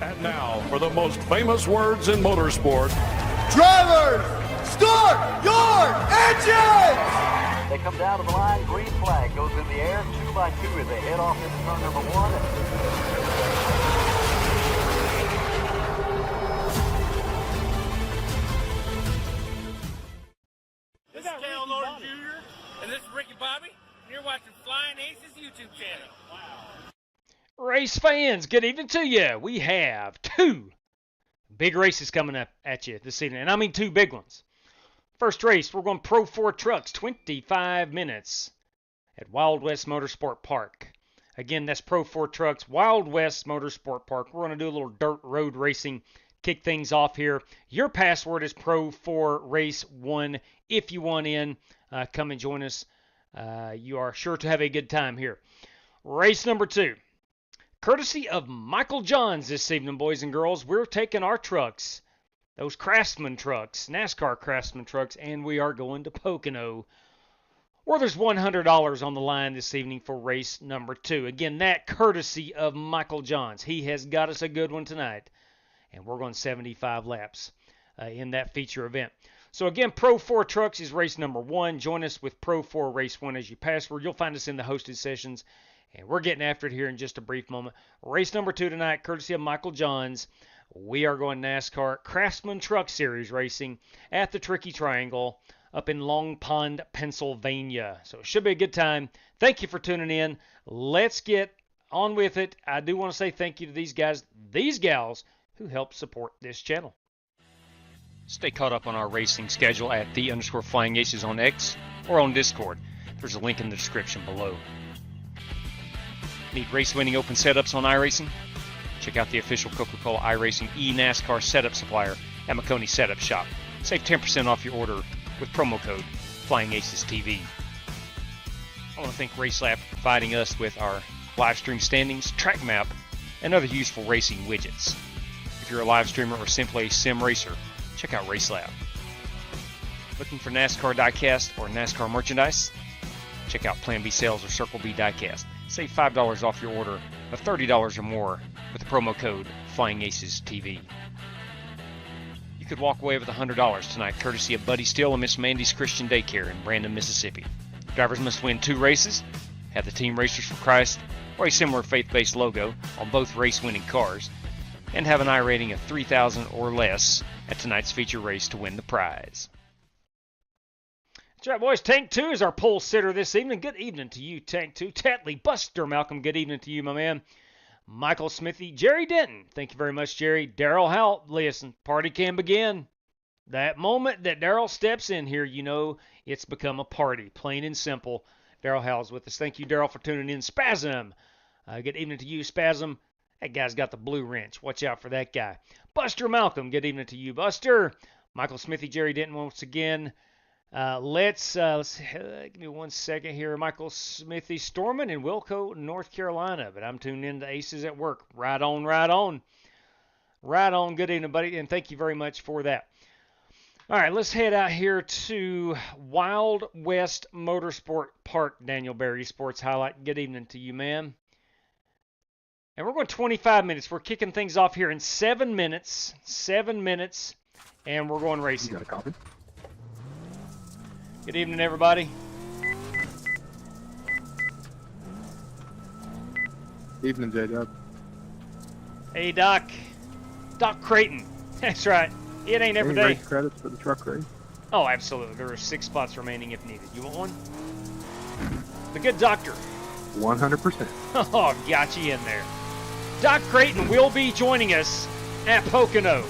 And now, for the most famous words in motorsport. Drivers, start your engines! They come down to the line, green flag goes in the air, 2 by 2 as they head off into turn number 1. This is Cal Norton Jr. and this is Ricky Bobby, and you're watching Flying Aces YouTube channel. Wow. Race fans, good evening to you. We have 2 big races coming up at you this evening, and I mean 2 big ones. First race, we're going Pro 4 trucks, 25 minutes at Wild West Motorsport Park. Again, that's Pro 4 trucks, Wild West Motorsport Park. We're going to do a little dirt road racing, kick things off here. Your password is Pro 4 Race 1. If you want in, come and join us. You are sure to have a good time here. Race number 2. Courtesy of Michael Johns this evening, boys and girls, we're taking our trucks, those Craftsman trucks, NASCAR Craftsman trucks, and we are going to Pocono, where there's $100 on the line this evening for race number 2. Again, that courtesy of Michael Johns. He has got us a good one tonight, and we're going 75 laps in that feature event. So again, Pro 4 Trucks is race number 1. Join us with Pro 4 Race 1 as your password. You'll find us in the hosted sessions. And we're getting after it here in just a brief moment. Race number 2 tonight, courtesy of Michael Johns. We are going NASCAR Craftsman Truck Series racing at the Tricky Triangle up in Long Pond, Pennsylvania. So it should be a good time. Thank you for tuning in. Let's get on with it. I do want to say thank you to these guys, these gals, who help support this channel. Stay caught up on our racing schedule at _FlyingAces on X or on Discord. There's a link in the description below. Need race-winning open setups on iRacing? Check out the official Coca-Cola iRacing e-NASCAR setup supplier at McConey Setup Shop. Save 10% off your order with promo code FlyingAcesTV. I want to thank RaceLab for providing us with our live stream standings, track map, and other useful racing widgets. If you're a live streamer or simply a sim racer, check out RaceLab. Looking for NASCAR diecast or NASCAR merchandise? Check out Plan B Sales or Circle B Diecast. Save $5 off your order of $30 or more with the promo code FlyingAcesTV. You could walk away with $100 tonight, courtesy of Buddy Steele and Miss Mandy's Christian Daycare in Brandon, Mississippi. Drivers must win 2 races, have the Team Racers for Christ or a similar faith-based logo on both race-winning cars, and have an I rating of 3,000 or less at tonight's feature race to win the prize. That's right, boys. Tank 2 is our pole sitter this evening. Good evening to you, Tank 2. Tetley, Buster, Malcolm, good evening to you, my man. Michael Smithy, Jerry Denton. Thank you very much, Jerry. Daryl Howe, listen, party can begin. That moment that Daryl steps in here, you know it's become a party, plain and simple. Daryl Howe's with us. Thank you, Daryl, for tuning in. Spasm, good evening to you, Spasm. That guy's got the blue wrench. Watch out for that guy. Buster Malcolm, good evening to you, Buster. Michael Smithy, Jerry Denton once again. Let's give me 1 second here. Michael Smithy, Storman in Wilco, North Carolina. But I'm tuned in to Aces at Work. Right on, right on. Right on. Good evening, buddy, and thank you very much for that. All right, let's head out here to Wild West Motorsport Park, Daniel Berry Sports Highlight. Good evening to you, man. And we're going 25 minutes. We're kicking things off here in 7 minutes. 7 minutes, and we're going racing. You got a copy? Good evening, everybody. Evening, J-Dub. Hey, Doc. Doc Creighton. That's right. It ain't every Any day. race credits for the truck race? Oh, absolutely. There are 6 spots remaining if needed. You want one? The good doctor. 100%. Oh, got you in there. Doc Creighton will be joining us at Pocono.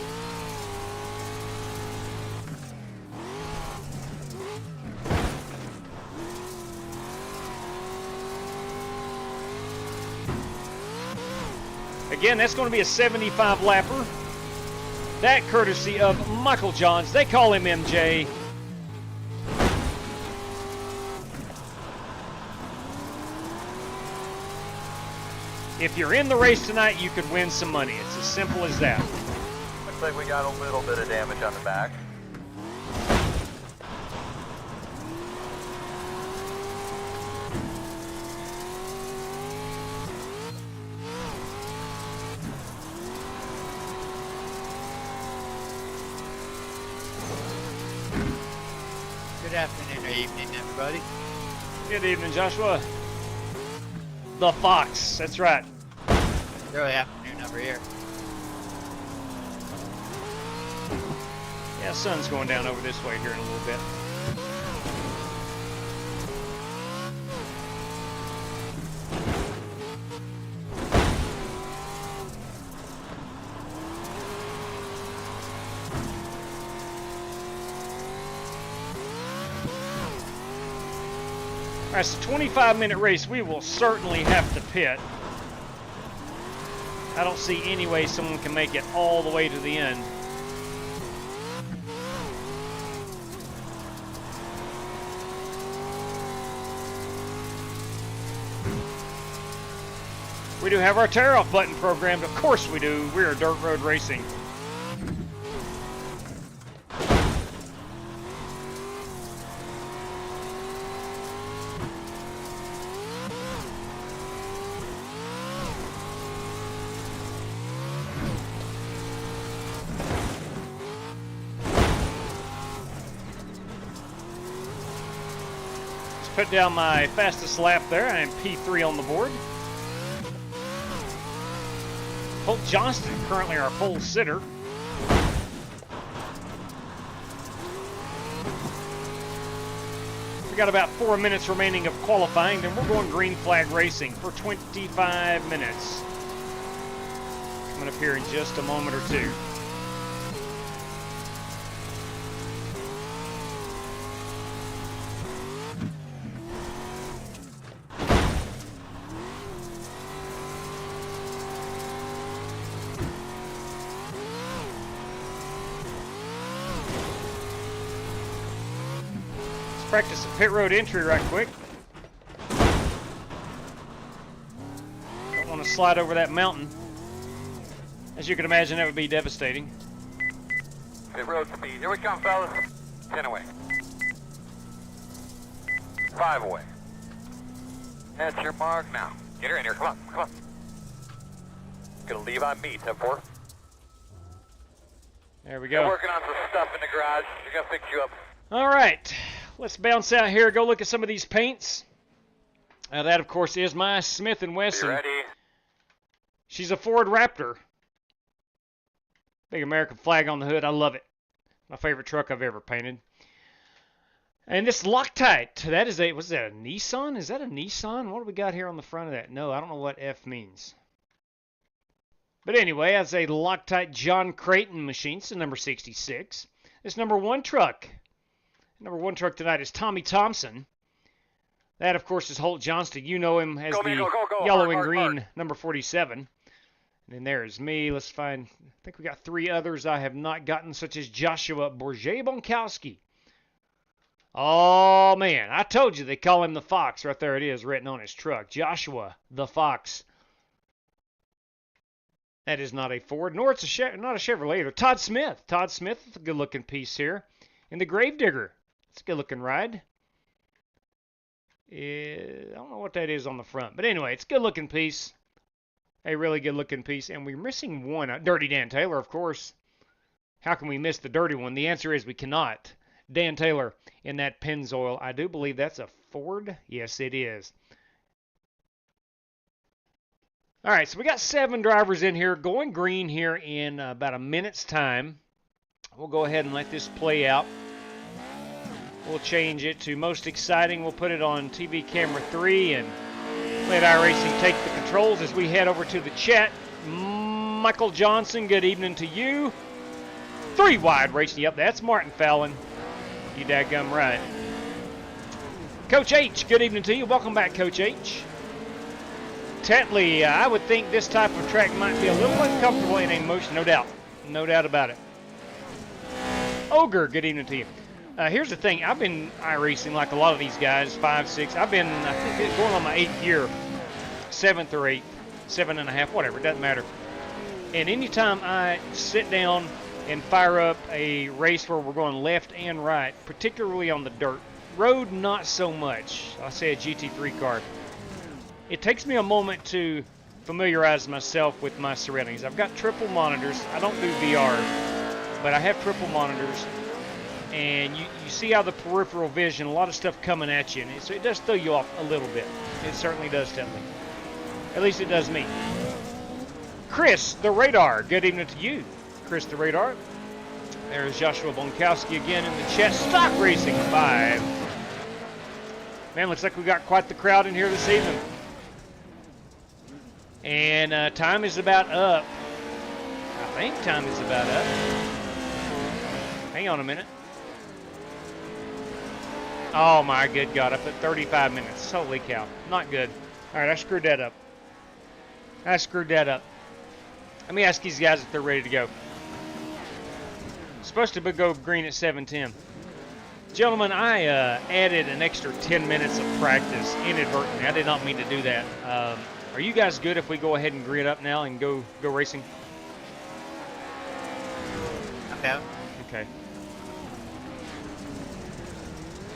Again, that's going to be a 75 lapper. That courtesy of Michael Johns. They call him MJ. If you're in the race tonight, you could win some money. It's as simple as that. Looks like we got a little bit of damage on the back. Good afternoon or evening, everybody. Good evening, Joshua. The Fox, that's right. It's early afternoon over here. Yeah, sun's going down over this way here in a little bit. Alright, it's a 25-minute race. We will certainly have to pit. I don't see any way someone can make it all the way to the end. We do have our tear-off button programmed. Of course we do. We are Dirt Road Racing. Put down my fastest lap there. I am P3 on the board. Holt Johnston, currently our pole sitter. We got about 4 minutes remaining of qualifying, then we're going green flag racing for 25 minutes. Coming up here in just a moment or two. Practice a pit road entry right quick. Don't want to slide over that mountain. As you can imagine, that would be devastating. Pit road speed. Here we come, fellas. 10 away. 5 away. That's your mark now. Get her in here. Come on, come on. Gonna leave on me, 10-4. There we We're go. working on some stuff in the garage. We're gonna fix you up. All right. Let's bounce out here, go look at some of these paints. That, of course, is my Smith & Wesson. You ready? She's a Ford Raptor. Big American flag on the hood. I love it. My favorite truck I've ever painted. And this Loctite, that is was that a Nissan? Is that a Nissan? What do we got here on the front of that? No, I don't know what F means. But anyway, that's a Loctite John Creighton machine. It's the number 66. This number 1 truck. Number 1 truck tonight is Tommy Thompson. That, of course, is Holt Johnston. You know him as the yellow and green number 47. And then there's me. Let's find, I think we got 3 others I have not gotten, such as Joshua Bourget-Bonkowski. Oh, man. I told you they call him the Fox. Right there it is, written on his truck. Joshua the Fox. That is not a Ford, nor it's not a Chevrolet either. Todd Smith. Todd Smith is a good-looking piece here. And the Gravedigger. It's a good-looking ride. I don't know what that is on the front. But anyway, it's a good-looking piece. A really good-looking piece. And we're missing one. Dirty Dan Taylor, of course. How can we miss the dirty one? The answer is we cannot. Dan Taylor in that Pennzoil. I do believe that's a Ford. Yes, it is. All right, so we got 7 drivers in here going green here in about a minute's time. We'll go ahead and let this play out. We'll change it to most exciting. We'll put it on TV camera 3 and let iRacing take the controls as we head over to the chat. Michael Johnson, good evening to you. 3 wide racing. Yep, that's Martin Fallon. You dadgum right. Coach H, good evening to you. Welcome back, Coach H. Tetley, I would think this type of track might be a little uncomfortable in a motion, no doubt. No doubt about it. Ogre, good evening to you. Here's the thing. I've been iRacing like a lot of these guys, 5, 6. I've been, I think, going on my 8th year, 7th or 8th, 7.5, whatever, it doesn't matter. And anytime I sit down and fire up a race where we're going left and right, particularly on the dirt, road not so much, I say a GT3 car, it takes me a moment to familiarize myself with my surroundings. I've got triple monitors. I don't do VR, but I have triple monitors. and you see how the peripheral vision, a lot of stuff coming at you, and so it does throw you off a little bit. It certainly does, Tetley. At least it does me. Chris, the radar. Good evening to you, Chris, the radar. There's Joshua Bonkowski again in the chat. Stock Racing 5. Man, looks like we got quite the crowd in here this evening. And time is about up. I think time is about up. Hang on a minute. Oh my good God, I put 35 minutes. Holy cow. Not good. All right, I screwed that up. Let me ask these guys if they're ready to go. Supposed to go green at 7:10. Gentlemen, I added an extra 10 minutes of practice inadvertently. I did not mean to do that. Are you guys good if we go ahead and grid up now and go racing? Yeah. Okay.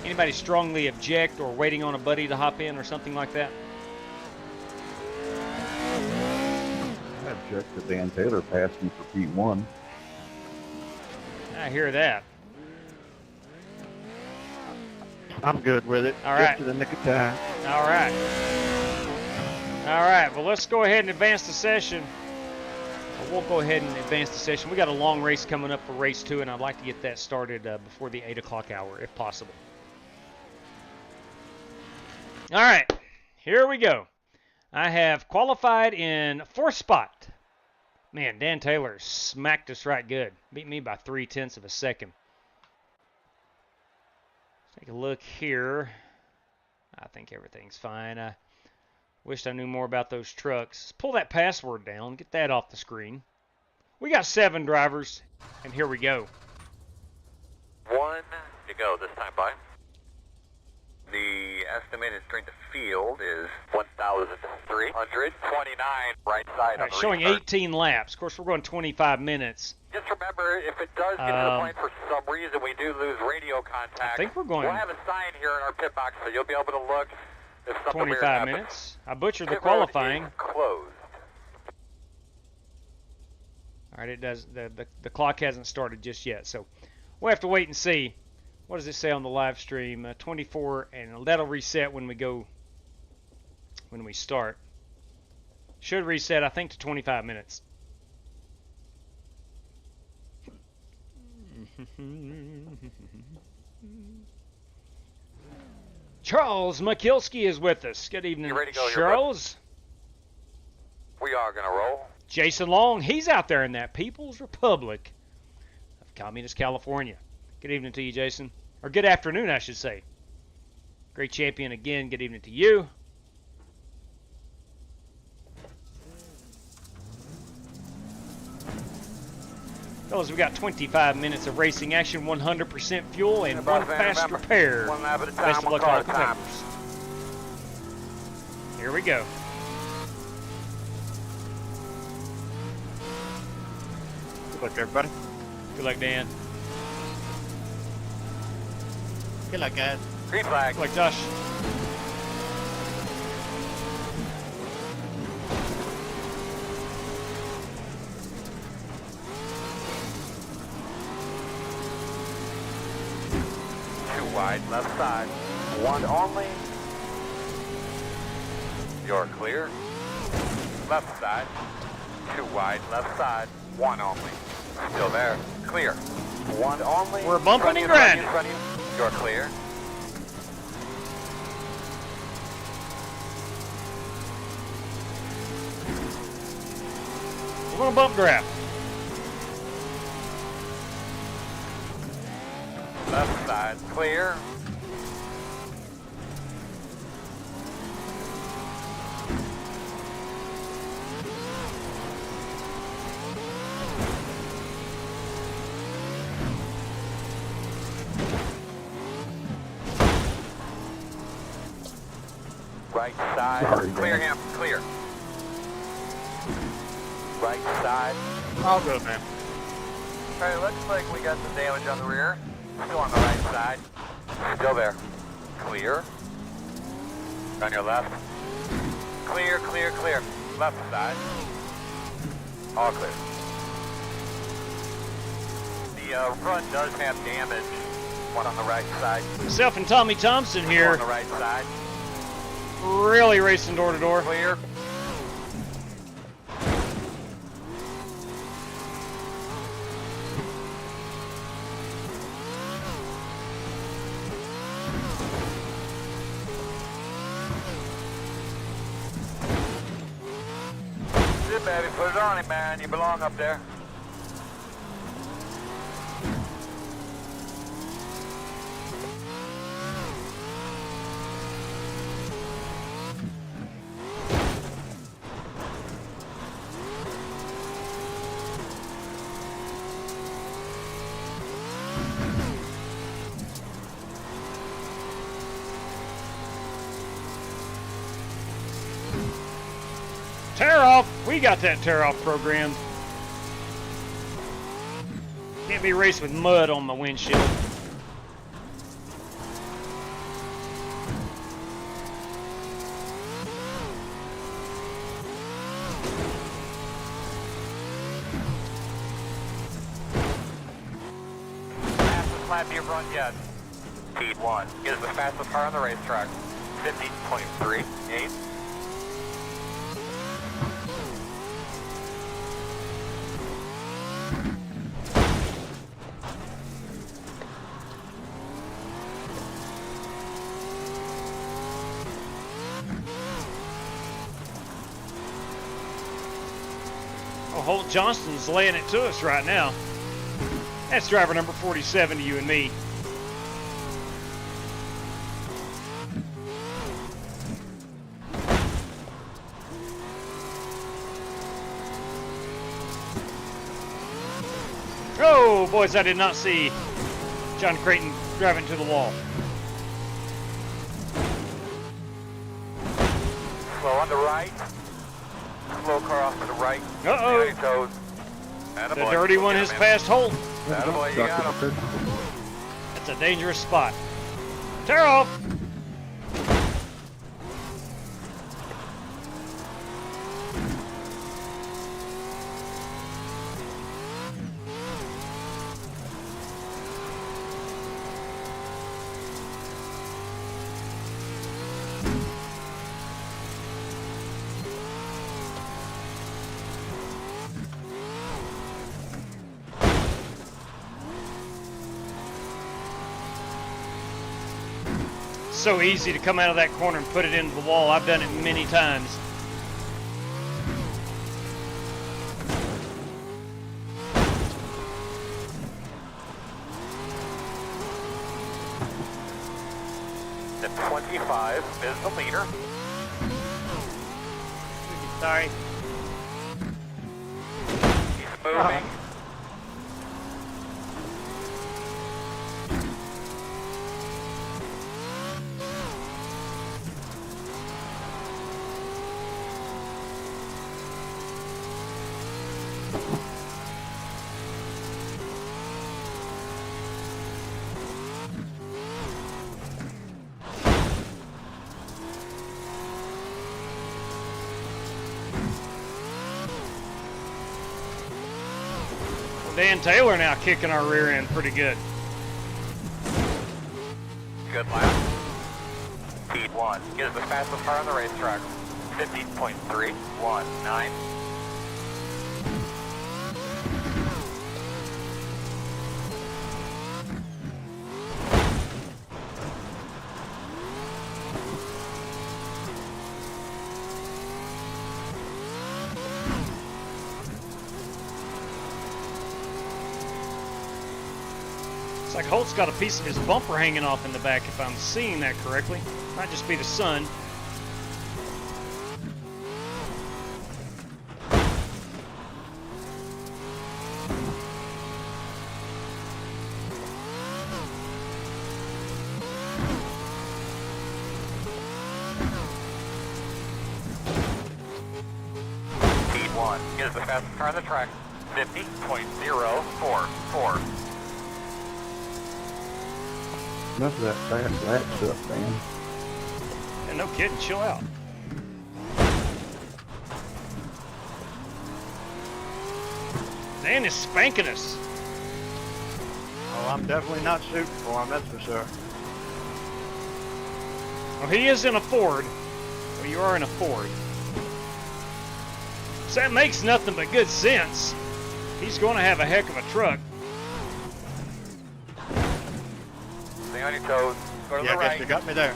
Anybody strongly object or waiting on a buddy to hop in or something like that? I object to Dan Taylor passing for P1. I hear that. I'm good with it. All right. Just to the nick of time. All right. All right. Well, let's go ahead and advance the session. We'll go ahead and advance the session. We got a long race coming up for race 2, and I'd like to get that started before the 8 o'clock hour, if possible. All right. Here we go. I have qualified in 4th spot. Man, Dan Taylor smacked us right good. Beat me by 0.3 of a second. Take a look here. I think everything's fine. I wished I knew more about those trucks. Let's pull that password down. Get that off the screen. We got 7 drivers, and here we go. 1 to go this time by. The estimated strength of field is 1,329 right side. All right, showing 18 laps. Of course, we're going 25 minutes. Just remember, if it does get to the point for some reason we do lose radio contact, I think we're going. We'll have a sign here in our pit box, so you'll be able to look if something 25 minutes. I butchered the Pit road qualifying. is closed. All right, it does. The clock hasn't started just yet, so we'll have to wait and see. What does it say on the live stream? 24, and that'll reset when we start. Should reset, I think, to 25 minutes. Charles McKilsky is with us. Good evening, You ready to go, Charles. We are going to roll. Jason Long, he's out there in that People's Republic of Communist California. Good evening to you, Jason. Or good afternoon, I should say. Great champion again. Good evening to you. Fellas, we got 25 minutes of racing action, 100% fuel, and one fast repair. One lap at a time, Best of one luck, car all at a time. competitors. Here we go. Good luck, everybody. Good luck, Dan. Good luck, guys. Green flag. Good luck, Josh. Two wide, left side. One only. You're clear. Left side. Two wide, left side. One only. Still there. Clear. One only. We're bumping and In grinding. front of you. You're clear. We're going to bump draft. Left side. Clear. Right side. Sorry, Clear man. him. Clear. Right side. All good, man. Alright, looks like we got some damage on the rear. Still on the right side. Still there. Clear. On your left. Clear, clear, clear. Left side. All clear. The front does have damage One on the right side. Myself and Tommy Thompson Two here, on the right side. really racing door to door. Clear. Good, baby. Put it on him, man. You belong up there. Tear off. We got that tear off programmed. Can't be raced with mud on my windshield. Fastest lap to your front yet. Speed 1 is the fastest car on the racetrack. 50.38. Oh, Holt Johnston's laying it to us right now. That's driver number 47 to you and me. Oh, boys, I did not see John Creighton driving to the wall. Slow on the right. Slow car off to the right. Uh-oh. Stay on your toes. The Attaboy. dirty one Get has him, passed Holt. man. Attaboy, you got him. That's a dangerous spot. Tear off. So easy to come out of that corner and put it into the wall. I've done it many times. The 25 is the leader. Sorry. He's moving. Dan Taylor now kicking our rear end pretty good. Good lap. Speed 1 is the fastest car on the racetrack. 50.319. It's like Holt's got a piece of his bumper hanging off in the back, if I'm seeing that correctly. Might just be the sun. Speed 1 is the fastest car on the track. 50.044. Enough of that fast lap stuff, man. And no kidding, chill out. Dan is spanking us. Well, I'm definitely not shooting for him, that's for sure. Well, he is in a Ford. Well, you are in a Ford. So that makes nothing but good sense. He's going to have a heck of a truck. Stay on your toes. Go to Yeah, the I guess right. you got me there.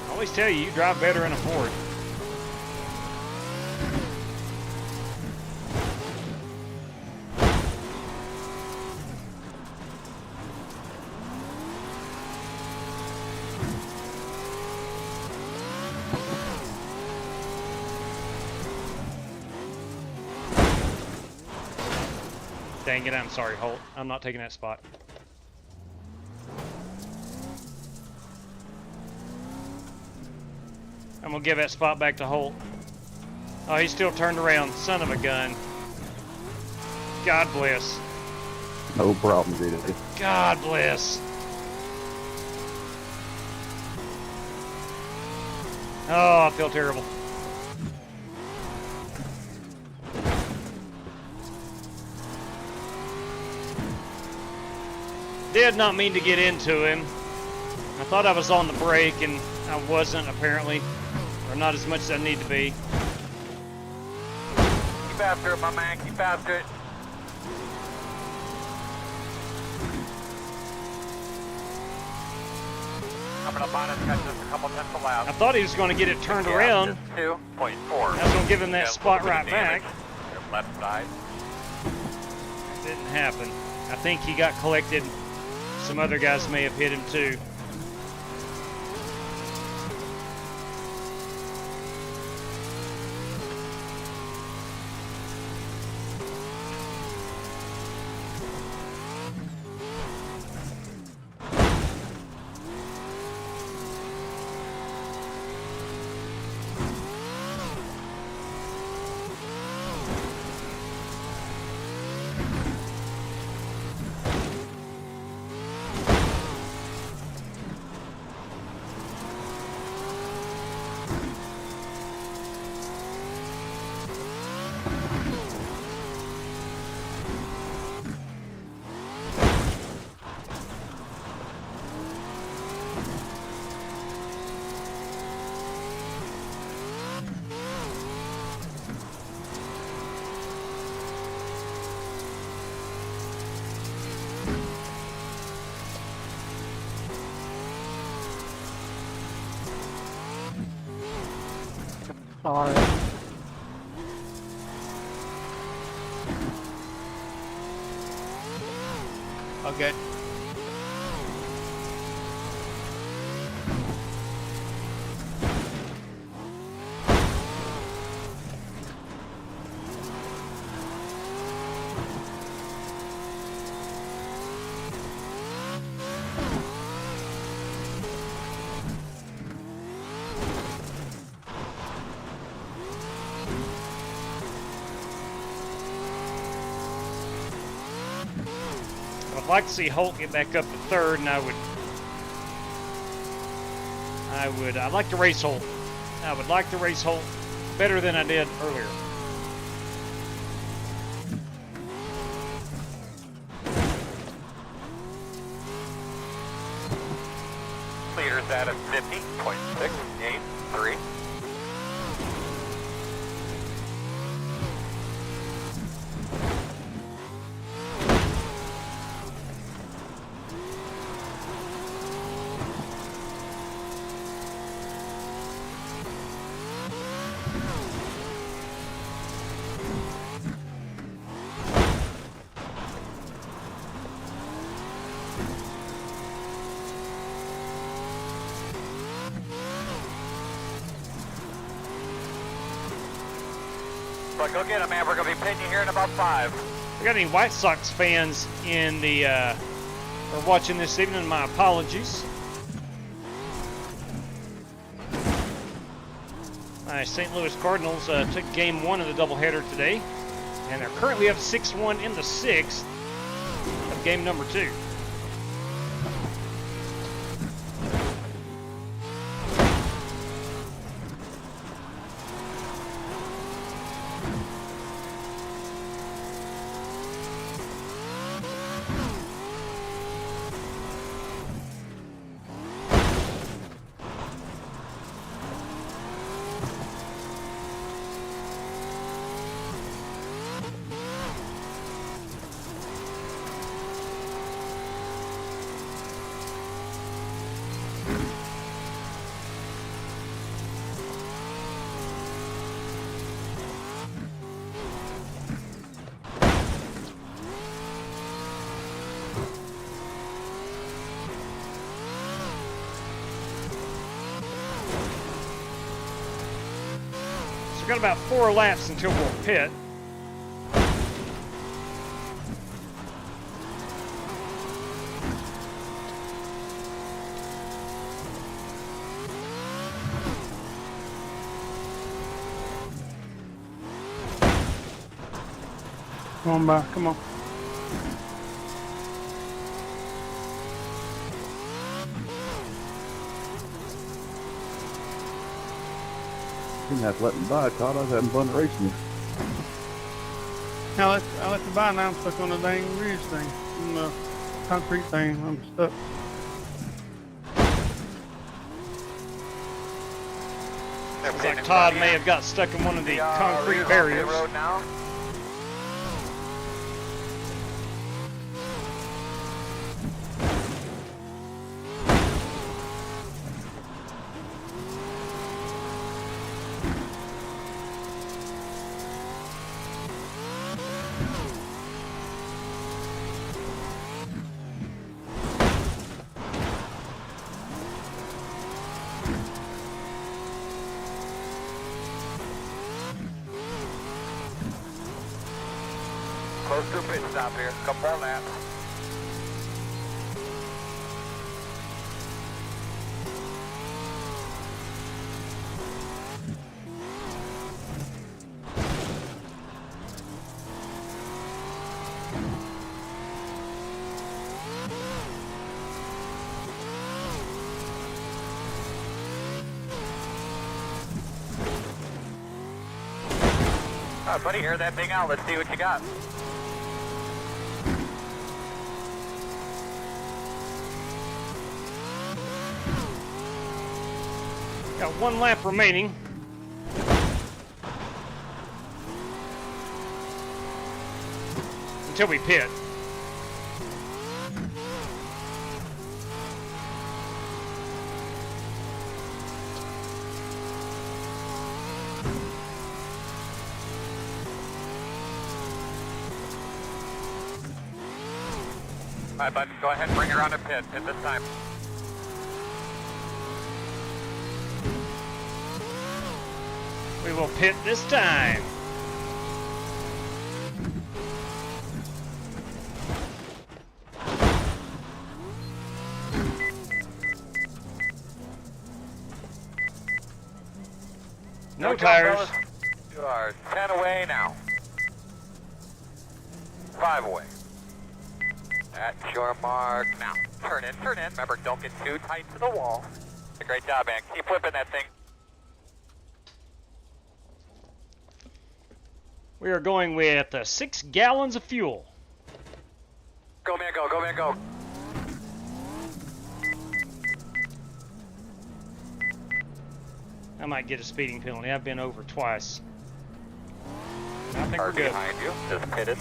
I always tell you, you drive better in a Ford. Dang it, I'm sorry, Holt. I'm not taking that spot. I'm gonna give that spot back to Holt. Oh, he's still turned around. Son of a gun. God bless. No problem, JW. God bless. Oh, I feel terrible. Did not mean to get into him. I thought I was on the brake and I wasn't, apparently. Or not as much as I need to be. Keep after it, my man. Keep after it. Coming up on us, catching us a couple tenths of lap. I thought he was going to get it turned around. 2.4. I was going to give him that Yeah, spot a little right bit of back. damage. Your left side. Didn't happen. I think he got collected. Some other guys may have hit him too. Sorry. Okay. I'd like to see Holt get back up to third, and I'd like to race Holt. I would like to race Holt better than I did earlier. Leaders at a 50.683. But go get him, man. We're going to be pitting you here in about 5. If we got any White Sox fans in the or watching this evening, my apologies. My St. Louis Cardinals took game 1 of the doubleheader today, and they're currently up 6-1 in the 6th of game number 2. Got about 4 laps until we'll pit. Come on by, come on. You didn't have to let me by, Todd. I was having fun racing you. I let you by now. I'm stuck on the dang ridge thing. On the concrete thing. I'm stuck. Looks like Todd may have got stuck in one of the concrete barriers. Road now. Close to a pit stop here. Couple more laps. All right, buddy, air that thing out. Let's see what you got. Got 1 lap remaining. Until we pit. All right, bud, go ahead and bring her on to pit at this time. We will pit this time. No tires. You are 10 away now. 5 away. At your mark now. Turn in, turn in. Remember, don't get too tight to the wall. Great job, man. Keep whipping that thing. We are going with 6 gallons of fuel. Go, man, go, go, man, go. I might get a speeding penalty. I've been over twice. I think we're Cars good. behind you, just pitted.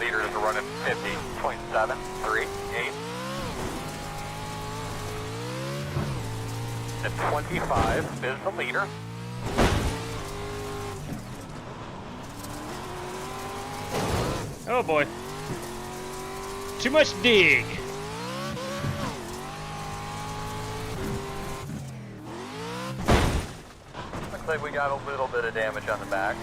Leaders are running 50.738. At 25 is the leader. Oh boy. Too much dig. Looks like we got a little bit of damage on the back.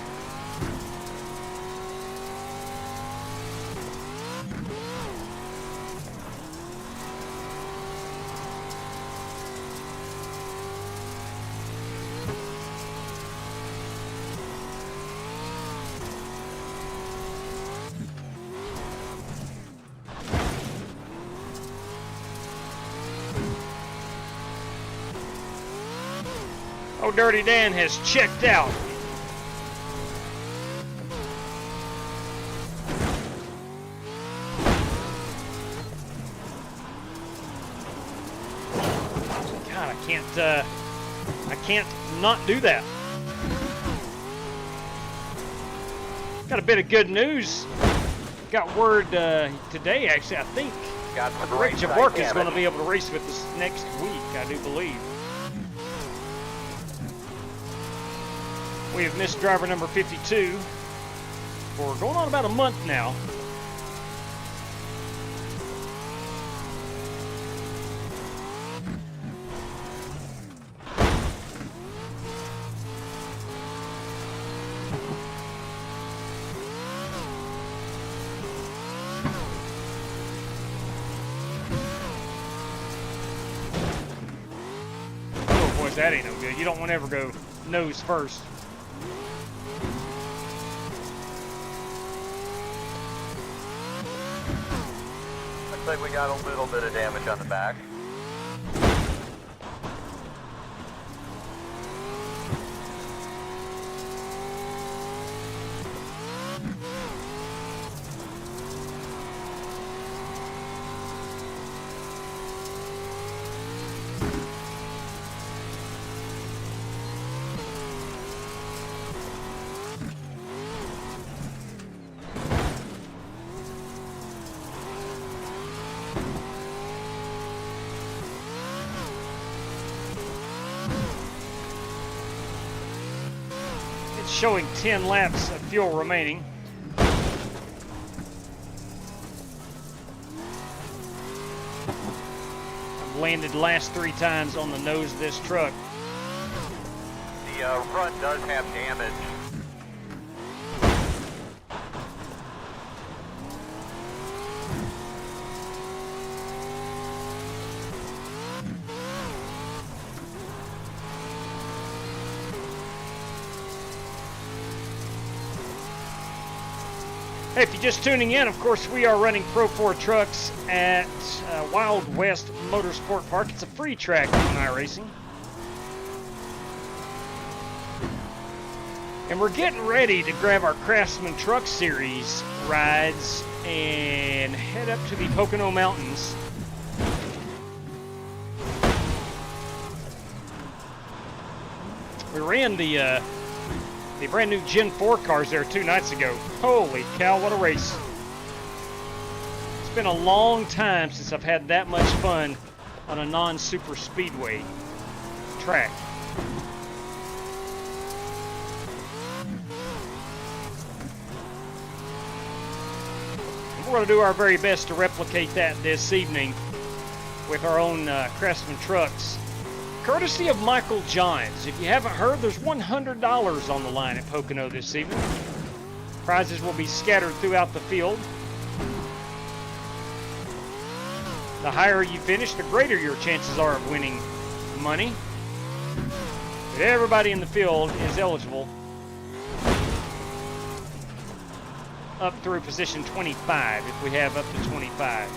Oh, Dirty Dan has checked out. God, I can't not do that. Got a bit of good news. Got word today, actually, I think. Got some Rick ringside Jawork is damage. going to be able to race with us next week, I do believe. We have missed driver number 52 for going on about a month now. Oh boy, that ain't no good. You don't want to ever go nose first. Looks like we got a little bit of damage on the back. It's showing 10 laps of fuel remaining. I've landed the last 3 times on the nose of this truck. The front does have damage. Hey, if you're just tuning in, of course, we are running Pro 4 trucks at Wild West Motorsport Park. It's a free track on iRacing. And we're getting ready to grab our Craftsman Truck Series rides and head up to the Pocono Mountains. We ran the brand new Gen 4 cars there 2 nights ago. Holy cow, what a race. It's been a long time since I've had that much fun on a non-super speedway track. We're going to do our very best to replicate that this evening with our own Craftsman trucks. Courtesy of Michael Johns. If you haven't heard, there's $100 on the line at Pocono this evening. Prizes will be scattered throughout the field. The higher you finish, the greater your chances are of winning money. But everybody in the field is eligible up through position 25, if we have up to 25.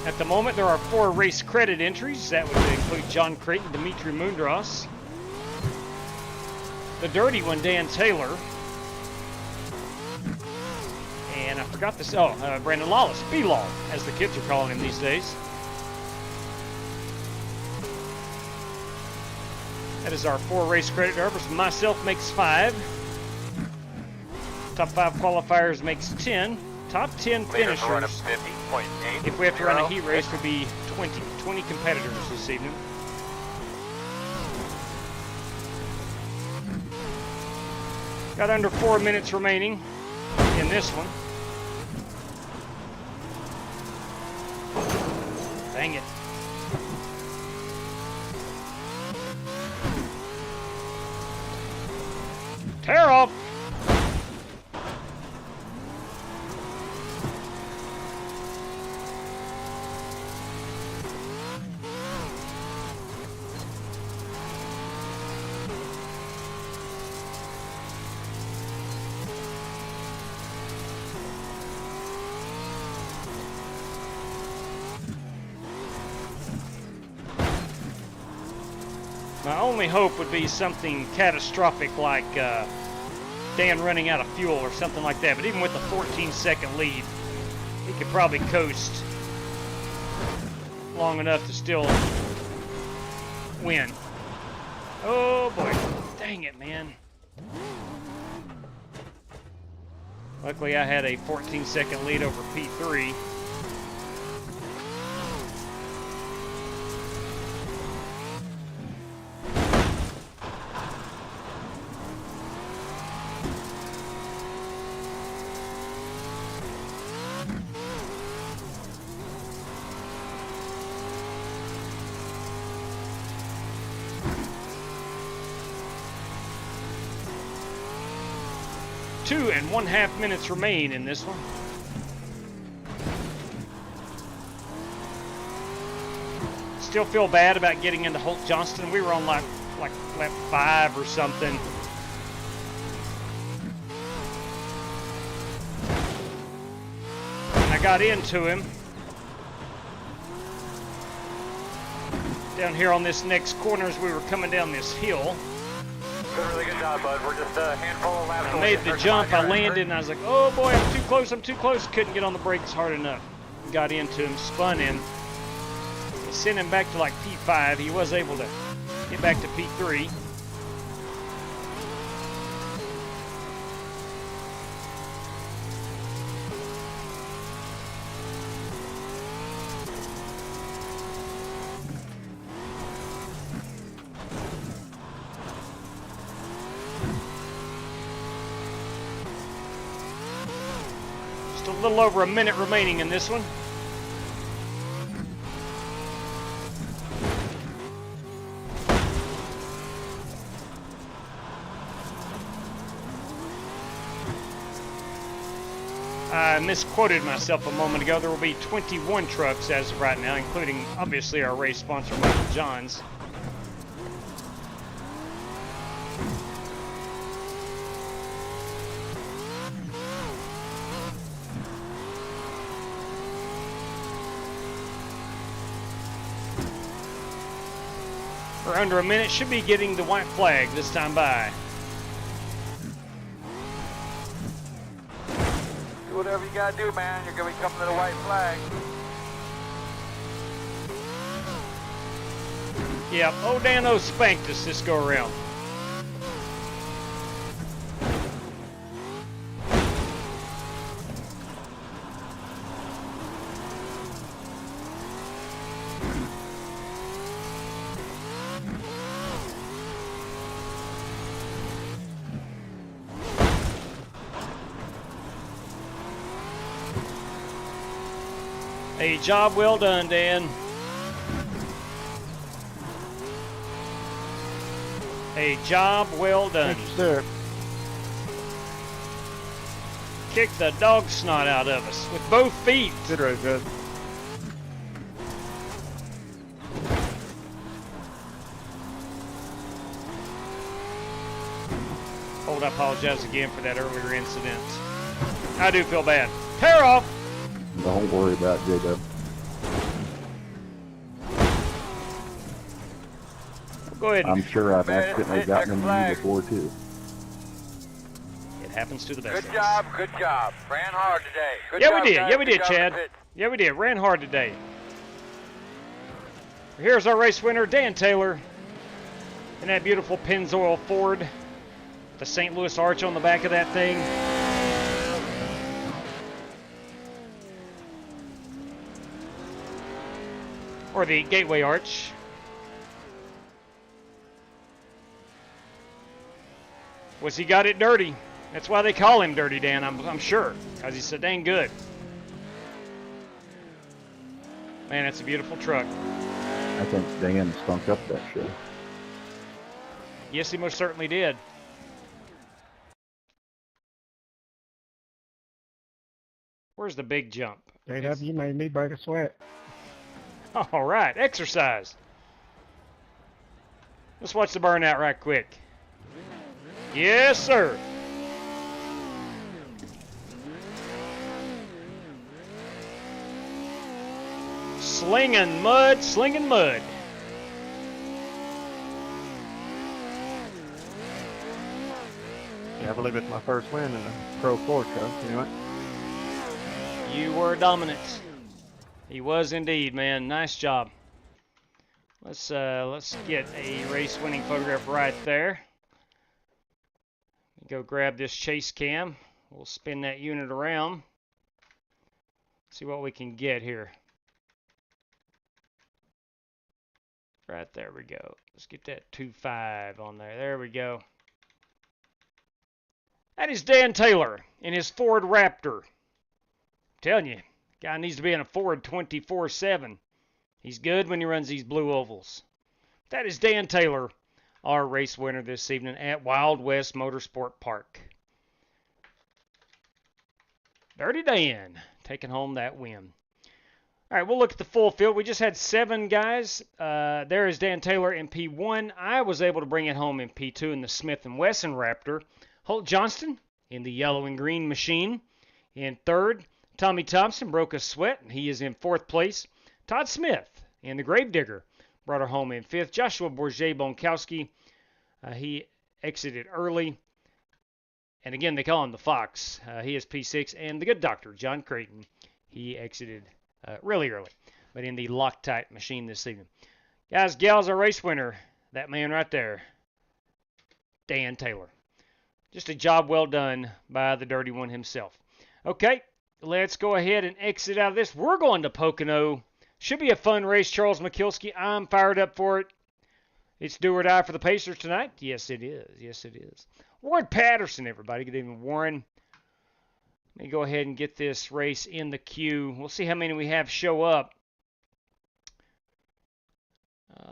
At the moment, there are 4 race credit entries. That would include John Creighton, Dimitri Mundros, the dirty one, Dan Taylor, and I forgot this, Brandon Lawless, B-Law, as the kids are calling him these days. That is our 4 race credit drivers. Myself makes 5. Top 5 qualifiers makes 10. Top 10 finishers, if we have to run a heat race, would be 20 competitors this evening. Got under 4 minutes remaining in this one. Dang it. Tear off. My only hope would be something catastrophic like Dan running out of fuel or something like that. But even with a 14-second lead, he could probably coast long enough to still win. Oh boy, dang it, man. Luckily, I had a 14-second lead over P3. Two and 1/2 minutes remain in this one. Still feel bad about getting into Holt Johnston. We were on like lap 5 or something. And I got into him. Down here on this next corner as we were coming down this hill. Doing a really good job, bud. We're just a handful of laps. I made the jump, I landed, and I was like, oh boy, I'm too close. Couldn't get on the brakes hard enough. Got into him, spun him. Sent him back to like P5. He was able to get back to P3. Just a little over a minute remaining in this one. I misquoted myself a moment ago. There will be 21 trucks as of right now, including obviously our race sponsor, Michael Johns. For under a minute, should be getting the white flag this time by. Do whatever you gotta do, man. You're gonna be coming to the white flag. Yep, O'Dano spanked us this go around. A job well done, Dan. A job well done. Thank you, sir. Kick the dog snot out of us with both feet. Good race, guys. Hold, I apologize again for that earlier incident. I do feel bad. Tear off! Don't worry about it, J-Dub. Go ahead. I'm sure I've accidentally gotten into you before, too. It happens to the best Good of us. job, good job. Ran hard today. Good Yeah, job, we did. guys. Yeah, we Good did, job in Chad. the pit. Yeah, we did. Ran hard today. Here's our race winner, Dan Taylor. In that beautiful Pennzoil Ford. The St. Louis arch on the back of that thing. Or the Gateway Arch. Was he got it dirty. That's why they call him Dirty Dan, I'm sure. Because he's so dang good. Man, that's a beautiful truck. I think Dan stunk up that shit. Yes, he most certainly did. Where's the big jump? JW, you made me break a sweat. All right, exercise. Let's watch the burnout right quick. Yes, sir. Slinging mud, slinging mud. Yeah, I believe it's my first win in a Pro 4 truck, anyway. You were dominant. He was indeed, man. Nice job. Let's get a race-winning photograph right there. Go grab this chase cam. We'll spin that unit around. See what we can get here. Right, there we go. Let's get that 2.5 on there. There we go. That is Dan Taylor in his Ford Raptor. I'm telling you, guy needs to be in a Ford 24/7. He's good when he runs these blue ovals. That is Dan Taylor, our race winner this evening at Wild West Motorsport Park. Dirty Dan taking home that win. All right, we'll look at the full field. We just had 7 guys. There is Dan Taylor in P1. I was able to bring it home in P2 in the Smith & Wesson Raptor. Holt Johnston in the yellow and green machine in 3rd. Tommy Thompson broke a sweat, and he is in 4th place. Todd Smith in the Gravedigger brought her home in 5th. Joshua Bourget-Bonkowski, he exited early. And again, they call him the Fox. He is P6. And the good doctor, John Creighton, he exited really early, but in the Loctite machine this evening. Guys, gals, our race winner, that man right there, Dan Taylor. Just a job well done by the dirty one himself. Okay, let's go ahead and exit out of this. We're going to Pocono. Should be a fun race, Charles McKilsky. I'm fired up for it. It's do or die for the Pacers tonight. Yes, it is. Yes, it is. Warren Patterson, everybody. Good evening, Warren. Let me go ahead and get this race in the queue. We'll see how many we have show up.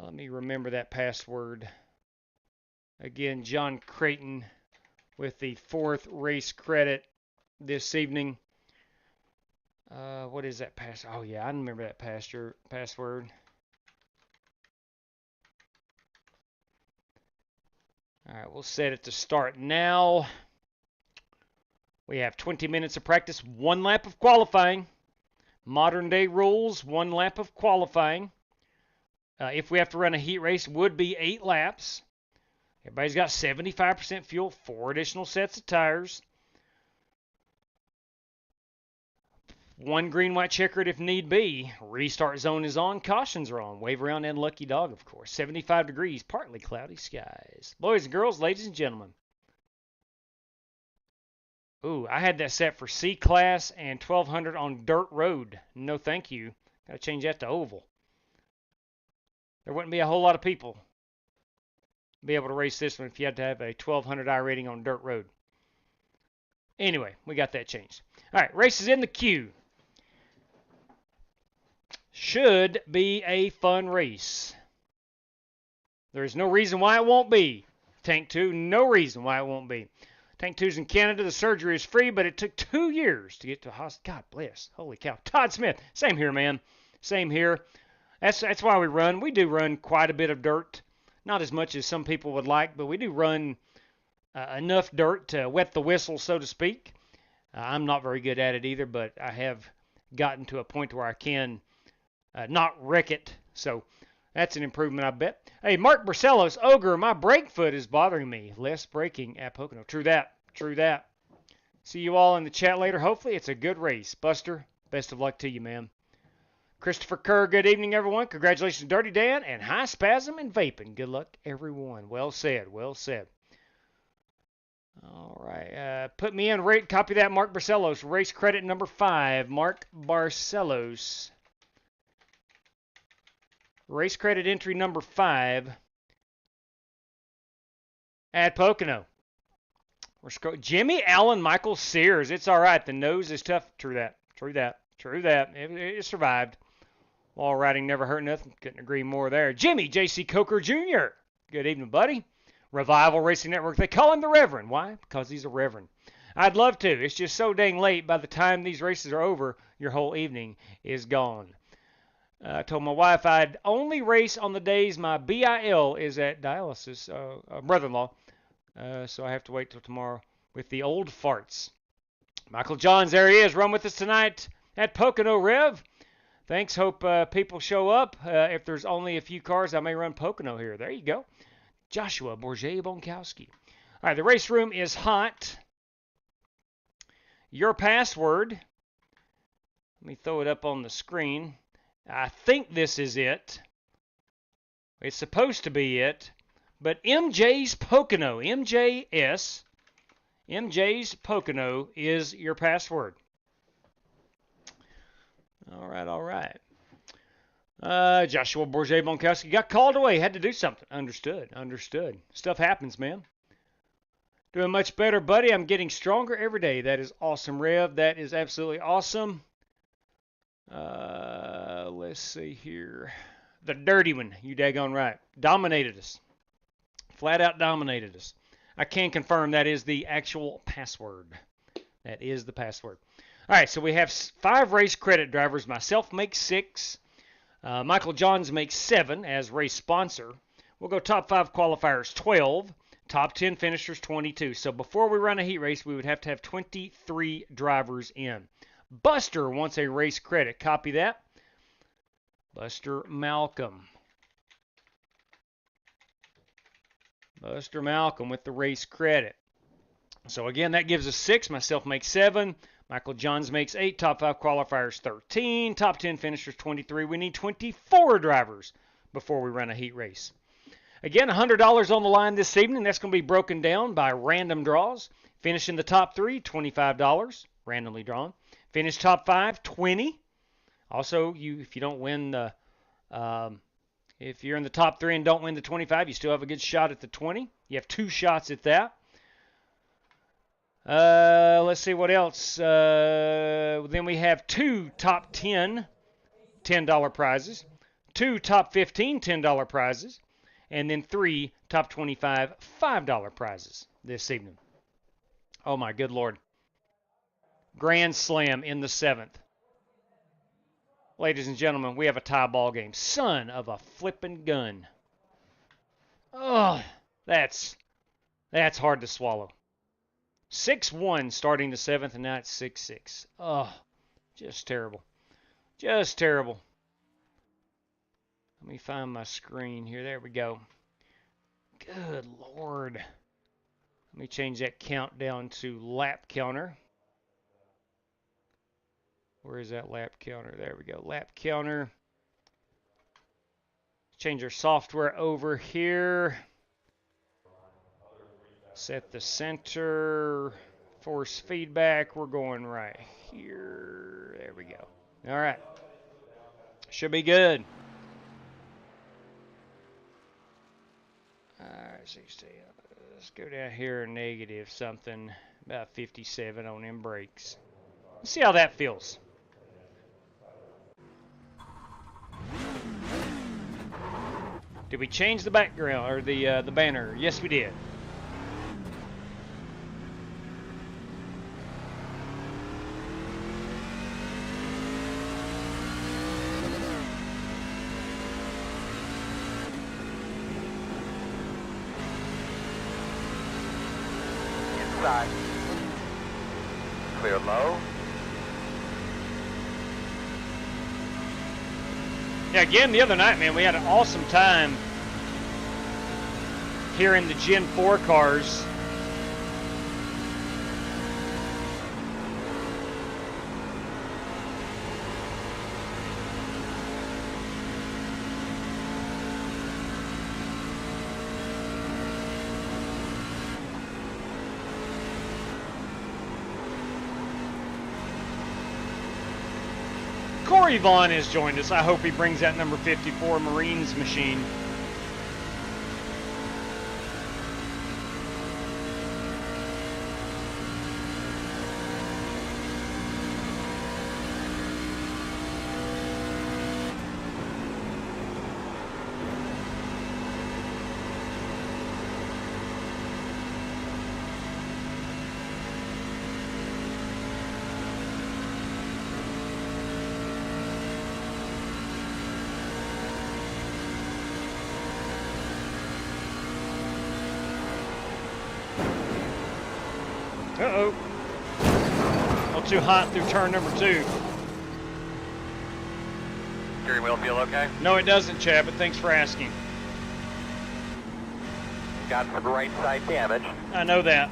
Let me remember that password. Again, John Creighton with the 4th race credit this evening. What is that password? Oh, yeah, I remember that password. All right, we'll set it to start now. We have 20 minutes of practice, 1 lap of qualifying. Modern day rules, 1 lap of qualifying. If we have to run a heat race, would be 8 laps. Everybody's got 75% fuel, 4 additional sets of tires. 1 green, white checkered if need be. Restart zone is on, cautions are on. Wave around and lucky dog, of course. 75 degrees, partly cloudy skies. Boys and girls, ladies and gentlemen. Ooh, I had that set for C-Class and 1200 on dirt road. No, thank you. Got to change that to oval. There wouldn't be a whole lot of people be able to race this one if you had to have a 1200 iRating on dirt road. Anyway, we got that changed. All right, race is in the queue. Should be a fun race. There is no reason why it won't be. Tank 2, no reason why it won't be. Tank 2's in Canada. The surgery is free, but it took 2 years to get to hospital. God bless. Holy cow. Todd Smith. Same here, man. Same here. That's why we run. We do run quite a bit of dirt. Not as much as some people would like, but we do run enough dirt to wet the whistle, so to speak. I'm not very good at it either, but I have gotten to a point where I can not wreck it. So that's an improvement, I bet. Hey, Mark Barcelos, Ogre, my brake foot is bothering me. Less braking at Pocono. True that. True that. See you all in the chat later. Hopefully it's a good race. Buster, best of luck to you, man. Christopher Kerr, good evening, everyone. Congratulations, Dirty Dan, and High Spasm and Vaping. Good luck, everyone. Well said. Well said. All right. Put me in. Copy that, Mark Barcelos. Race credit number 5. Mark Barcelos. Race credit entry number 5 at Pocono. Jimmy Allen, Michael Sears. It's all right. The nose is tough. True that. True that. True that. It survived. Wall riding never hurt nothing. Couldn't agree more there. Jimmy J.C. Coker Jr. Good evening, buddy. Revival Racing Network. They call him the Reverend. Why? Because he's a Reverend. I'd love to. It's just so dang late. By the time these races are over, your whole evening is gone. I told my wife I'd only race on the days my BIL is at dialysis, brother-in-law. So I have to wait till tomorrow with the old farts. Michael Johns, there he is. Run with us tonight at Pocono, Rev. Thanks. Hope people show up. If there's only a few cars, I may run Pocono here. There you go. Joshua Bourget-Bonkowski. All right, the race room is hot. Your password. Let me throw it up on the screen. I think this is it. It's supposed to be it. But MJ's Pocono. MJS MJ's Pocono is your password. All right, all right. Joshua Bourget Bonkowski got called away. Had to do something. Understood, understood. Stuff happens, man. Doing much better, buddy. I'm getting stronger every day. That is awesome, Rev. That is absolutely awesome. Let's see here. The dirty one, you daggone right. Dominated us. Flat out dominated us. I can confirm that is the actual password. That is the password. All right, so we have 5 race credit drivers. Myself makes 6. Michael Johns makes 7 as race sponsor. We'll go top 5 qualifiers, 12. Top 10 finishers, 22. So before we run a heat race, we would have to have 23 drivers in. Buster wants a race credit. Copy that. Buster Malcolm. Buster Malcolm with the race credit. So again, that gives us 6. Myself makes 7. Michael Johns makes 8. Top 5 qualifiers, 13. Top 10 finishers, 23. We need 24 drivers before we run a heat race. Again, $100 on the line this evening. That's going to be broken down by random draws. Finish in the top 3, $25, randomly drawn. Finish top 5, $20. Also, if you don't win the, if you're in the top 3 and don't win the 25, you still have a good shot at the 20. You have 2 shots at that. Let's see what else. Then we have 2 top 10 $10 prizes, 2 top 15 $10 prizes, and then 3 top 25 $5 prizes this evening. Oh my good Lord. Grand Slam in the 7th. Ladies and gentlemen, we have a tie ball game. Son of a flippin' gun. Oh, that's hard to swallow. 6-1 starting the 7th, and now it's 6-6. Oh, just terrible. Just terrible. Let me find my screen here. There we go. Good Lord. Let me change that count down to lap counter. Where is that lap counter? There we go. Lap counter. Change our software over here. Set the center. Force feedback. We're going right here. There we go. All right. Should be good. All right, 16. Let's go down here, negative something, about 57 on them brakes. Let's see how that feels. Did we change the background or the banner? Yes, we did. Inside. Clear low. Yeah, again, the other night, man, we had an awesome time here in the Gen 4 cars. Corey Vaughn has joined us. I hope he brings that number 54 Marines machine. Uh-oh. A little too hot through turn number 2. Steering wheel feel okay? No, it doesn't, Chad, but thanks for asking. Got some right side damage. I know that.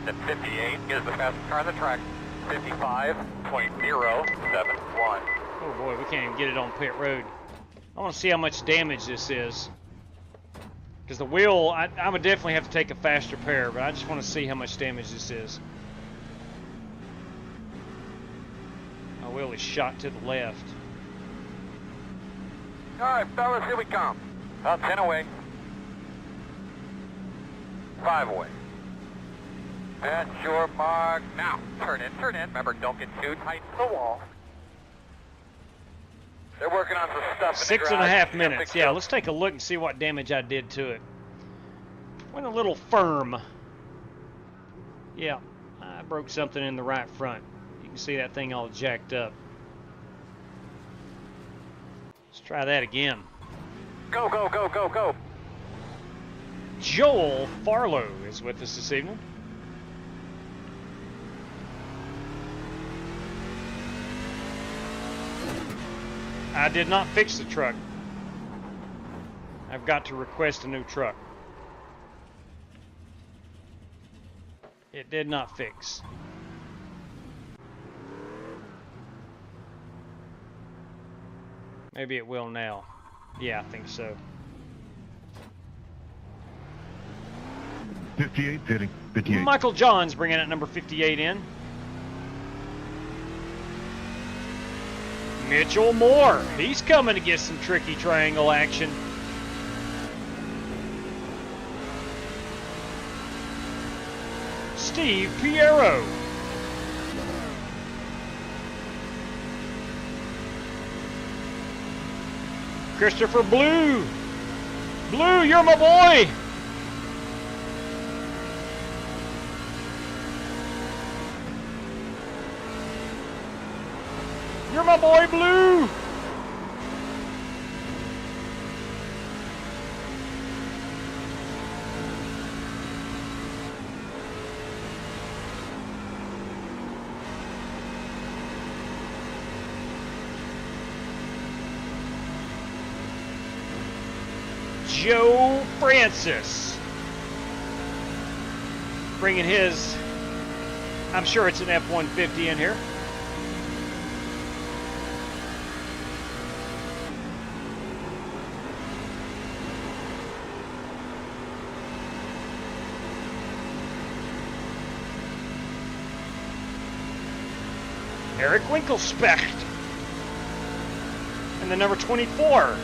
At 58 is the fastest car on the track. 55.071. Oh boy, we can't even get it on pit road. I want to see how much damage this is. Because the wheel, I would definitely have to take a faster pair, but I just want to see how much damage this is. My wheel is shot to the left. All right, fellas, here we come. Well, 10 away. 5 away. At your mark. Now, turn in, turn in. Remember, don't get too tight to the wall. They're working on some stuff in the garage. 6.5 minutes. Yeah, let's take a look and see what damage I did to it. Went a little firm. Yeah, I broke something in the right front. You can see that thing all jacked up. Let's try that again. Go, go, go, go, go. Joel Farlow is with us this evening. I did not fix the truck. I've got to request a new truck. It did not fix. Maybe it will now. Yeah, I think so. 58, pitting. 58. Michael Johns bringing it number 58 in. Mitchell Moore, he's coming to get some tricky triangle action. Steve Piero. Christopher Blue. Blue, you're my boy. You're my boy, Blue! Joe Francis. Bringing his, I'm sure it's an F-150 in here. Eric Winkelspecht. And the number 24.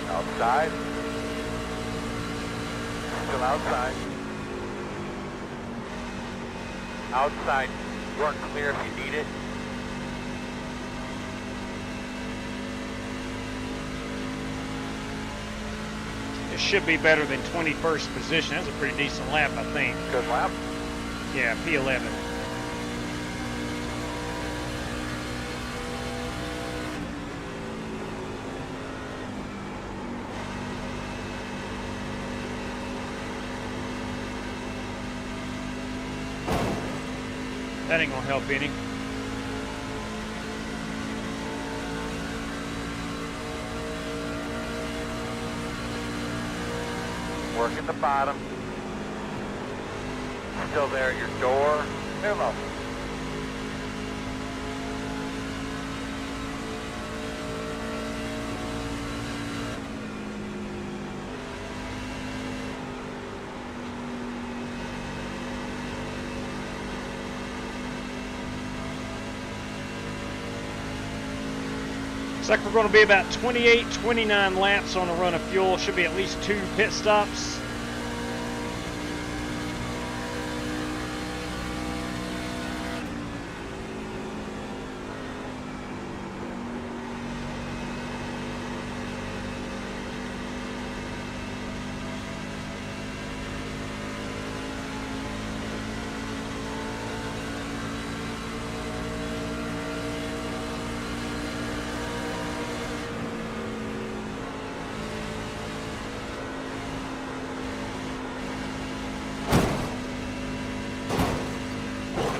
Outside. Still outside. Outside. You're clear if you need it. It should be better than 21st position. That's a pretty decent lap, I think. Good lap. Yeah, P11. That ain't gonna help any. Work at the bottom. Still there at your door. There low. Looks like we're going to be about 28, 29 laps on a run of fuel. Should be at least 2 pit stops.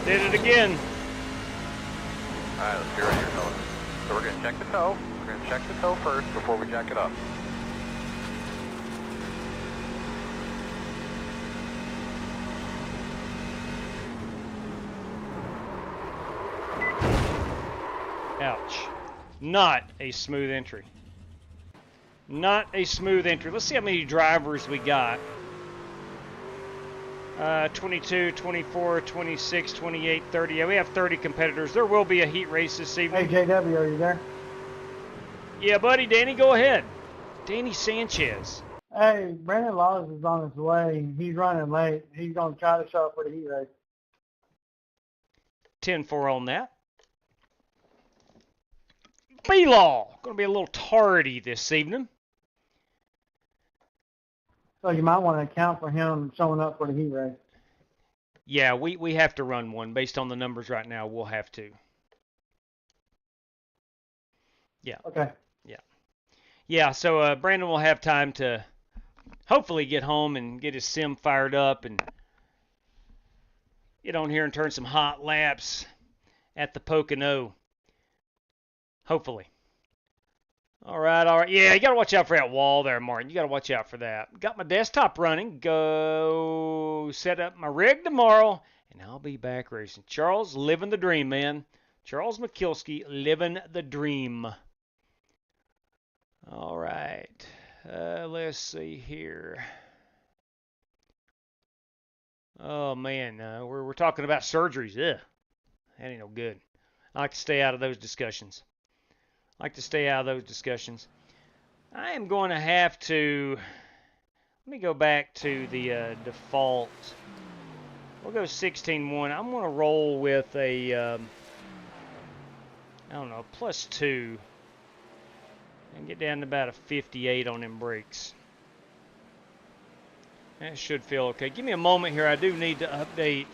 Did it again. Alright, let's get ready to tow. So we're going to check the tow. We're going to check the tow first before we jack it up. Ouch. Not a smooth entry. Not a smooth entry. Let's see how many drivers we got. 22, 24, 26, 28, 30. Yeah, we have 30 competitors. There will be a heat race this evening. Hey, JW, are you there? Yeah, buddy. Danny, go ahead. Danny Sanchez. Hey, Brandon Laws is on his way. He's running late. He's going to try to show up for the heat race. 10-4 on that. B-Law. Going to be a little tardy this evening. So you might want to account for him showing up for the heat race. Yeah, we have to run one. Based on the numbers right now, we'll have to. Yeah. Okay. Yeah. Yeah, so Brandon will have time to hopefully get home and get his sim fired up and get on here and turn some hot laps at the Pocono. Hopefully. All right. Yeah, you got to watch out for that wall there, Martin. You got to watch out for that. Got my desktop running. Go set up my rig tomorrow, and I'll be back racing. Charles, living the dream, man. Charles McKilsky, living the dream. All right. Let's see here. Oh, man. We're talking about surgeries. Ugh. That ain't no good. I like to stay out of those discussions. I am going to have to, let me go back to the default. We'll go 16-1. I'm going to roll with a, I don't know, +2 and get down to about a 58 on them brakes. That should feel okay. Give me a moment here. I do need to update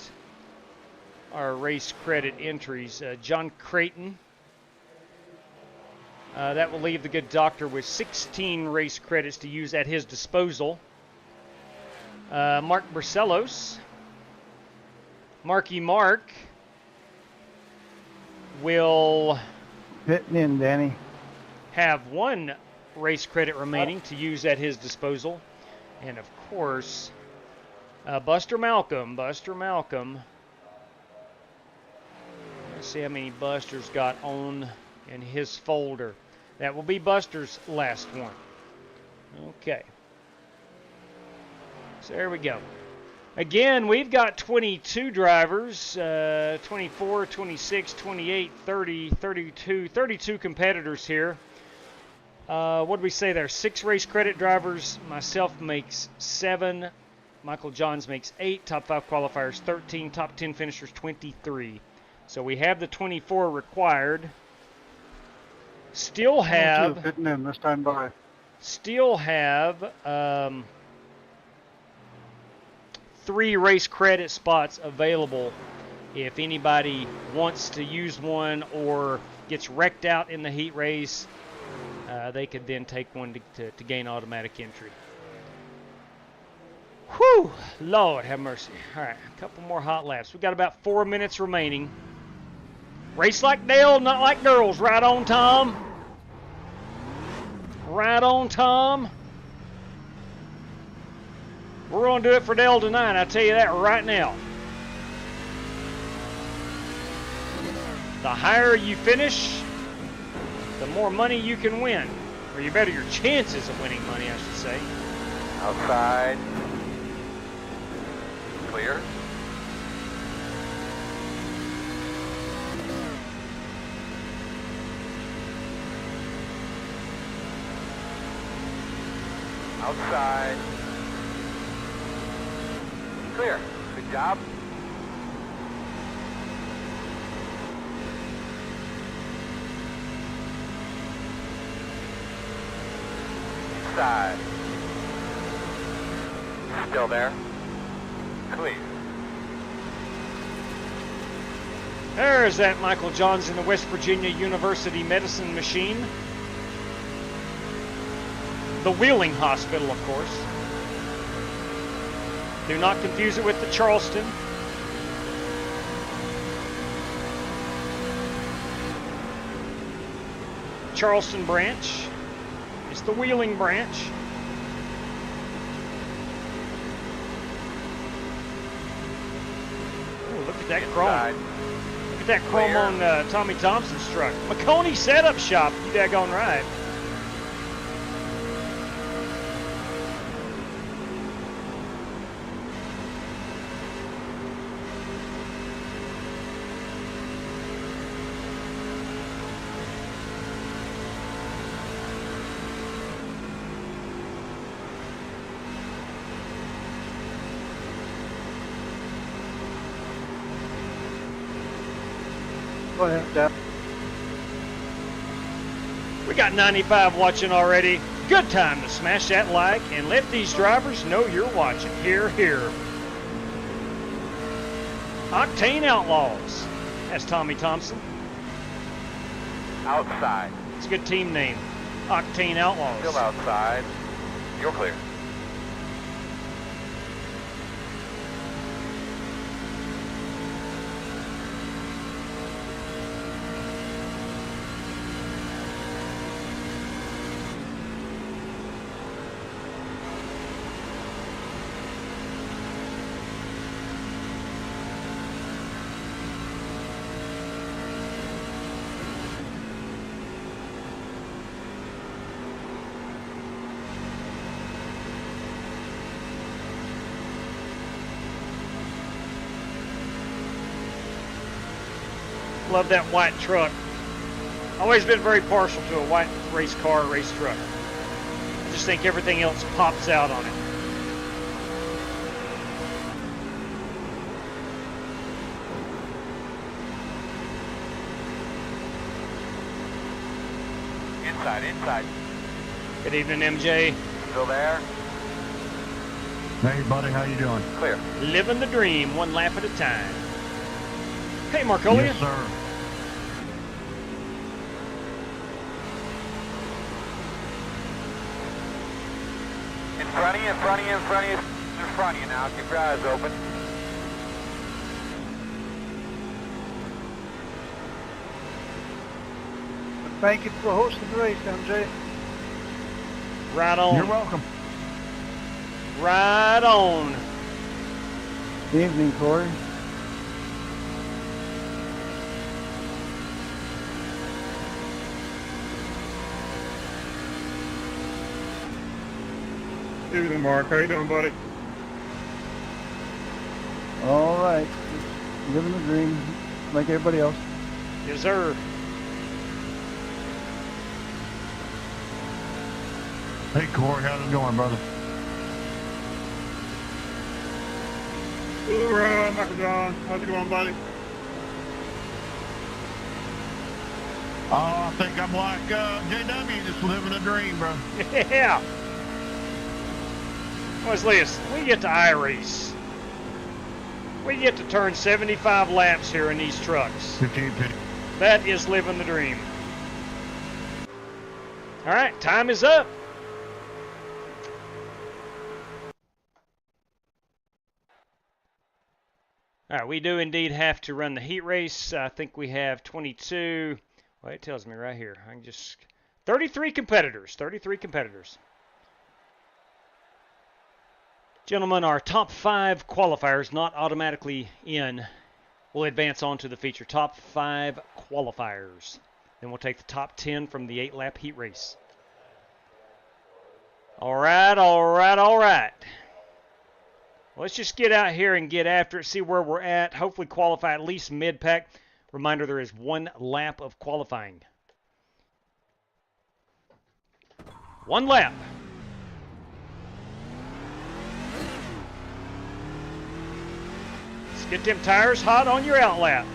our race credit entries. John Creighton. That will leave the good doctor with 16 race credits to use at his disposal. Mark Barcelos. Marky Mark will Hitting in, Danny. have 1 race credit remaining to use at his disposal. And, of course, Buster Malcolm. Let's see how many Buster's got on in his folder. That will be Buster's last one. Okay. So there we go. Again, we've got 22 drivers, 24, 26, 28, 30, 32 competitors here. What did we say there? 6 race credit drivers. Myself makes 7. Michael Johns makes 8. Top 5 qualifiers 13. Top 10 finishers 23. So we have the 24 required. Still have Hitting in this time by. Still have 3 race credit spots available. If anybody wants to use one or gets wrecked out in the heat race, they could then take one to gain automatic entry. Whew! Lord have mercy. All right, a couple more hot laps. We've got about 4 minutes remaining. Race like Dale, not like girls. Right on, Tom. Right on, Tom. We're going to do it for Dale tonight. I tell you that right now. The higher you finish, the more money you can win. Or the better your chances of winning money, I should say. Outside. Clear. Outside. Clear. Good job. Inside. Still there. Clear. There's that Michael Johns in the West Virginia University Medicine Machine. The Wheeling Hospital, of course. Do not confuse it with the Charleston. Charleston branch. It's the Wheeling branch. Oh, look at that chrome. Look at that chrome on Tommy Thompson's truck. McConey Setup Shop, you daggone right. Go ahead, Dad. We got 95 watching already. Good time to smash that like and let these drivers know you're watching. Here, here. Octane Outlaws. That's Tommy Thompson. Outside. It's a good team name. Octane Outlaws. Still outside. You're clear. Love that white truck. Always been very partial to a white race car, race truck. I just think everything else pops out on it. Inside. Good evening, MJ. Still there? Hey, buddy, how you doing? Clear. Living the dream, one lap at a time. Hey, Marcolia. Yes, sir. In front of you now. Keep your eyes open. Thank you for hosting the race, MJ. Right on. You're welcome. Right on. Evening, Corey. Evening, Mark. How you doing, buddy? All right. Just living the dream like everybody else. Yes, sir. Hey, Corey, how's it going, brother? All right, Michael John. How's it going, buddy? Oh, I think I'm like JW, just living a dream, bro. Yeah. What's this? We get to iRace. We get to turn 75 laps here in these trucks. 15. That is living the dream. All right, time is up. All right, we do indeed have to run the heat race. I think we have 22. Well, it tells me right here. I can just 33 competitors. 33 competitors. Gentlemen, our top 5 qualifiers, not automatically in, will advance on to the feature. Top 5 qualifiers. Then we'll take the top 10 from the 8-lap heat race. All right. Let's just get out here and get after it, see where we're at. Hopefully qualify at least mid-pack. Reminder, there is 1 lap of qualifying. 1 lap. Let's get them tires hot on your out lap.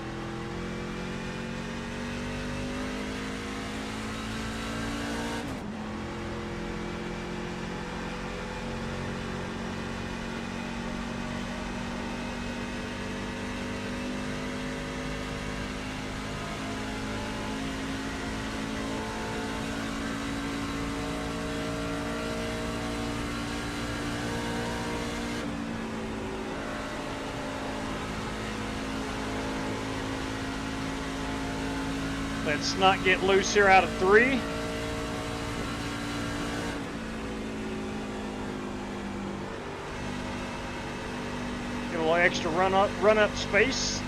Let's not get loose here out of 3. Get a little extra run up space.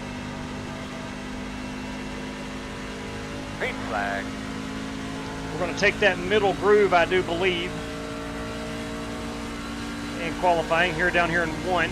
Green flag. We're going to take that middle groove, I do believe, in qualifying here down here in 1.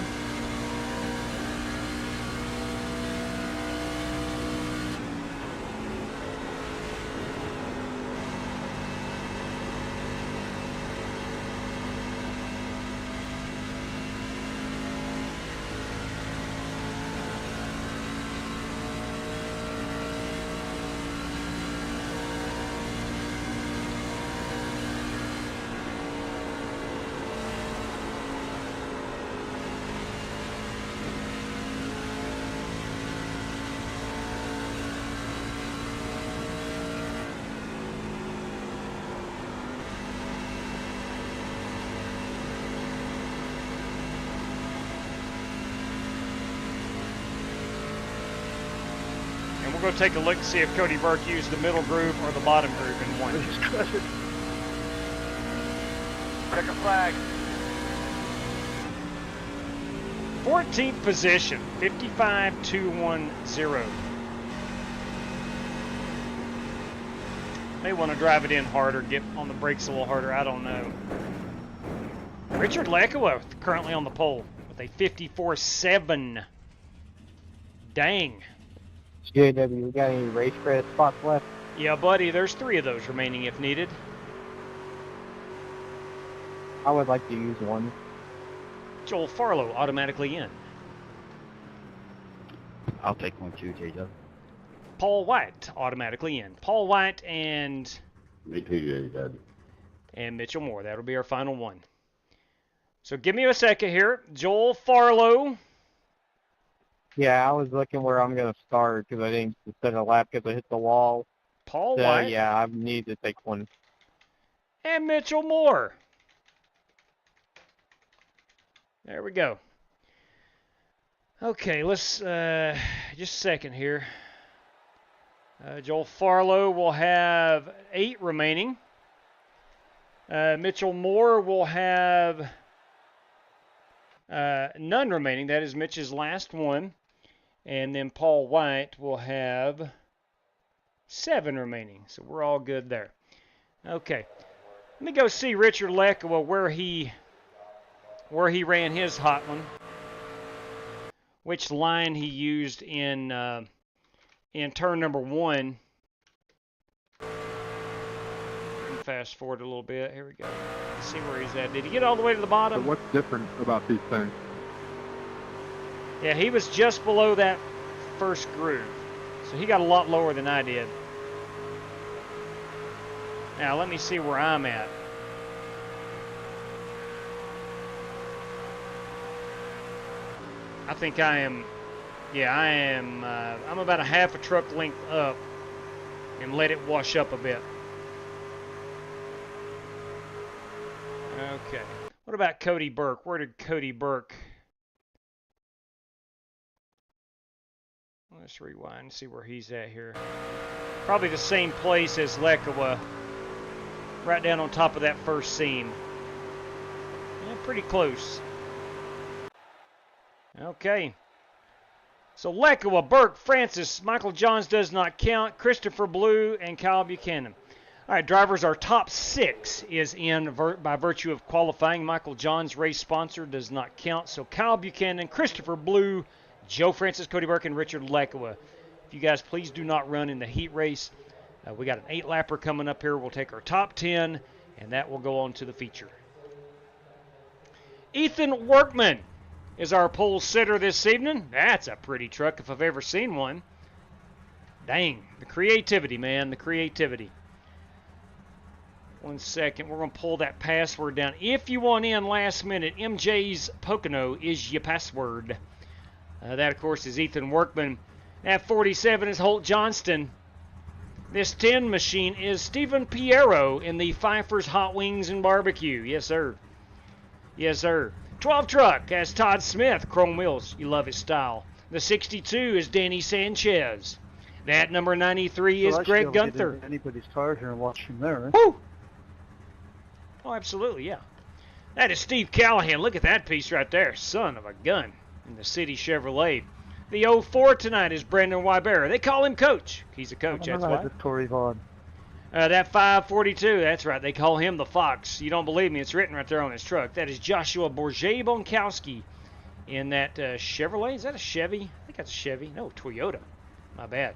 And we're going to take a look to see if Cody Burke used the middle groove or the bottom groove in 1. Checker flag. 14th position, 55.210. May want to drive it in harder, get on the brakes a little harder, I don't know. Richard Lekowa currently on the pole with a 54.7. Dang. JW, we got any race credit spots left? Yeah, buddy, there's 3 of those remaining if needed. I would like to use one. Joel Farlow automatically in. I'll take one too, JW. Paul White automatically in. Paul White and Me too, JW. and Mitchell Moore. That'll be our final one. So give me a second here. Joel Farlow. Yeah, I was looking where I'm going to start because I didn't set a lap because I hit the wall. Paul White. Yeah, I need to take one. And Mitchell Moore. There we go. Okay, let's just a second here. Joel Farlow will have 8 remaining. Mitchell Moore will have none remaining. That is Mitch's last one. And then Paul White will have 7 remaining. So we're all good there. Okay. Let me go see Richard Lekowa where he ran his hot one. Which line he used in turn number 1. Fast forward a little bit. Here we go. Let's see where he's at. Did he get all the way to the bottom? So what's different about these things? Yeah, he was just below that first groove. So he got a lot lower than I did. Now, let me see where I'm at. I think I am, yeah, I am, I'm about a half a truck length up and let it wash up a bit. Okay. What about Cody Burke? Where did Cody Burke? Let's rewind and see where he's at here. Probably the same place as Lekowa. Right down on top of that first seam. Yeah, pretty close. Okay. So Lekowa, Burke, Francis, Michael Johns does not count, Christopher Blue, and Kyle Buchanan. All right, drivers, our top 6 is in by virtue of qualifying. Michael Johns, race sponsor, does not count. So Kyle Buchanan, Christopher Blue, Joe Francis, Cody Burke, and Richard Lekowa. If you guys please do not run in the heat race. We got an 8-lapper coming up here. We'll take our top 10, and that will go on to the feature. Ethan Workman is our pole sitter this evening. That's a pretty truck if I've ever seen one. Dang, the creativity, man, the creativity. 1 second, we're going to pull that password down. If you want in last minute, MJ's Pocono is your password. That, of course, is Ethan Workman. At 47 is Holt Johnston. This 10 machine is Stephen Piero in the Pfeiffer's Hot Wings and Barbecue. Yes, sir. Yes, sir. 12 truck has Todd Smith, Chrome Wheels. You love his style. The 62 is Danny Sanchez. That number 93 is Greg Gunther. Anybody's car here and watch him there. Woo! Oh, absolutely, yeah. That is Steve Callahan. Look at that piece right there. Son of a gun in the City Chevrolet. The 04 tonight is Brandon Wybera. They call him Coach. He's a coach, that's why. Tory Vaughn. That 542, that's right. They call him the Fox. You don't believe me, it's written right there on his truck. That is Joshua Bourget-Bonkowski in that Chevrolet. Is that a Chevy? I think that's a Chevy. No, Toyota. My bad.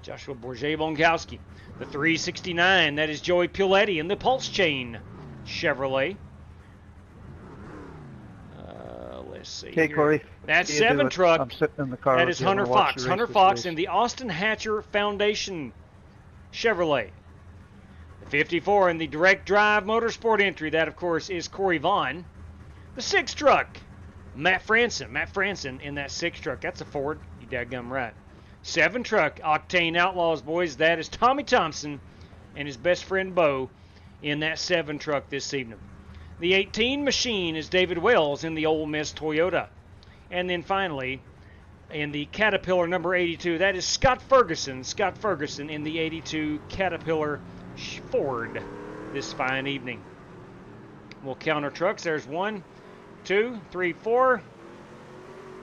Joshua Bourget-Bonkowski. The 369, that is Joey Piletti in the Pulse Chain Chevrolet. Let's see. Okay, Corey. That's 7 truck. I'm sitting in the car. That is Hunter Fox. Hunter Fox in the Austin Hatcher Foundation Chevrolet. The 54 in the Direct Drive Motorsport entry. That, of course, is Corey Vaughn. The 6 truck, Matt Franson. Matt Franson in that 6 truck. That's a Ford. You dadgum right. 7 truck, Octane Outlaws, boys. That is Tommy Thompson and his best friend Bo in that 7 truck this evening. The 18 machine is David Wells in the Ole Miss Toyota. And then finally, in the Caterpillar number 82, that is Scott Ferguson. Scott Ferguson in the 82 Caterpillar Ford this fine evening. We'll count our trucks. There's 1, 2, 3, 4,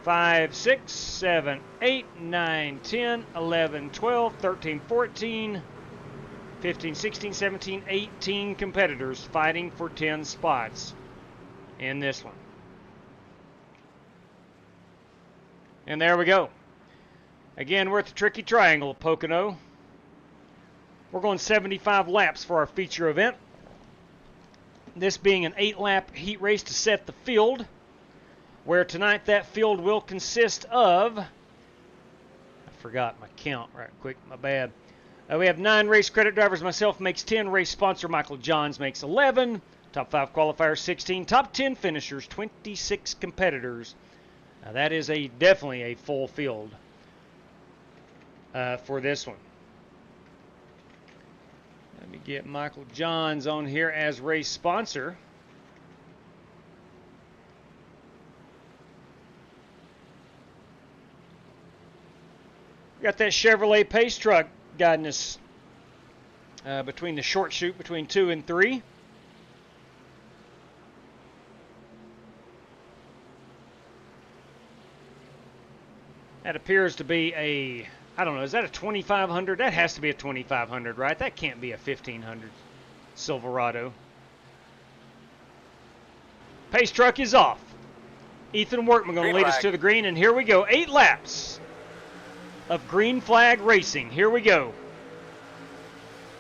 5, 6, 7, 8, 9, 10, 11, 12, 13, 14, 15, 16, 17, 18 competitors fighting for 10 spots in this one. And there we go. Again, we're at the Tricky Triangle of Pocono. We're going 75 laps for our feature event. This being an 8-lap heat race to set the field, where tonight that field will consist of, I forgot my count right quick, my bad. We have 9 race credit drivers. Myself makes 10. Race sponsor Michael Johns makes 11. Top 5 qualifiers 16. Top 10 finishers 26 competitors. Now that is definitely a full field for this one. Let me get Michael Johns on here as race sponsor. Got that Chevrolet Pace truck guiding us between the short chute between 2 and 3. That appears to be a, I don't know, is that a 2500? That has to be a 2500, right? That can't be a 1500 Silverado. Pace truck is off. Ethan Workman going to lead us to the green, and here we go. 8 laps of green flag racing. Here we go.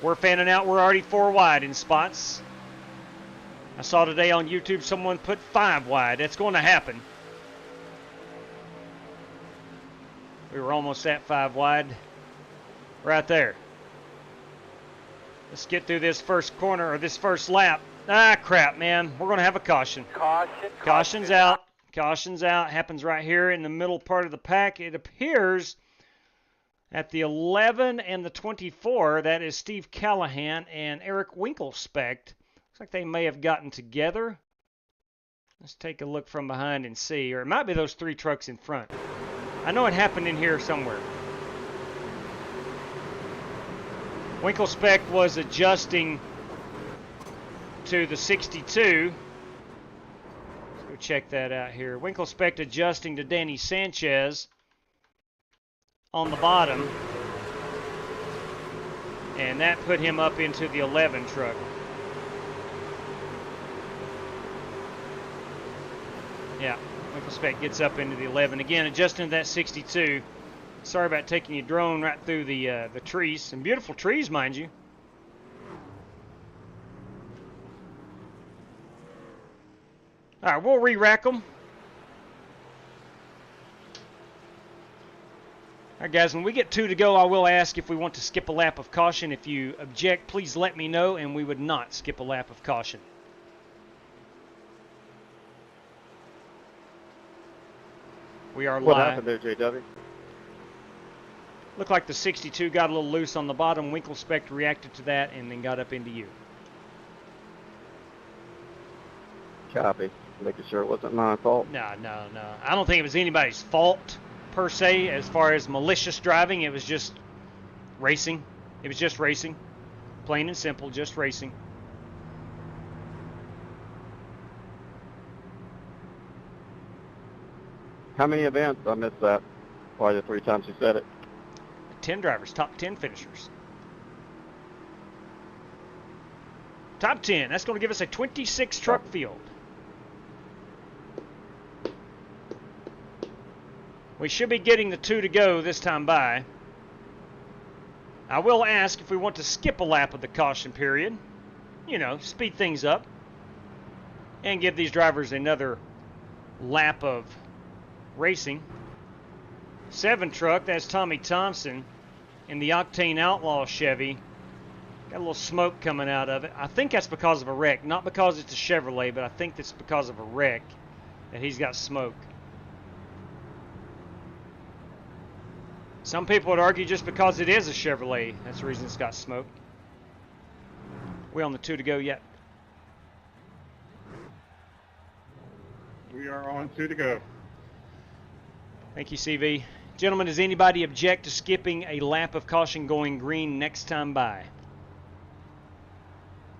We're fanning out. We're already 4 wide in spots. I saw today on YouTube someone put 5 wide. That's going to happen. We were almost at 5 wide. Right there. Let's get through this first corner, or this first lap. Ah, crap, man. We're going to have a caution. Caution's out. Caution's out. Happens right here in the middle part of the pack. It appears at the 11 and the 24, that is Steve Callahan and Eric Winkelspect. Looks like they may have gotten together. Let's take a look from behind and see. Or it might be those 3 trucks in front. I know it happened in here somewhere. Winkelspect was adjusting to the 62. Let's go check that out here. Winkelspect adjusting to Danny Sanchez on the bottom, and that put him up into the 11 truck. Yeah, Winkelspect gets up into the 11 again, adjusting to that 62. Sorry about taking your drone right through the trees. Some beautiful trees, mind you. All right, we'll re-rack them. All right, guys, when we get 2 to go, I will ask if we want to skip a lap of caution. If you object, please let me know, and we would not skip a lap of caution. We are live. What happened there, JW? Looked like the 62 got a little loose on the bottom. Winkelspect reacted to that and then got up into you. Copy. Making sure it wasn't my fault. No. I don't think it was anybody's fault, per se, as far as malicious driving. It was just racing. It was just racing. Plain and simple, just racing. How many events? I missed that. Why the 3 times you said it? 10 drivers, top 10 finishers. Top 10. That's going to give us a 26 truck field. We should be getting the 2 to go this time by. I will ask if we want to skip a lap of the caution period. You know, speed things up. And give these drivers another lap of racing. 7 truck, that's Tommy Thompson in the Octane Outlaw Chevy. Got a little smoke coming out of it. I think that's because of a wreck. Not because it's a Chevrolet, but I think that's because of a wreck that he's got smoke. Some people would argue just because it is a Chevrolet, that's the reason it's got smoke. We on the 2 to go yet? We are on 2 to go. Thank you, CV. Gentlemen, does anybody object to skipping a lap of caution going green next time by?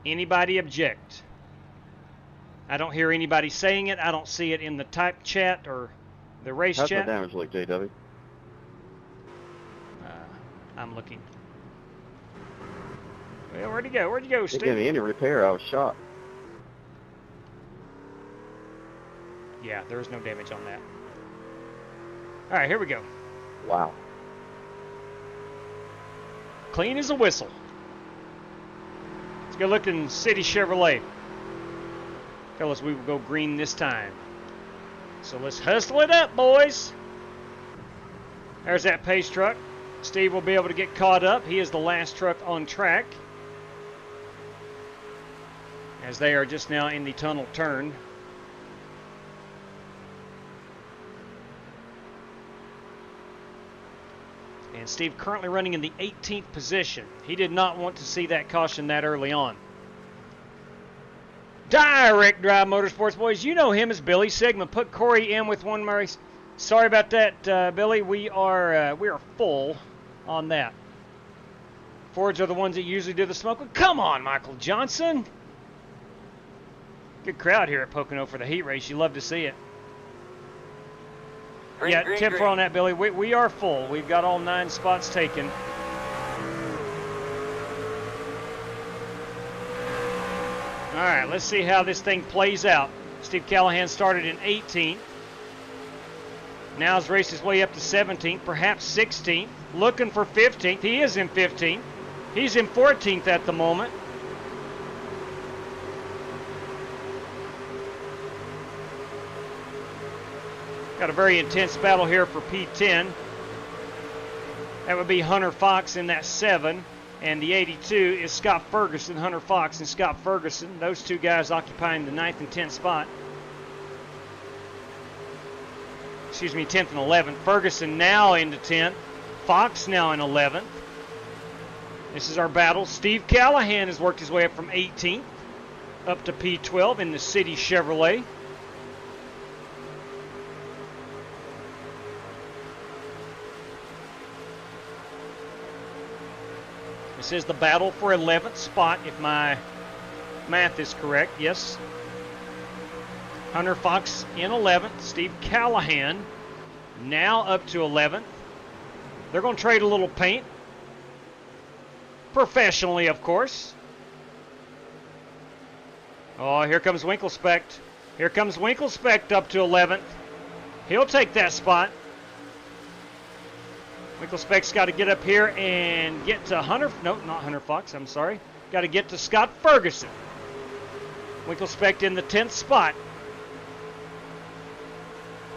Anybody object? I don't hear anybody saying it. I don't see it in the type chat or the race How's chat. my damage look, JW? I'm looking. Well, where'd he go? Where'd you go, Steve? Didn't give me any repair. I was shot. Yeah, there was no damage on that. All right, here we go. Wow. Clean as a whistle. It's a good-looking city Chevrolet. Fellas, we will go green this time. So let's hustle it up, boys. There's that pace truck. Steve will be able to get caught up. He is the last truck on track, as they are just now in the tunnel turn. And Steve currently running in the 18th position. He did not want to see that caution that early on. Direct Drive Motorsports, boys. You know him as Billy Sigma. Put Corey in with one race. Sorry about that, Billy. We are full on that. Fords are the ones that usually do the smoke. Come on, Michael Johnson. Good crowd here at Pocono for the heat race. You love to see it. Green, Yeah, green, 10 green. for on that, Billy. We are full. We've got all 9 spots taken. All right, let's see how this thing plays out. Steve Callahan started in 18th. Now has raced his way up to 17th, perhaps 16th. Looking for 15th. He is in 15th. He's in 14th at the moment. Got a very intense battle here for P10. That would be Hunter Fox in that 7. And the 82 is Scott Ferguson. Hunter Fox and Scott Ferguson. Those two guys occupying the 9th and 10th spot. Excuse me, 10th and 11th. Ferguson now into 10th. Fox now in 11th. This is our battle. Steve Callahan has worked his way up from 18th up to P12 in the City Chevrolet. This is the battle for 11th spot, if my math is correct. Yes. Hunter Fox in 11th. Steve Callahan now up to 11th. They're going to trade a little paint. Professionally, of course. Oh, here comes Winklespect. Here comes Winklespect up to 11th. He'll take that spot. Winklespect's got to get up here and get to Hunter. No, not Hunter Fox. I'm sorry. Got to get to Scott Ferguson. Winklespect in the 10th spot.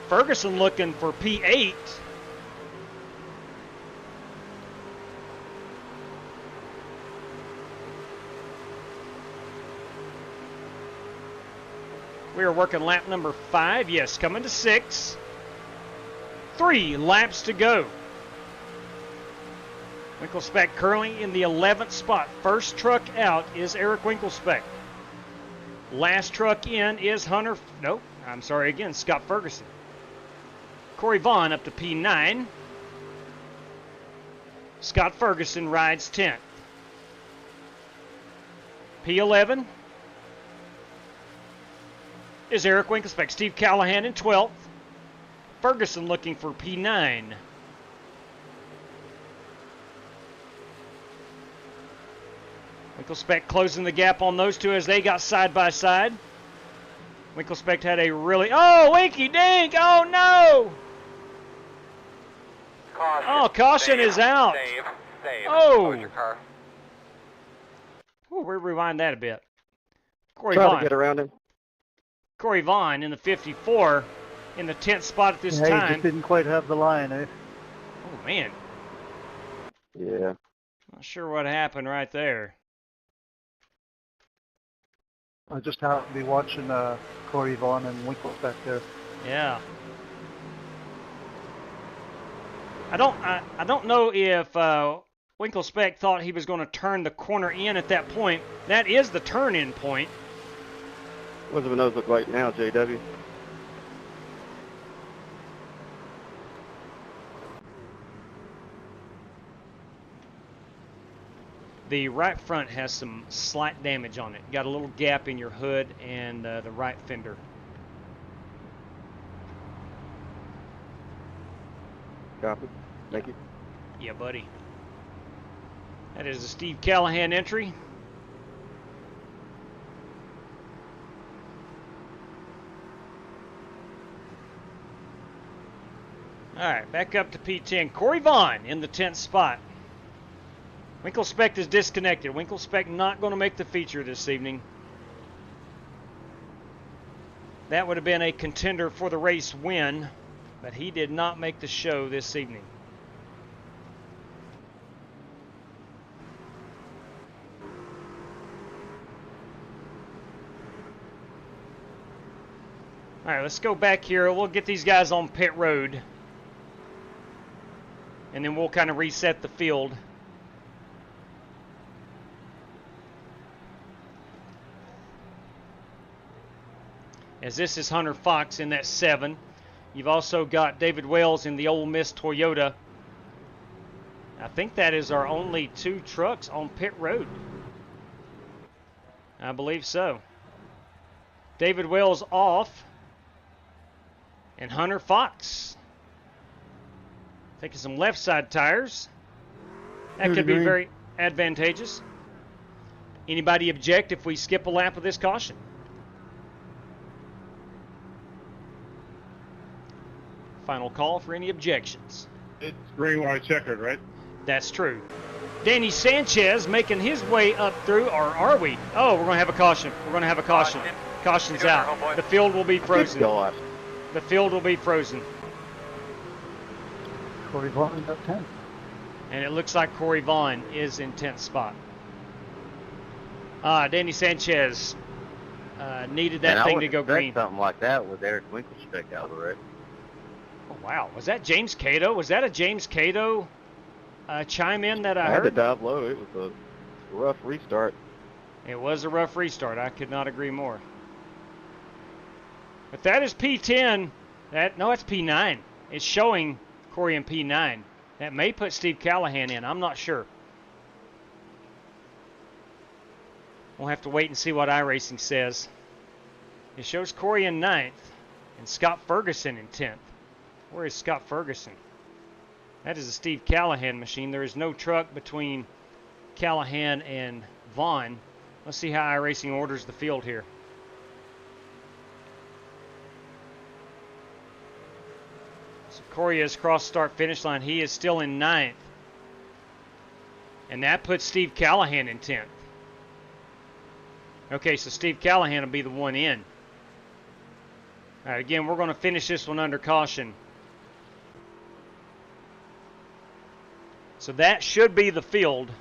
Ferguson looking for P8. We are working lap number 5. Yes, coming to 6. 3 laps to go. Winklespect currently in the 11th spot. First truck out is Eric Winklespect. Last truck in is Hunter. Nope, I'm sorry again, Scott Ferguson. Corey Vaughn up to P9. Scott Ferguson rides 10th. P11 is Eric Winklespect. Steve Callahan in 12th. Ferguson looking for P9. Winklespect closing the gap on those two as they got side by side. Winklespect had a really... Oh, Winky Dink! Oh, no! Caution. Oh, caution Save, is out. Save. Oh. Close your car. Ooh, we'll rewind that a bit. Corey Try to Vaughn. get around him. Corey Vaughn in the 54 in the 10th spot at this Yeah, he time. just didn't quite have the line, eh? Oh, man. Yeah. Not sure what happened right there. I just happened to be watching Corey Vaughn and Winklespect there. Yeah. I don't know if Winklespect thought he was going to turn the corner in at that point. That is the turn-in point. What does the nose look like now, JW? The right front has some slight damage on it. Got a little gap in your hood and the right fender. Copy. Thank you. Yeah, buddy. That is a Steve Callahan entry. All right, back up to P10. Corey Vaughn in the 10th spot. Winklespect is disconnected. Winklespect not going to make the feature this evening. That would have been a contender for the race win, but he did not make the show this evening. All right, let's go back here. We'll get these guys on pit road, and then we'll kind of reset the field. As this is Hunter Fox in that 7. You've also got David Wells in the Ole Miss Toyota. I think that is our only 2 trucks on pit road. I believe so. David Wells off. And Hunter Fox. Taking some left side tires. That could be very advantageous. Anybody object if we skip a lap of this caution? Final call for any objections. It's green, white, checkered, right? That's true. Danny Sanchez making his way up through, or are we? Oh, we're going to have a caution. We're going to have a caution. Caution's out. The field will be frozen. The field will be frozen. Corey Vaughn up 10. And it looks like Corey Vaughn is in 10th spot. Danny Sanchez needed that thing to go green. Something like that with Eric Winklespect out of the race. Oh, wow. Was that James Cato? Was that a James Cato chime in that I heard? I had to dive low. It was a rough restart. It was a rough restart. I could not agree more. But that is P10. No, it's P9. It's showing Corey in P9. That may put Steve Callahan in. I'm not sure. We'll have to wait and see what iRacing says. It shows Corey in 9th and Scott Ferguson in 10th. Where is Scott Ferguson? That is a Steve Callahan machine. There is no truck between Callahan and Vaughn. Let's see how iRacing orders the field here. So Corey has crossed start finish line. He is still in 9th. And that puts Steve Callahan in 10th. Okay, so Steve Callahan will be the one in. All right, again, we're going to finish this one under caution. So that should be the field.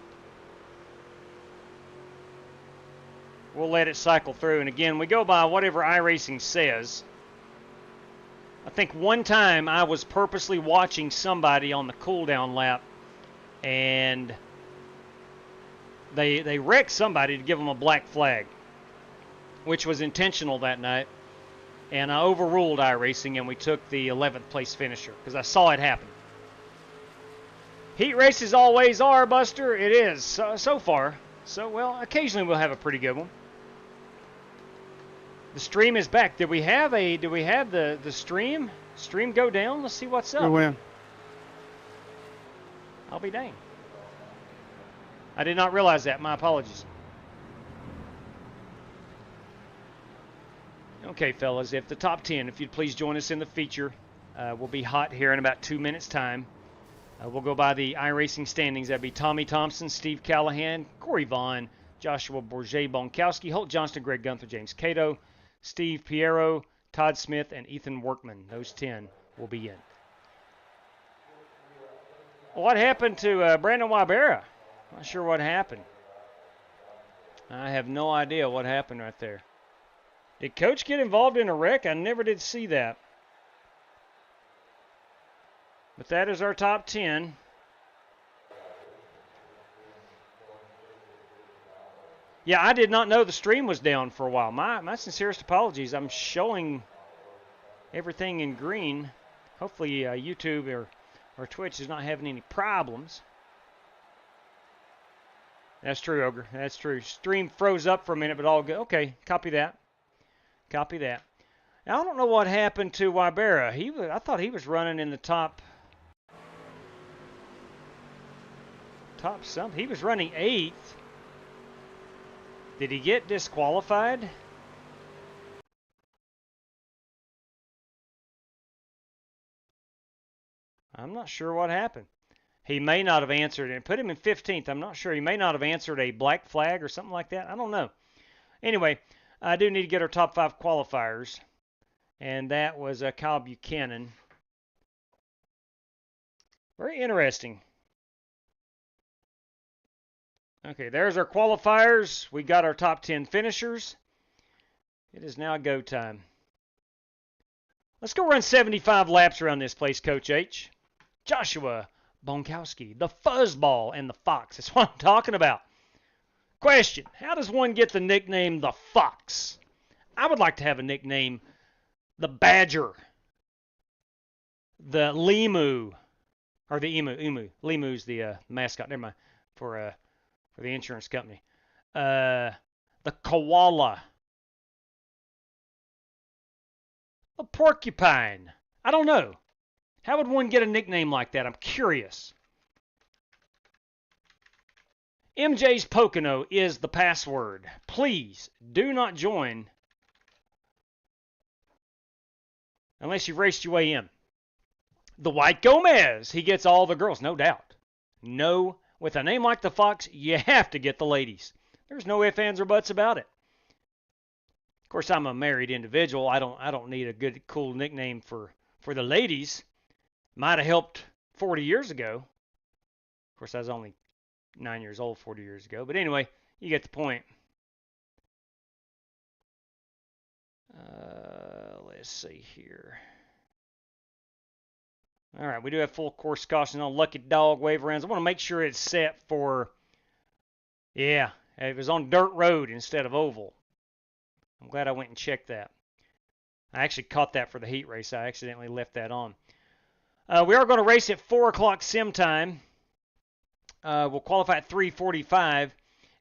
We'll let it cycle through. And again, we go by whatever iRacing says. I think one time I was purposely watching somebody on the cool-down lap, and they wrecked somebody to give them a black flag, which was intentional that night. And I overruled iRacing, and we took the 11th place finisher because I saw it happen. Heat races always are, Buster. It is so far. So, well, occasionally we'll have a pretty good one. The stream is back. Did we have the stream go down? Let's see what's up. Good win. I'll be dang. I did not realize that. My apologies. Okay, fellas, if the top 10, if you'd please join us in the feature, we'll be hot here in about 2 minutes' time. We'll go by the iRacing standings. That'd be Tommy Thompson, Steve Callahan, Corey Vaughn, Joshua Bourget Bonkowski, Holt Johnston, Greg Gunther, James Cato, Steve Piero, Todd Smith, and Ethan Workman. Those 10 will be in. What happened to Brandon Wybera? Not sure what happened. I have no idea what happened right there. Did Coach get involved in a wreck? I never did see that. But that is our top 10. Yeah, I did not know the stream was down for a while. My sincerest apologies. I'm showing everything in green. Hopefully YouTube or Twitch is not having any problems. That's true, Ogre. That's true. Stream froze up for a minute, but all good. Okay, copy that. Copy that. Now, I don't know what happened to Wybera. I thought he was running in the top something. He was running 8th. Did he get disqualified? I'm not sure what happened. He may not have answered and put him in 15th. I'm not sure. He may not have answered a black flag or something like that. I don't know. Anyway, I do need to get our top 5 qualifiers. And that was Kyle Buchanan. Very interesting. Okay, there's our qualifiers. We got our top 10 finishers. It is now go time. Let's go run 75 laps around this place, Coach H. Joshua Bonkowski, the fuzzball and the fox. That's what I'm talking about. Question, how does one get the nickname the Fox? I would like to have a nickname, the Badger, the Lemu, or the Emu. Lemu's the mascot, never mind, for the insurance company. The Koala, the Porcupine. I don't know. How would one get a nickname like that? I'm curious. MJ's Pocono is the password. Please do not join unless you've raced your way in. The White Gomez. He gets all the girls, no doubt. No, with a name like the Fox, you have to get the ladies. There's no ifs, ands, or buts about it. Of course, I'm a married individual. I don't need a good, cool nickname for the ladies. Might have helped 40 years ago. Of course, I was only 9 years old 40 years ago. But anyway, you get the point. Let's see here. All right, we do have full course caution on Lucky Dog wave rounds. I want to make sure it's set for, yeah, it was on dirt road instead of oval. I'm glad I went and checked that. I actually caught that for the heat race. I accidentally left that on. We are going to race at 4 o'clock sim time. We'll qualify at 3:45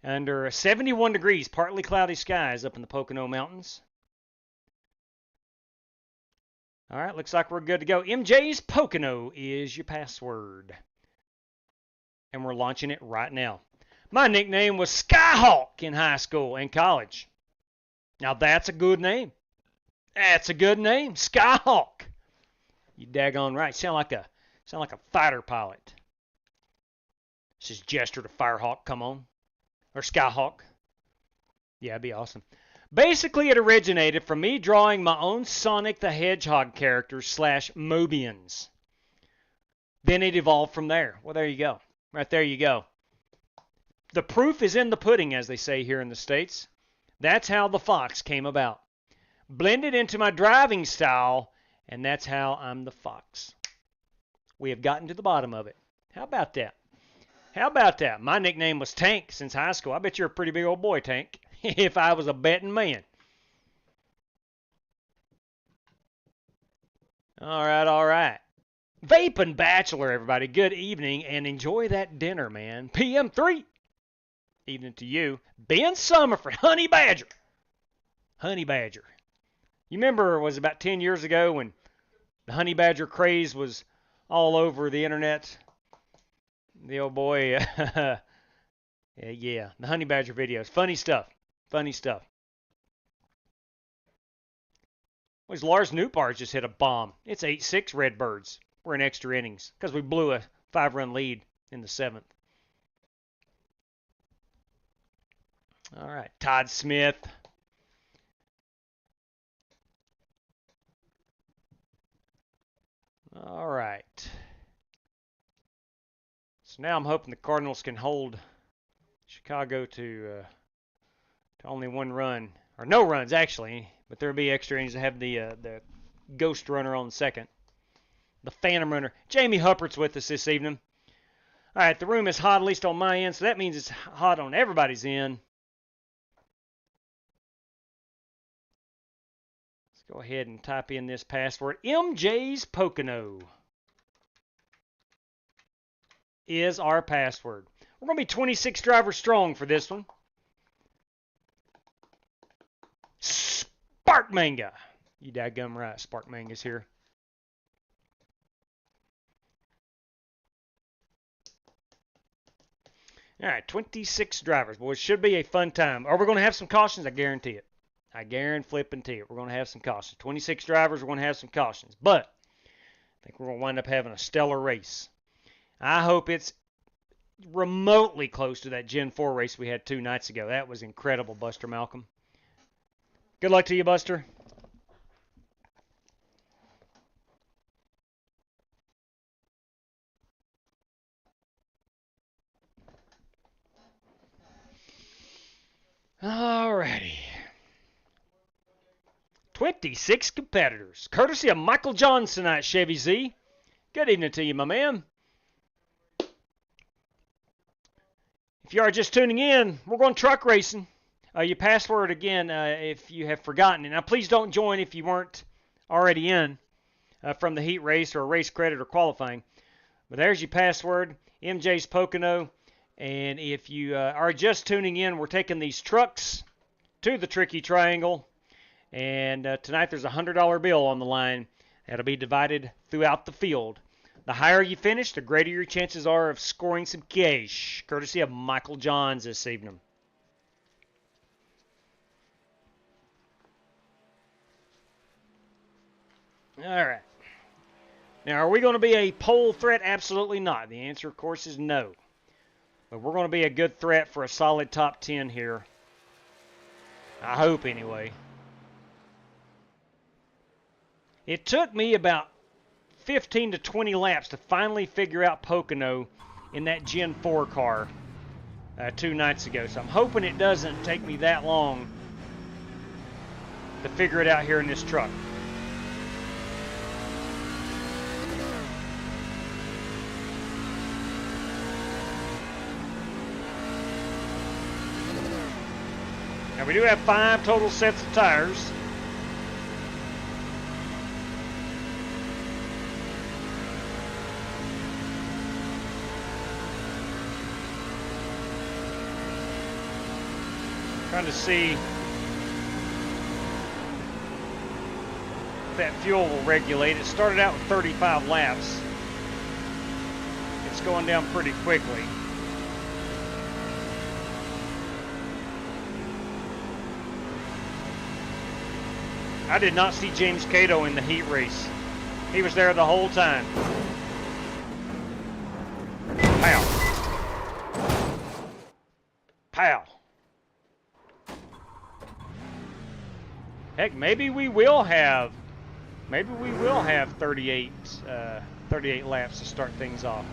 under 71 degrees, partly cloudy skies up in the Pocono Mountains. All right, looks like we're good to go. MJ's Pocono is your password. And we're launching it right now. My nickname was Skyhawk in high school and college. Now that's a good name. That's a good name, Skyhawk. You daggone right. Sound like a fighter pilot. This is Jester to Firehawk, come on. Or Skyhawk. Yeah, it'd be awesome. Basically, it originated from me drawing my own Sonic the Hedgehog characters / Mobians. Then it evolved from there. Well, there you go. Right there you go. The proof is in the pudding, as they say here in the States. That's how the Fox came about. Blended into my driving style, and that's how I'm the Fox. We have gotten to the bottom of it. How about that? How about that? My nickname was Tank since high school. I bet you're a pretty big old boy, Tank, if I was a betting man. All right, all right. Vaping Bachelor, everybody. Good evening, and enjoy that dinner, man. PM3. Evening to you. Ben Summerford, Honey Badger. Honey Badger. You remember it was about 10 years ago when the Honey Badger craze was all over the internet? The old boy, yeah, the Honey Badger videos. Funny stuff. Funny stuff. Was Lars Newbar just hit a bomb. It's 8-6 Redbirds. We're in extra innings because we blew a 5-run lead in the 7th. All right, Todd Smith. All right. So now I'm hoping the Cardinals can hold Chicago to only 1 run, or no runs actually, but there'll be extra innings to have the ghost runner on the second, the phantom runner. Jamie Huppert's with us this evening. All right, the room is hot, at least on my end, so that means it's hot on everybody's end. Let's go ahead and type in this password. MJ's Pocono is our password. We're going to be 26 drivers strong for this one. Spark Manga. You dadgum right, Spark Manga's here. All right, 26 drivers. Boy, it should be a fun time. Are we going to have some cautions? I guarantee it. I guarantee it. We're going to have some cautions. 26 drivers, we're going to have some cautions. But I think we're going to wind up having a stellar race. I hope it's remotely close to that Gen 4 race we had 2 nights ago. That was incredible, Buster Malcolm. Good luck to you, Buster. Alrighty. 26 competitors. Courtesy of Michael Johnson at Chevy Z. Good evening to you, my man. If you are just tuning in, we're going truck racing. Your password, again, if you have forgotten it. Now, please don't join if you weren't already in from the heat race or race credit or qualifying. But there's your password, MJ's Pocono. And if you are just tuning in, we're taking these trucks to the Tricky Triangle. And tonight there's a $100 bill on the line. That'll be divided throughout the field. The higher you finish, the greater your chances are of scoring some cash. Courtesy of Michael Johns this evening. All right. Now, are we going to be a pole threat? Absolutely not. The answer, of course, is no. But we're going to be a good threat for a solid top 10 here. I hope, anyway. It took me about 15 to 20 laps to finally figure out Pocono in that Gen 4 car 2 nights ago. So I'm hoping it doesn't take me that long to figure it out here in this truck. Now we do have 5 total sets of tires. Trying to see if that fuel will regulate. It started out with 35 laps. It's going down pretty quickly. I did not see James Cato in the heat race. He was there the whole time. Pow. Pow. Heck, maybe we will have 38 laps to start things off.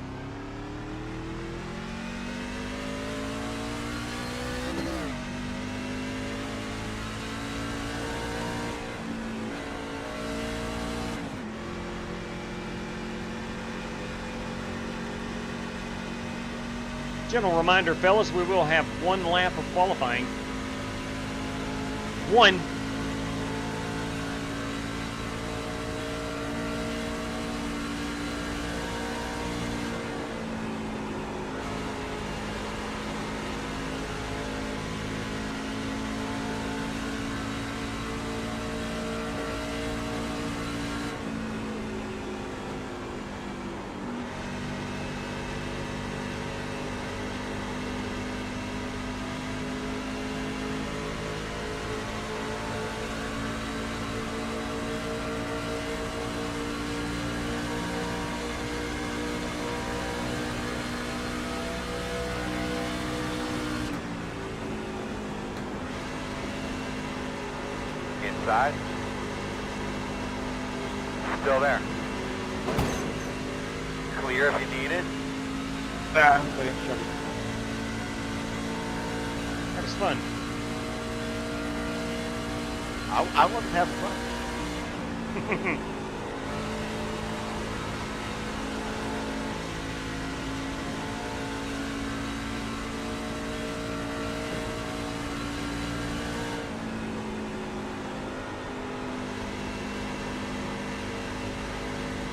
General reminder, fellas, we will have 1 lap of qualifying. 1. Inside. Still there. Clear if you need it. Ah, That was fun. I wasn't having fun.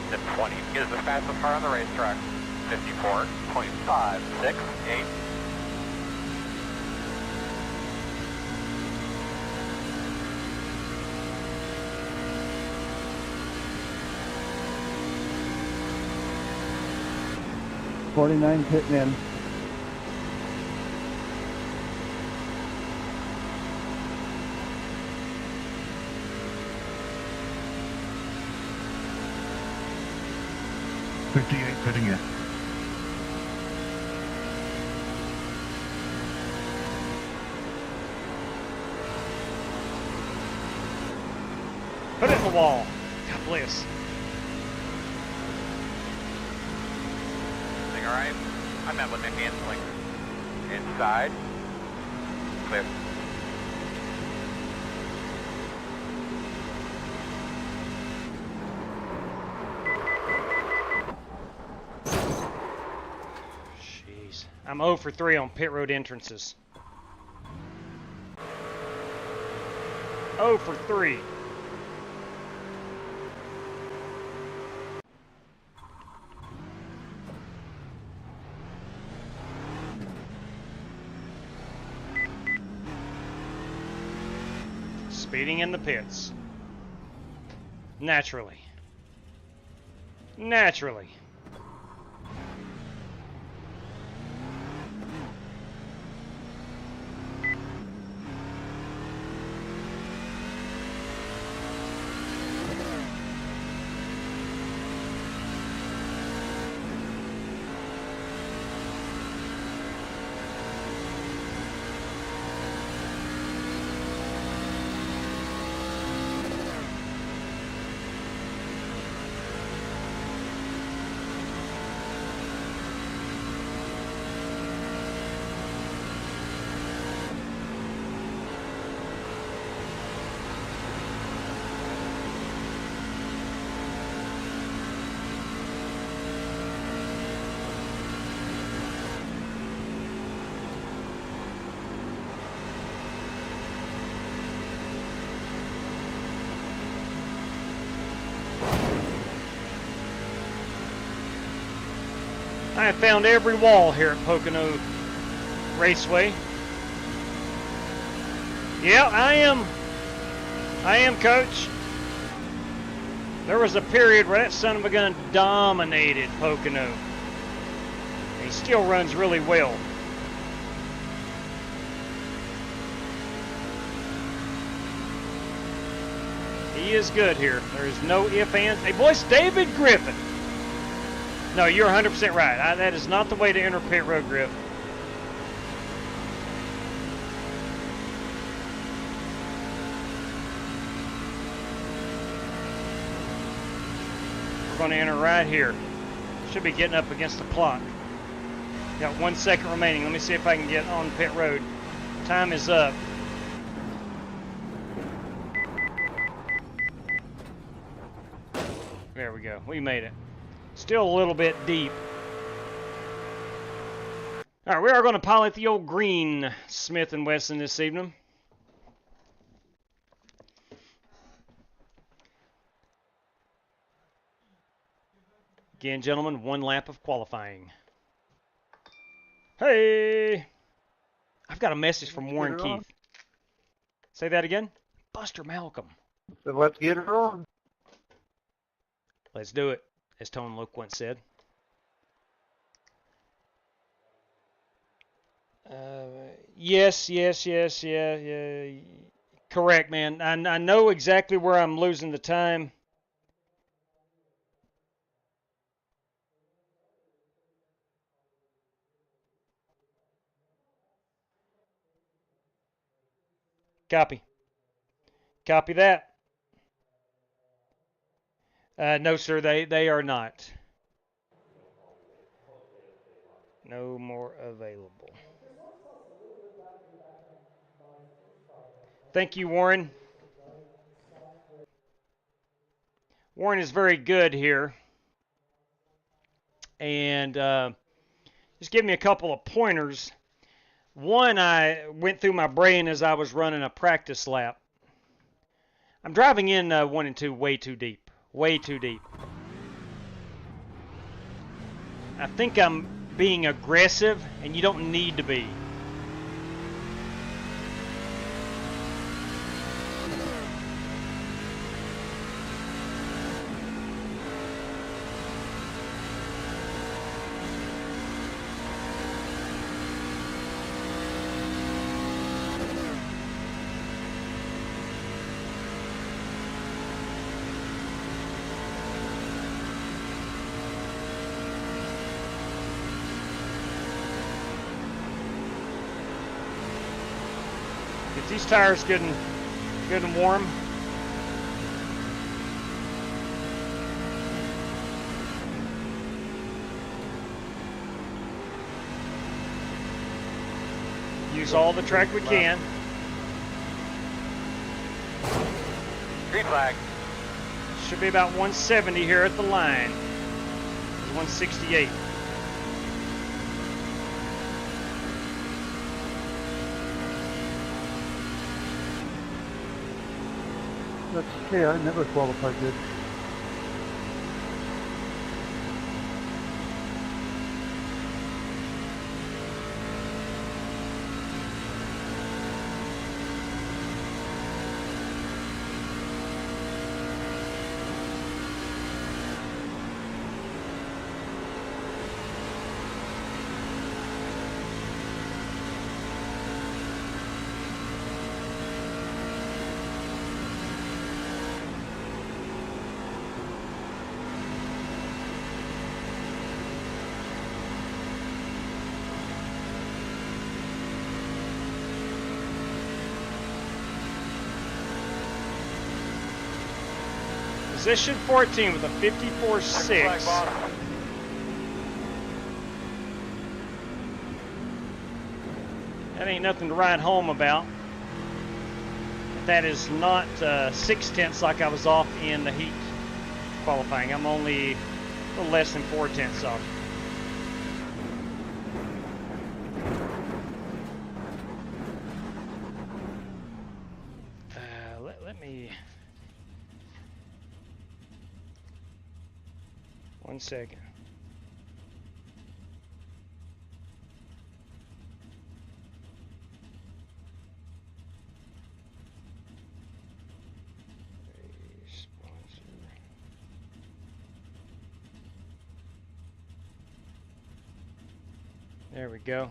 Zip 20 is the fastest car on the racetrack. 54.568. '49 hitting in. '58 pitting in. Put it in the wall. God bless. Everything alright? I met with my handling. Inside. Clear. Jeez. I'm 0 for 3 on pit road entrances. 0 for 3. Speeding in the pits. Naturally. Naturally. I have found every wall here at Pocono Raceway. Yeah, I am, Coach. There was a period where that son of a gun dominated Pocono. And he still runs really well. He is good here. There is no ifs, ands. Hey, boys, David Griffin. No, you're 100% right. That is not the way to enter pit road, Griff. We're going to enter right here. Should be getting up against the clock. Got 1 second remaining. Let me see if I can get on pit road. Time is up. There we go. We made it. Still a little bit deep. All right, we are going to pilot the old green Smith & Wesson this evening. Again, gentlemen, 1 lap of qualifying. Hey! I've got a message from Warren Keith. Say that again? Buster Malcolm. So let's get it on. Let's do it, as Tone Loke once said. Yes, yeah. Correct, man. I know exactly where I'm losing the time. Copy. Copy that. No, sir, they are not. No more available. Thank you, Warren. Warren is very good here. And just give me a couple of pointers. One, I went through my brain as I was running a practice lap. I'm driving in 1 and 2 way too deep. Way too deep. I think I'm being aggressive, and you don't need to be. Get these tires good and warm. Use all the track we can. Green flag. Should be about 170 here at the line. It's 168. That's okay, I never qualified good. Position 14 with a 54.6. That ain't nothing to write home about. That is not 6/10 like I was off in the heat qualifying. I'm only a little less than 4/10 off. Let me... 1 second. There we go.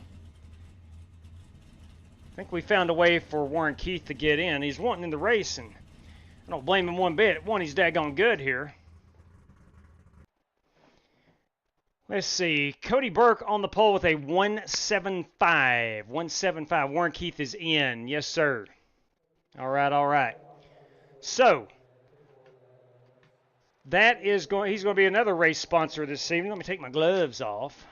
I think we found a way for Warren Keith to get in. He's wanting in the race, and I don't blame him one bit. One, he's daggone good here. Let's see. Cody Burke on the pole with a 175. 175. Warren Keith is in. Yes, sir. All right, all right. So, that is going. He's going to be another race sponsor this evening. Let me take my gloves off.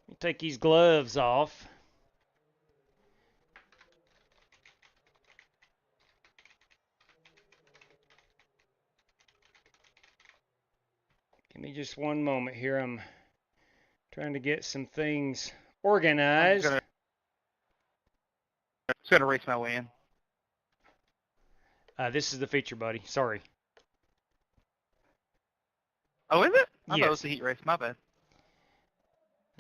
Let me take these gloves off. Give me just one moment here. I'm trying to get some things organized. I'm just gonna race my way in. This is the feature, buddy. Sorry. Oh, is it? I thought Yes. it was the heat race. My bad.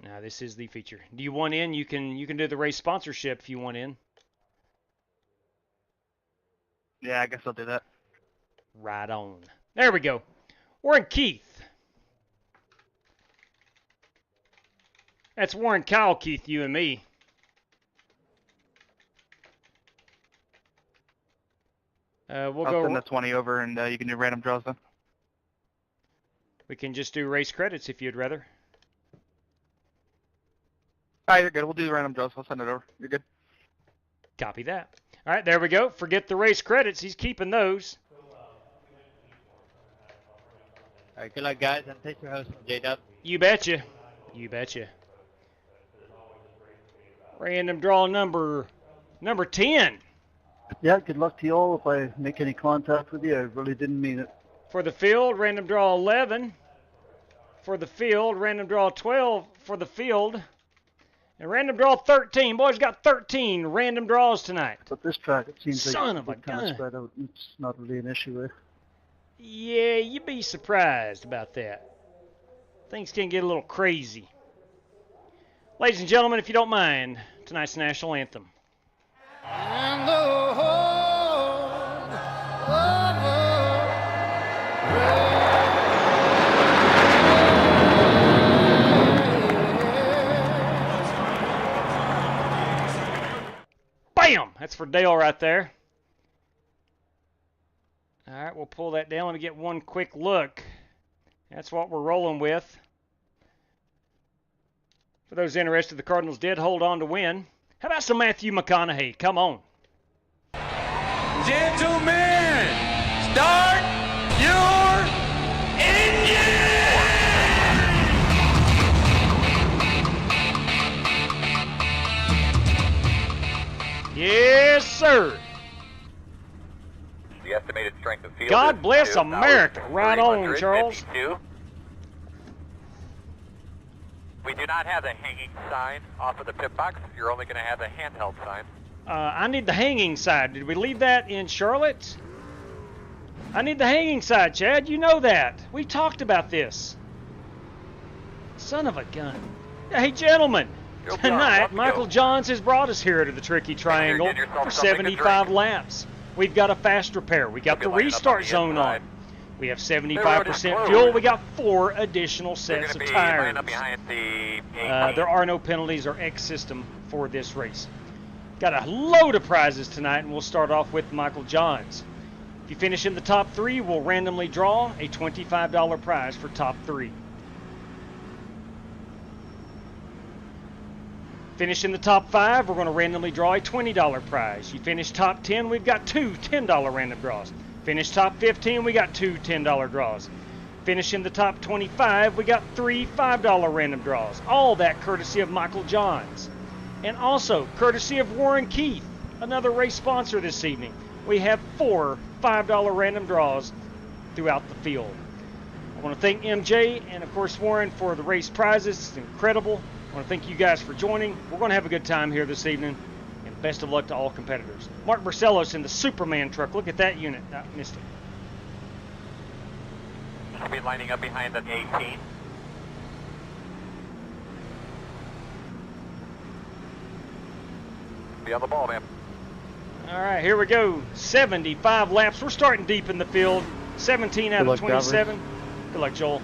No, this is the feature. Do you want in? You can do the race sponsorship if you want in. Yeah, I guess I'll do that. Right on. There we go. Warren Keith. That's Warren Kyle Keith, you and me. We'll I'll go. send the 20 over, and you can do random draws then. We can just do race credits if you'd rather. Alright, you're good. We'll do the random draws. I'll send it over. You're good. Copy that. All right, there we go. Forget the race credits. He's keeping those. All right, good luck, guys. And thanks for hosting, J-Dub. You betcha. You betcha. Random draw number 10. Yeah, good luck to you all. If I make any contact with you, I really didn't mean it. For the field, random draw 11. For the field, random draw 12 for the field. And random draw 13. Boys, got 13 random draws tonight. But this track, it seems Son like of a it's kind gun. of spread out. It's not really an issue there. Yeah, you'd be surprised about that. Things can get a little crazy. Ladies and gentlemen, if you don't mind, tonight's national anthem. And the whole Bam! That's for Dale right there. All right, we'll pull that down and get one quick look. That's what we're rolling with. For those interested, the Cardinals did hold on to win. How about some Matthew McConaughey? Come on. Gentlemen, start your engine! Yes, sir. The estimated strength of field God is bless 2, America. Right on, 352. Charles. We do not have the hanging sign off of the pit box. You're only going to have the handheld sign. I need the hanging side. Did we leave that in Charlotte? I need the hanging side, Chad. You know that. We talked about this. Son of a gun. Hey, gentlemen. Tonight, Michael Johns has brought us here to the Tricky Triangle for 75 laps. We've got a fast repair. We got the restart zone on. We have 75% fuel. We got 4 additional sets of tires. There are no penalties or X system for this race. Got a load of prizes tonight, and we'll start off with Michael Johns. If you finish in the top 3, we'll randomly draw a $25 prize for top 3. Finish in the top 5, we're going to randomly draw a $20 prize. You finish top 10, we've got 2 $10 random draws. Finish top 15, we got 2 $10 draws. Finish in the top 25, we got 3 $5 random draws. All that courtesy of Michael Johns. And also, courtesy of Warren Keith, another race sponsor this evening. We have 4 $5 random draws throughout the field. I want to thank MJ and, of course, Warren for the race prizes. It's incredible. I want to thank you guys for joining. We're going to have a good time here this evening, and best of luck to all competitors. Mark Barcelos in the Superman truck. Look at that unit. I missed it. Should be lining up behind the 18. Be on the ball, man. All right, here we go. 75 laps. We're starting deep in the field. 17 out of 27. Good luck, Joel.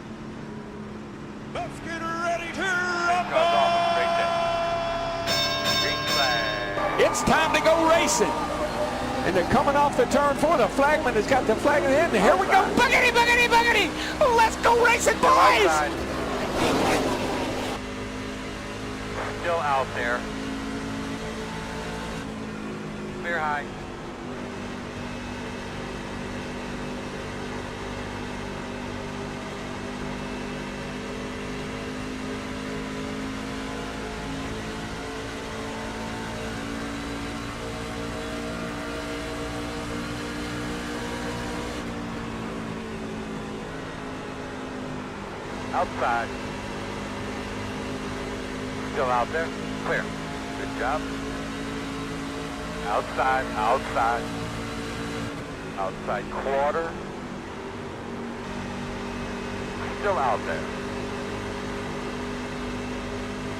Let's get ready to It's time to go racing. And they're coming off the turn 4. The flagman has got the flag in the end. Here we go. Boogity, boogity, boogity. Let's go racing, boys. Still out there. Clear high. Outside. Still out there. Clear. Good job. Outside, outside. Outside quarter. Still out there.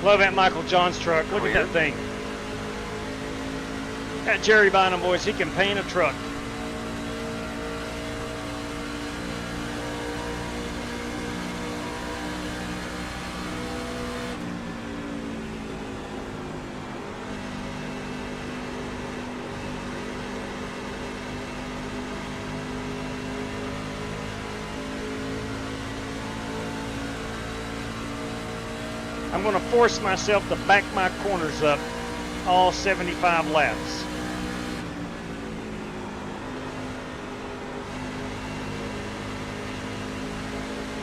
Love that Michael Johns truck. Look at that thing. Got Jerry Bynum, boys. He can paint a truck. I'm going to force myself to back my corners up all 75 laps.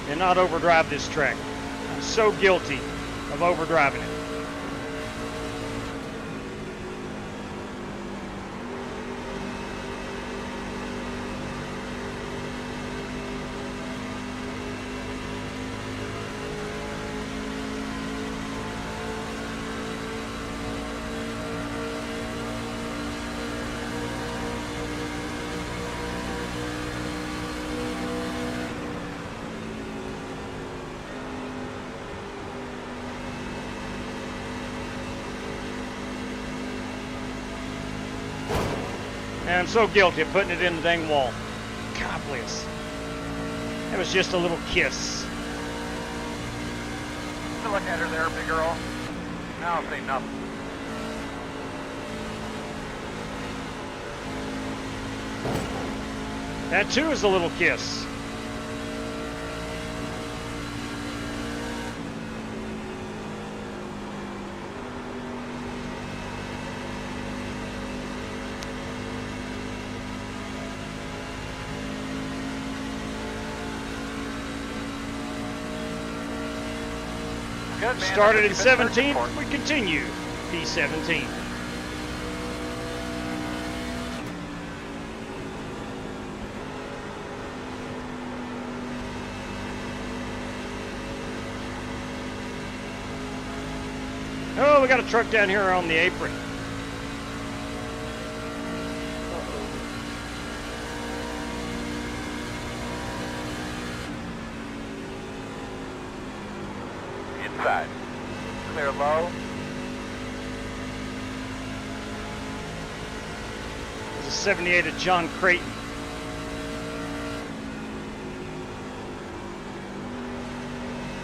and not overdrive this track. I'm so guilty of overdriving it. And I'm so guilty of putting it in the dang wall. God bless. That was just a little kiss. You look at her there, big girl. I don't say nothing. That too is a little kiss. Good, man. Started in 17th, we continue P17. Oh, we got a truck down here on the apron. Inside. Clear low. There's a 78 of John Creighton.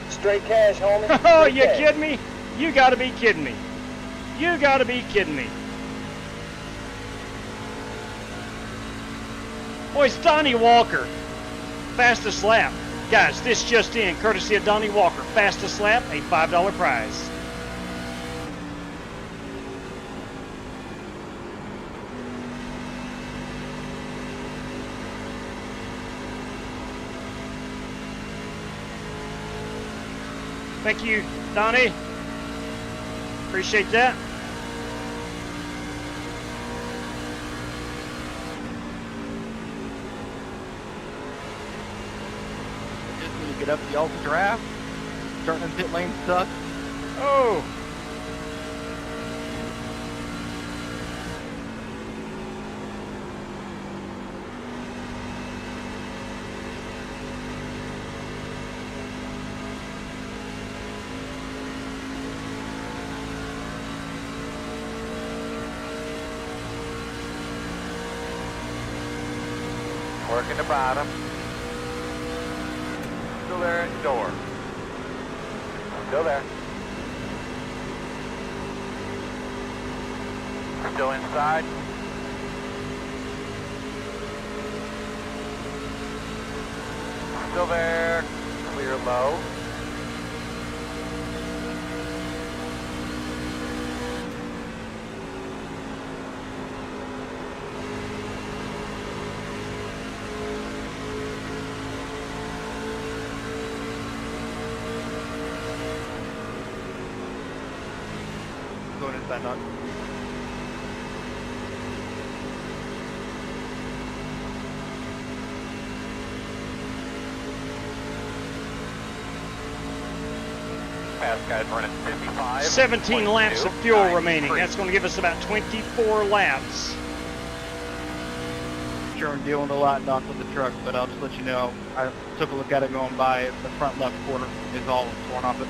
Straight cash, homie. Oh, you kidding me? You gotta be kidding me. You gotta be kidding me. Boy, it's Donnie Walker. Fastest lap. Guys, this just in, courtesy of Donnie Walker. Fastest lap, a $5 prize. Thank you, Donnie. Appreciate that. Just when you get up the ultra draft, starting in pit lane sucks. Oh. Working the bottom. Still there at the door. Still there. Still inside. Still there. Clear low. Going inside nut. Fast guys running 55. 17 laps of fuel remaining. That's going to give us about 24 laps. Sure, I'm dealing a lot knocked with the truck, but I'll just let you know. I took a look at it going by. The front left quarter is all torn off it.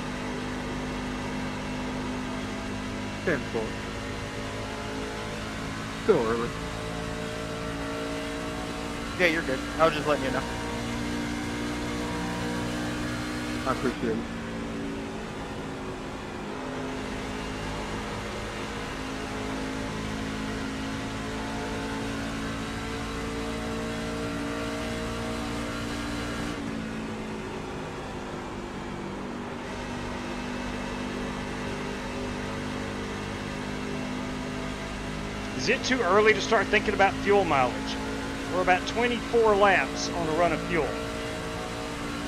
10-4. Still early. Yeah, you're good. I was just letting you know. I appreciate it. Is it too early to start thinking about fuel mileage? We're about 24 laps on a run of fuel.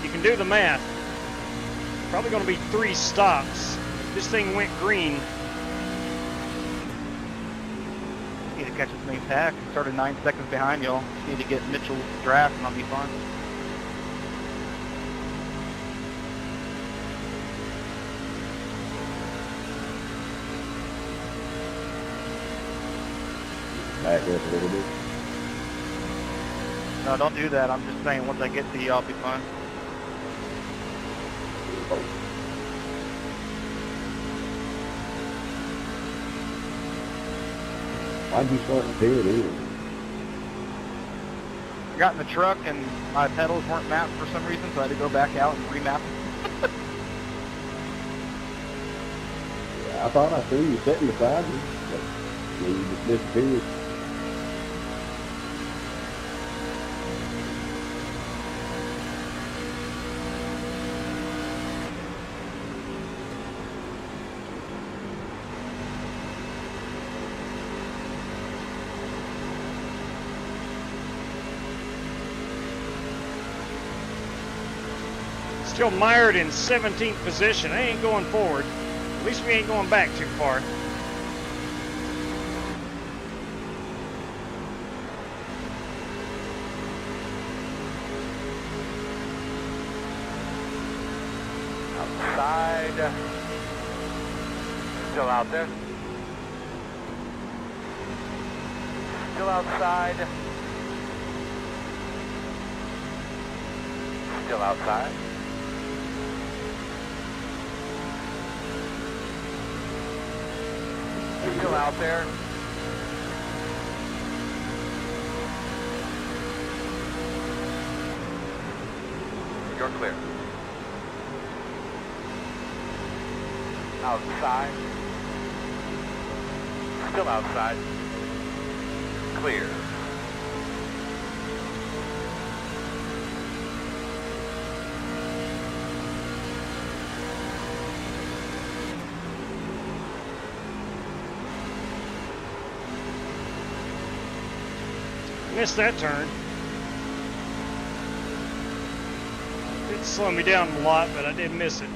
you can do the math. Probably going to be 3 stops. If this thing went green. Need to catch this main pack. Started 9 seconds behind y'all. Just need to get Mitchell's draft and I'll be fine. Back up a little bit. No, don't do that. I'm just saying once I get to you, I'll be fine. Why'd you start to do it either? I got in the truck and my pedals weren't mapped for some reason, so I had to go back out and remap them. Yeah, I thought I threw you sitting beside me, but you just disappeared. Still mired in 17th position. I ain't going forward. At least we ain't going back too far. Outside. Still out there. Still outside. Still outside. Still out there. You're clear. Outside. Still outside. Clear. Missed that turn. Did slow me down a lot, but I did miss it.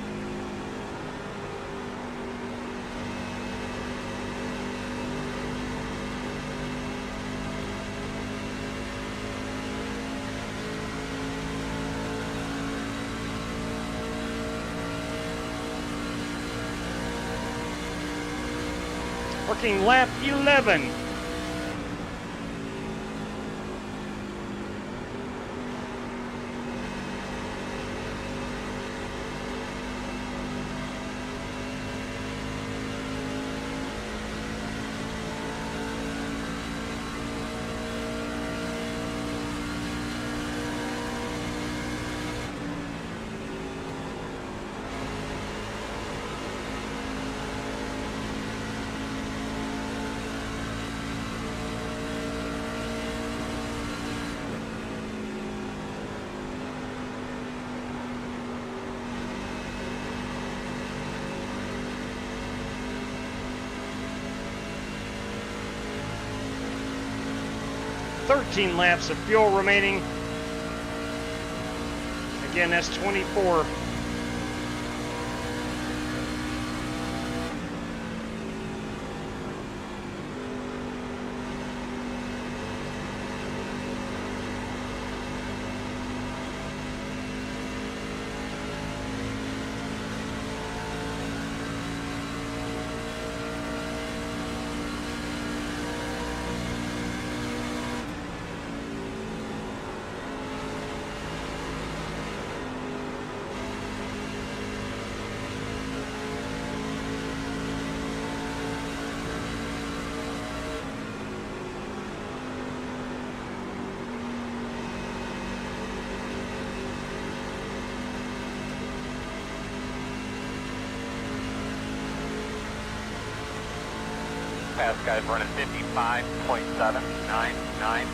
Working lap 11. Thirteen laps of fuel remaining. Again, that's 24. Fast guys running 55.799.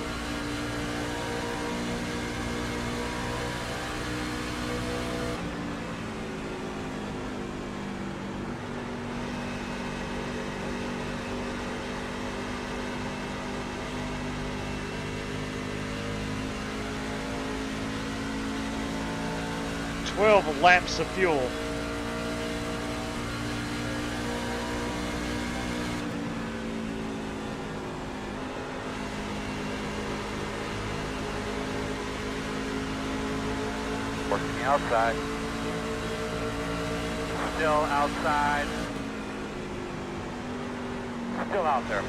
12 laps of fuel. Working the outside. Still outside. Still out there.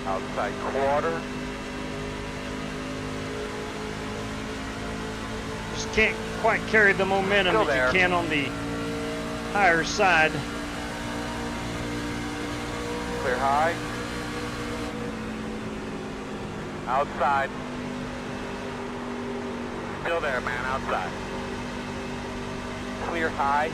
Outside quarter. Just can't quite carry the momentum Still that there. you can on the higher side. Clear high. Outside. Still there, man, outside. Clear high.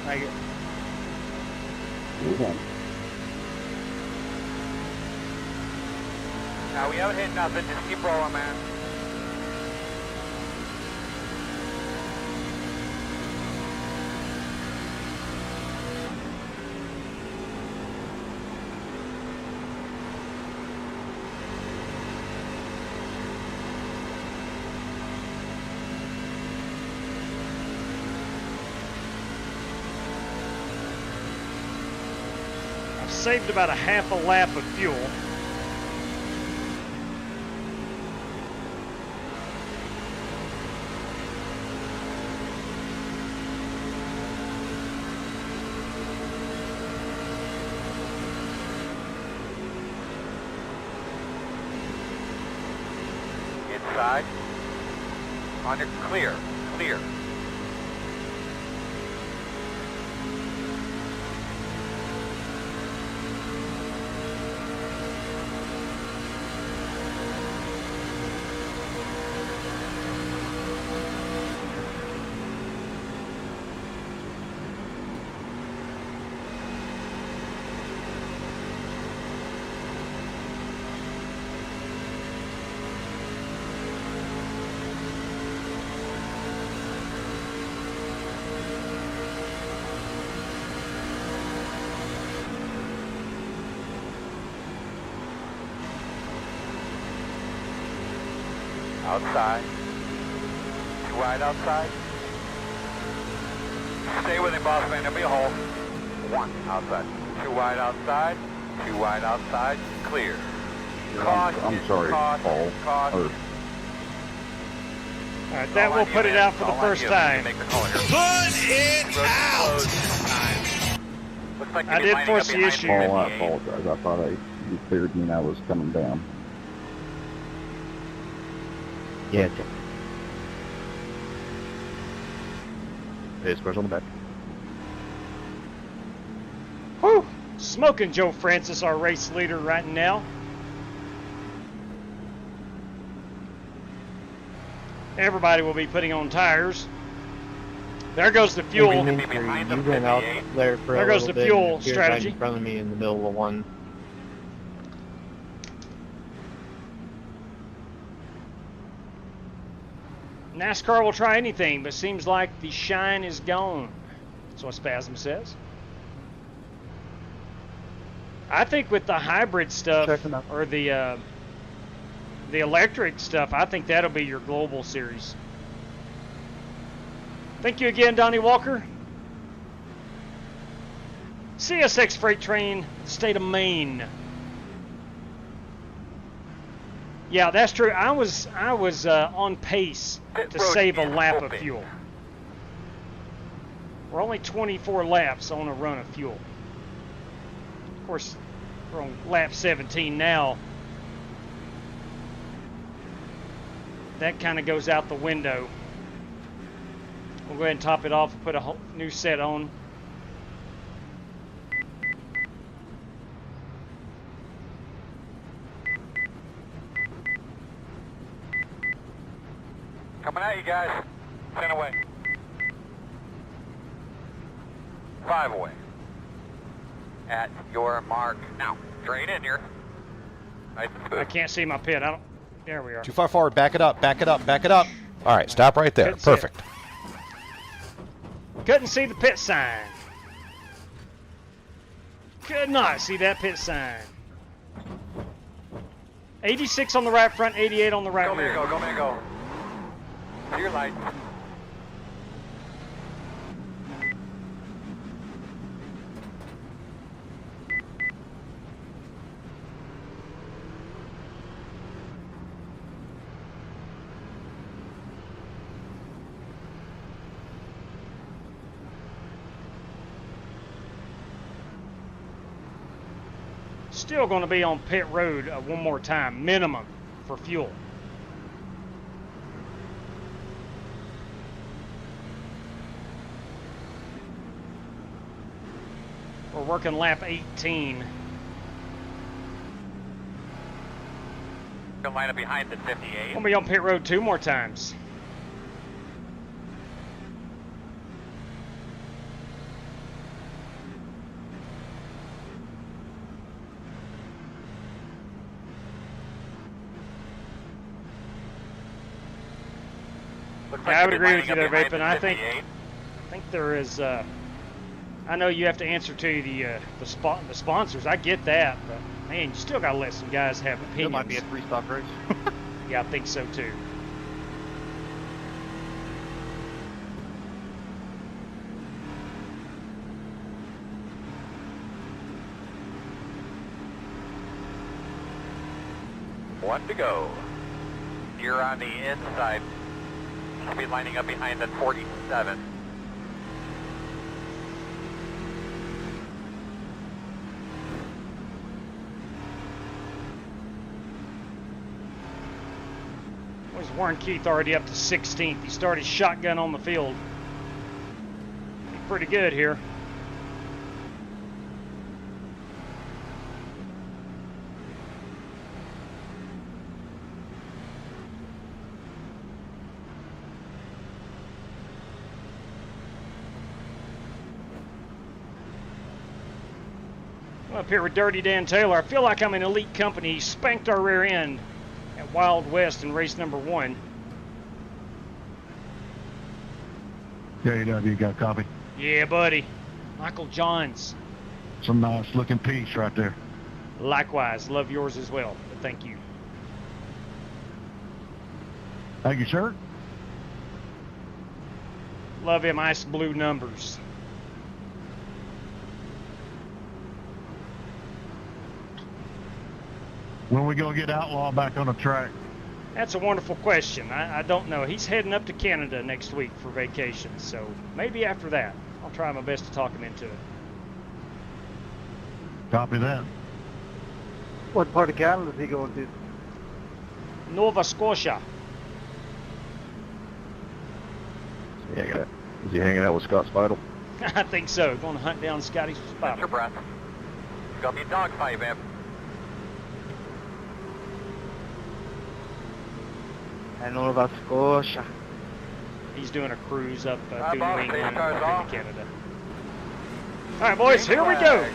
Like it. Now we haven't hit nothing, just keep rolling, man. I've saved about a half a lap of fuel. Inside. On your clear, clear. Outside. Too wide outside. Stay with him, boss man. There'll be a hole. One outside. Too wide outside. Too wide outside. Clear. Caution. I'm sorry, caution, Paul. Caution. Or, All right, that will put it out for the first time. Make the call here. Put it out! Looks like I you'll be did lining force up the behind issue. Paul, I 58. apologize. I thought you cleared me and I was coming down. Yeah. Hey, squares on the back. Whew! Smoking Joe Francis, our race leader right now. Everybody will be putting on tires. There goes the fuel. You'll be behind You them, went out 58. there for There a goes little the bit, fuel and appeared right strategy. in front of me in the middle of one. NASCAR will try anything, but seems like the shine is gone. That's what Spasm says. I think with the hybrid stuff, Checking out. or the electric stuff, I think that'll be your global series. Thank you again, Donnie Walker. CSX Freight Train, state of Maine. Yeah, that's true. I was on pace to save a lap of fuel. We're only 24 laps on a run of fuel. Of course, we're on lap 17 now. That kind of goes out the window. We'll go ahead and top it off and put a whole new set on. at you guys. 10 away. 5 away. At your mark. Now, straight in here. Nice and smooth. I can't see my pit. I don't. There we are. Too far forward. Back it up. Back it up. Back it up. All right, stop right there. Good set. Perfect. Couldn't see the pit sign. Could not see that pit sign. 86 on the right front, 88 on the right rear. Go, man, go. To your light. Still going to be on pit road one more time, minimum, for fuel. We're working lap 18. Gonna line up behind the 58. We'll be on pit road 2 more times. Like I would agree with you there, behind Vapin. the I 58. think there is. I know you have to answer to the sponsors. I get that, but man, you still got to let some guys have opinions. It might be a 3-stop race. Yeah, I think so too. One to go. You're on the inside. Should be lining up behind the 47. Was Warren Keith already up to 16th? He started shotgun on the field. Pretty good here. Up here with Dirty Dan Taylor. I feel like I'm in elite company. He spanked our rear end at Wild West in race number 1. JW, got a copy? Yeah, buddy. Michael Johns. Some nice looking piece right there. Likewise. Love yours as well. But thank you. Thank you, sir. Love him ice blue numbers. When we gonna get Outlaw back on the track? That's a wonderful question. I don't know. He's heading up to Canada next week for vacation, so maybe after that. I'll try my best to talk him into it. Copy that. What part of Canada is he going to? Nova Scotia. Is he hanging out with Scott Speidel? I think so. Going to hunt down Scotty's That's spot. your breath. It's gonna be a dogfight, man. I know about Scotia. He's doing a cruise up through New boss, England and cars up off. into Canada. All right, boys, here we go.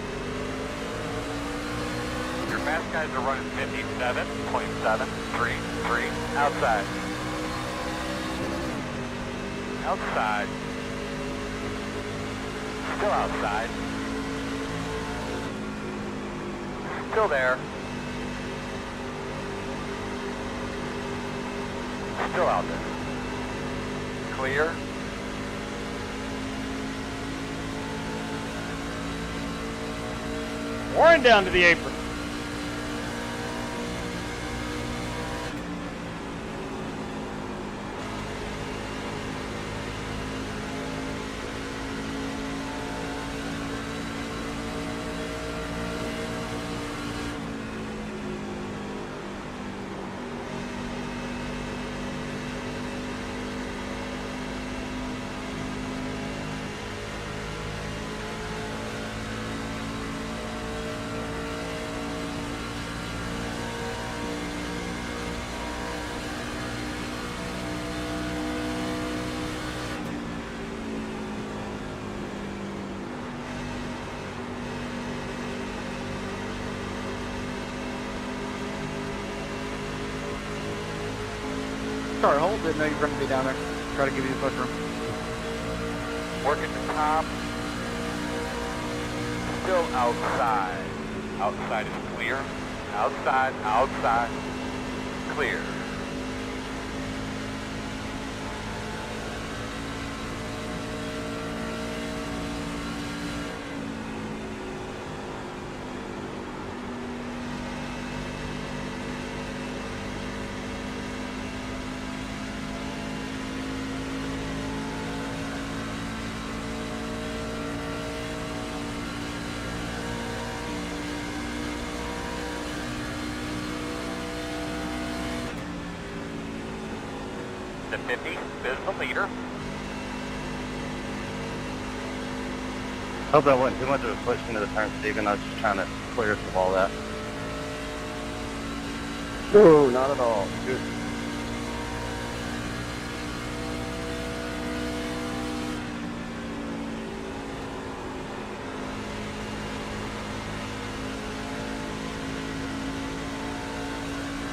Your fast guys are running 57.733 outside. Outside. Still outside. Still there. Still out there. Clear. Warren down to the apron. Sorry, hold. Didn't know you were going to be down there. Try to give you a push room. Working the top. Still outside. Outside is clear. Outside, outside, clear. The 50 is the leader. Hope that wasn't too much of a push into the turn, Steven. I was just trying to clear us of all that. No, not at all. Good.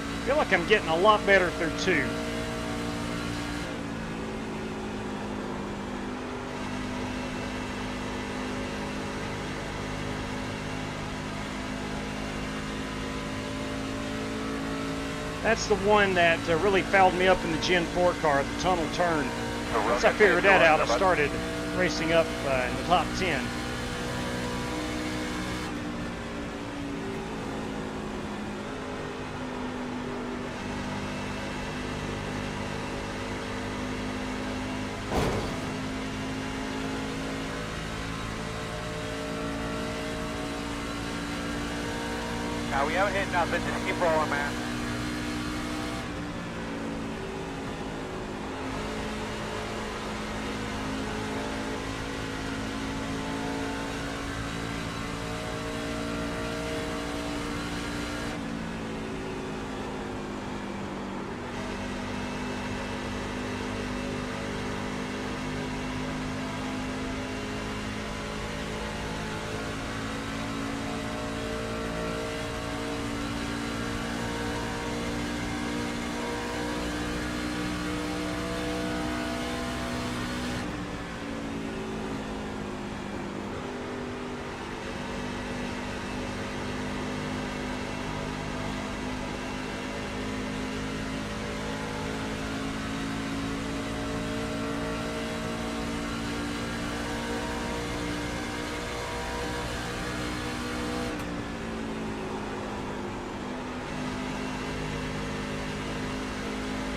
I feel like I'm getting a lot better through 2. That's the one that really fouled me up in the Gen 4 car, the tunnel turn. Once I figured that out, I started racing up in the top 10. Now we haven't hit nothing, just keep rolling, man.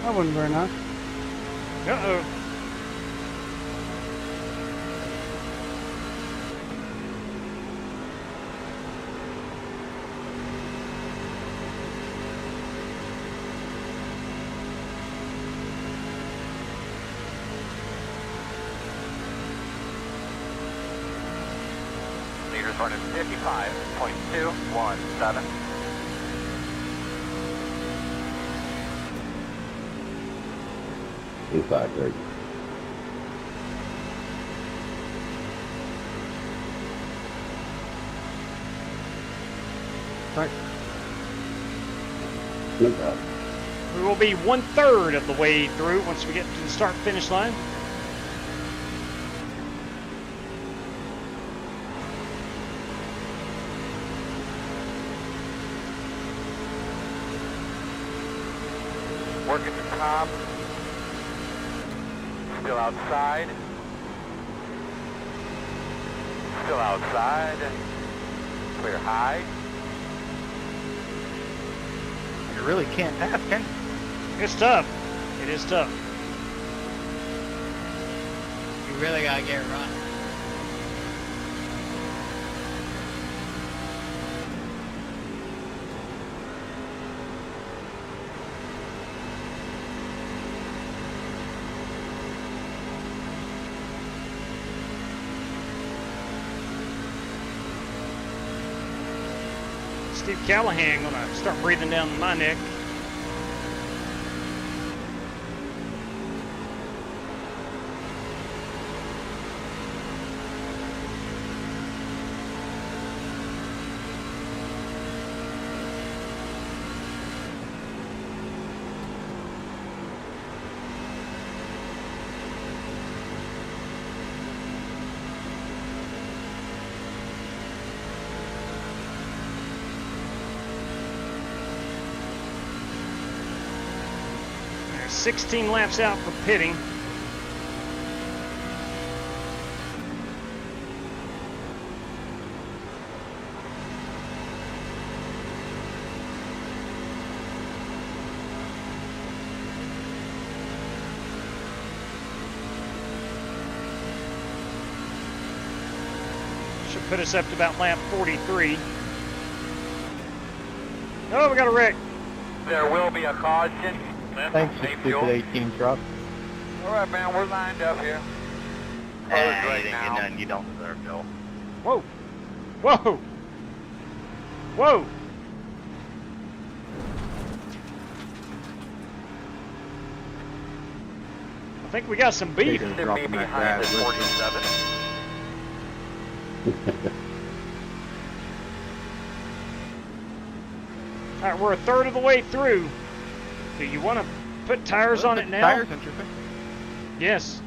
That wasn't very nice. Uh-oh. Leader's running 55.217. Inside, right? Right. No problem. We will be 1/3 of the way through once we get to the start-finish line. Working the top. Still outside. Still outside. Clear high. You really can't pass, can you? It's tough. It is tough. You really gotta get run. Steve Callahan gonna start breathing down my neck. 16 laps out for pitting. Should put us up to about lap 43. Oh, we got a wreck. There will be a caution. Thanks, stupid 18 truck. All right, man, we're lined up here. You didn't get none you don't deserve, Joe. Whoa. Whoa. Whoa. I think we got some beef. Should be behind the 47. All right, we're a third of the way through. Do you want to put tires on it now? Tires, interesting. Yes.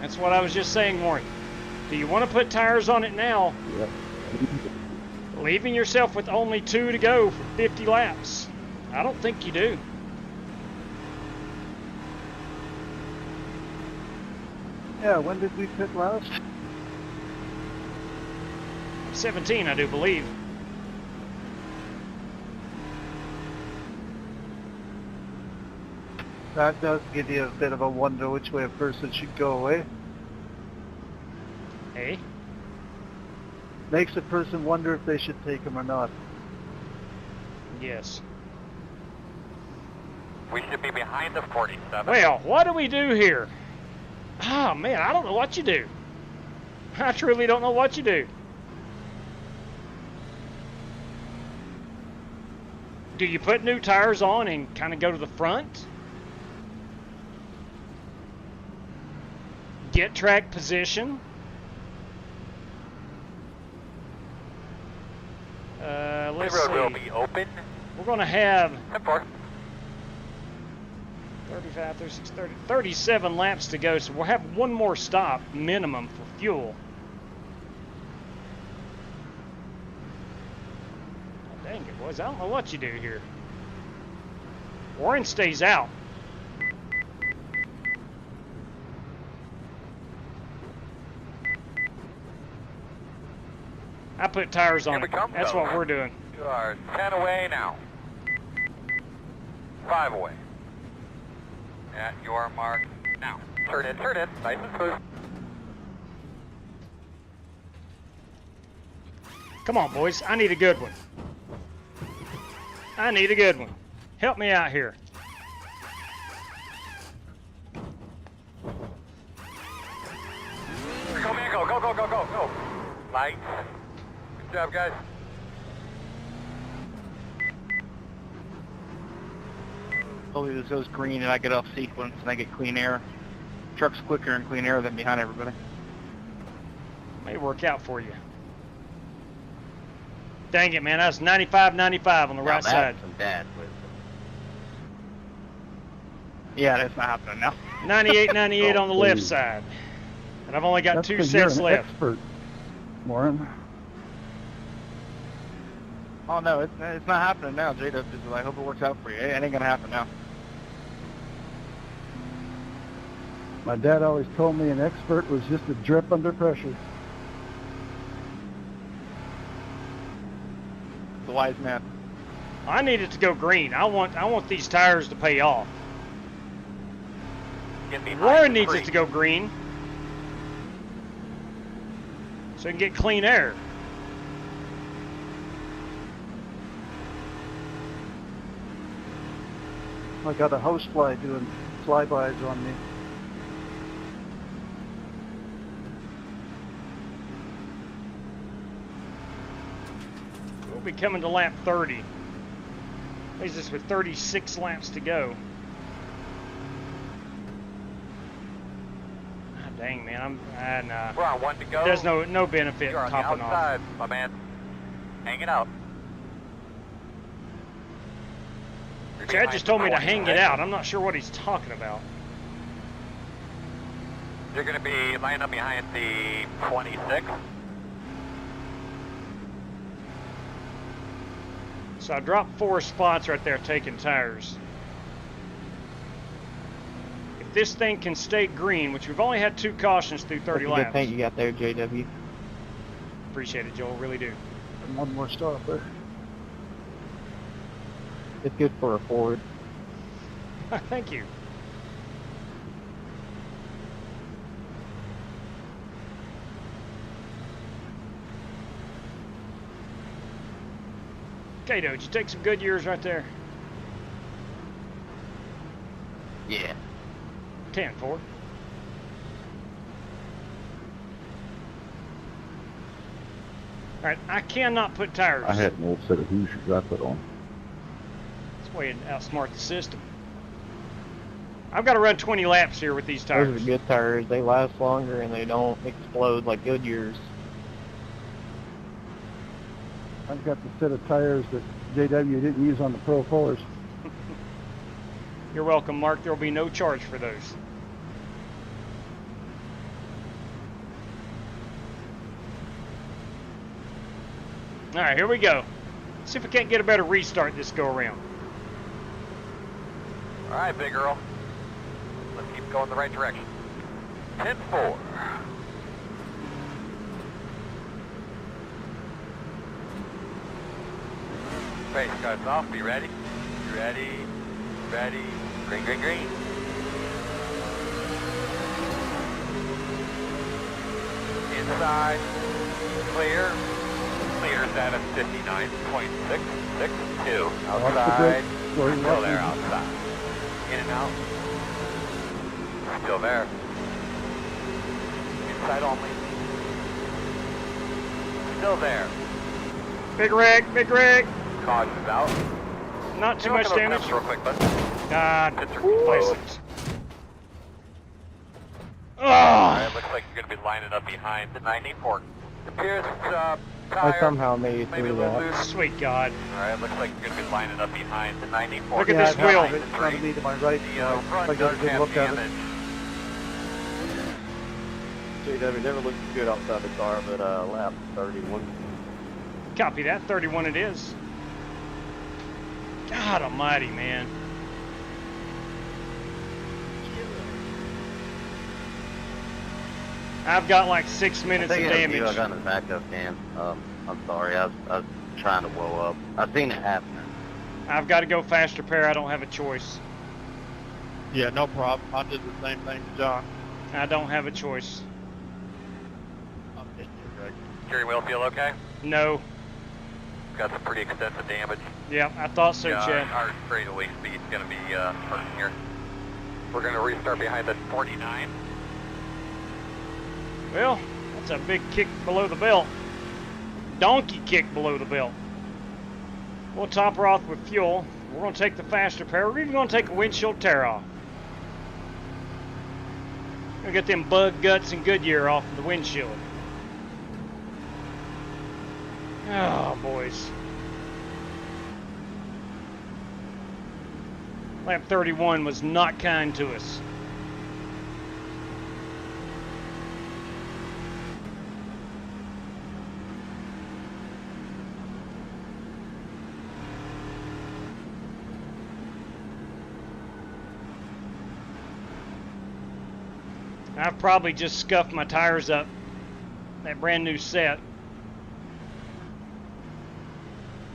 That's what I was just saying, Warren. Do you want to put tires on it now? Yep. Leaving yourself with only 2 to go for 50 laps. I don't think you do. Yeah, when did we pit last? 17, I do believe. That does give you a bit of a wonder which way a person should go, eh? Hey? Makes a person wonder if they should take him or not. Yes. We should be behind the 47. Well, what do we do here? Oh, man, I don't know what you do. I truly don't know what you do. Do you put new tires on and kind of go to the front? Get track position? Let's the road see. will be open. We're going to have 10-4. 35, 36, 30, 37 laps to go, so we'll have one more stop minimum for fuel. Oh, dang it, boys. I don't know what you do here. Warren stays out. I put tires on it. That's what we're doing. You are 10 away now. 5 away. At your mark now. Turn in, nice and smooth. Come on, boys. I need a good one. I need a good one. Help me out here. Go, man, go. Lights. Good job, guys. Hopefully this goes green and I get off sequence and I get clean air. Truck's quicker in clean air than behind everybody. May work out for you. Dang it, man. That's 95-95 on the right side. Some bad wisdom. Yeah, that's not happening now. 98-98 on the left side. And I've only got That's 2 'cause sets you're an left. expert, Warren. Oh no, it's not happening now, J-Dub. I hope it works out for you. It ain't gonna happen now. My dad always told me an expert was just a drip under pressure. The wise man. I need it to go green. I want these tires to pay off. Warren needs it to go green so he can get clean air. I got a housefly doing flybys on me. We'll be coming to lap 30. Leaves us with 36 laps to go. Ah, dang, man. Nah. We're on 1 to go. There's no benefit You're on the topping off. outside, my man. Hanging out. Chad just told me to hang it out. I'm not sure what he's talking about. You're going to be lining up behind the 26. So I dropped 4 spots right there taking tires. if this thing can stay green, which we've only had 2 cautions through 30 That's a good laps. paint you got there, JW. Appreciate it, Joel. Really do. And one more stop there. It's good for a Ford. Thank you. Kato, did you take some good years right there? Yeah. 10-4. All right, I cannot put tires. I had an old set of Hoosiers I put on. This way to outsmart the system. I've got to run 20 laps here with these tires. Those are good tires. They last longer and they don't explode like Goodyears. I've got the set of tires that JW didn't use on the Pro 4s. You're welcome, Mark. There will be no charge for those. All right, here we go. See if we can't get a better restart this go around. All right, big girl. Let's keep going the right direction. 10-4. Race starts off. Be ready. Be ready. Ready. Green, green, green. Inside. Clear. Clear at 59.662. Outside. Still there outside. In and out. Still there. Inside only. Still there. Big rig, big rig. Caution's out. Not too much damage. Real quick, bud. God, Whoa. places. Alright, looks like you're going to be lining up behind the 94. Appears I tire. somehow made it Maybe a through little that. loose. Sweet God. Alright, looks like you're going to be lining up behind the 94. Look at this wheel. It's trying to be to my right. The front I got a does good have look at it. damage. JW never looked good outside the car, but lap 31. Copy that. 31 it is. God almighty, man. I've got like 6 minutes of damage. I got in the backup cam. I'm sorry. I was trying to blow up. I've seen it happening. I've got to go faster, pair. I don't have a choice. Yeah, no problem. I did the same thing to John. I don't have a choice. I'm hitting you, Greg. Steering wheel feel okay? No. Got some pretty extensive damage. Yeah, I thought so, Yeah, Chad. our rate of speed's going to be hurting here. We're going to restart behind the 49. Well, that's a big kick below the belt. Donkey kick below the belt. We'll top her off with fuel. We're going to take the faster pair. We're even going to take a windshield tear off. We'll get them bug guts and Goodyear off of the windshield. Oh, boys. Lap 31 was not kind to us. I've probably just scuffed my tires up. That brand new set.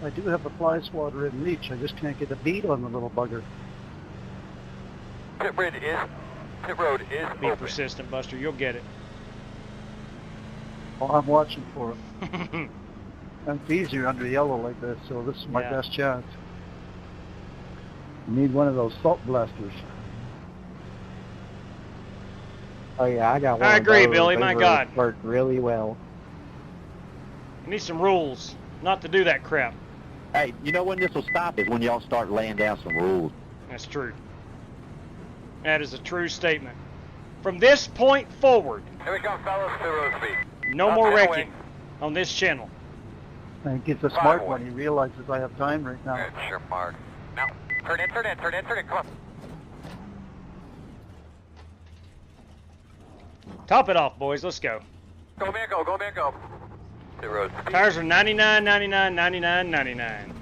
I do have a fly swatter in reach. I just can't get a beat on the little bugger. Pit road is Be open. persistent, Buster. You'll get it. Well, I'm watching for it. And it's easier under yellow like this, so this is my Yeah. best chance. You need one of those salt blasters. Oh yeah, I got one. I of agree, those. Billy, They my God. worked really well. You need some rules not to do that crap. Hey, you know when this will stop is when y'all start laying down some rules. That's true. That is a true statement. From this point forward, Here we come, fellas, to road speed. no Up more and wrecking away. on this channel. And he's a Fire smart away. one. He realizes I have time right now. Good, sure, Mark. Now, turn in, come on. Top it off, boys. Let's go. Go, man, go. To road speed. Tires are 99, 99, 99, 99.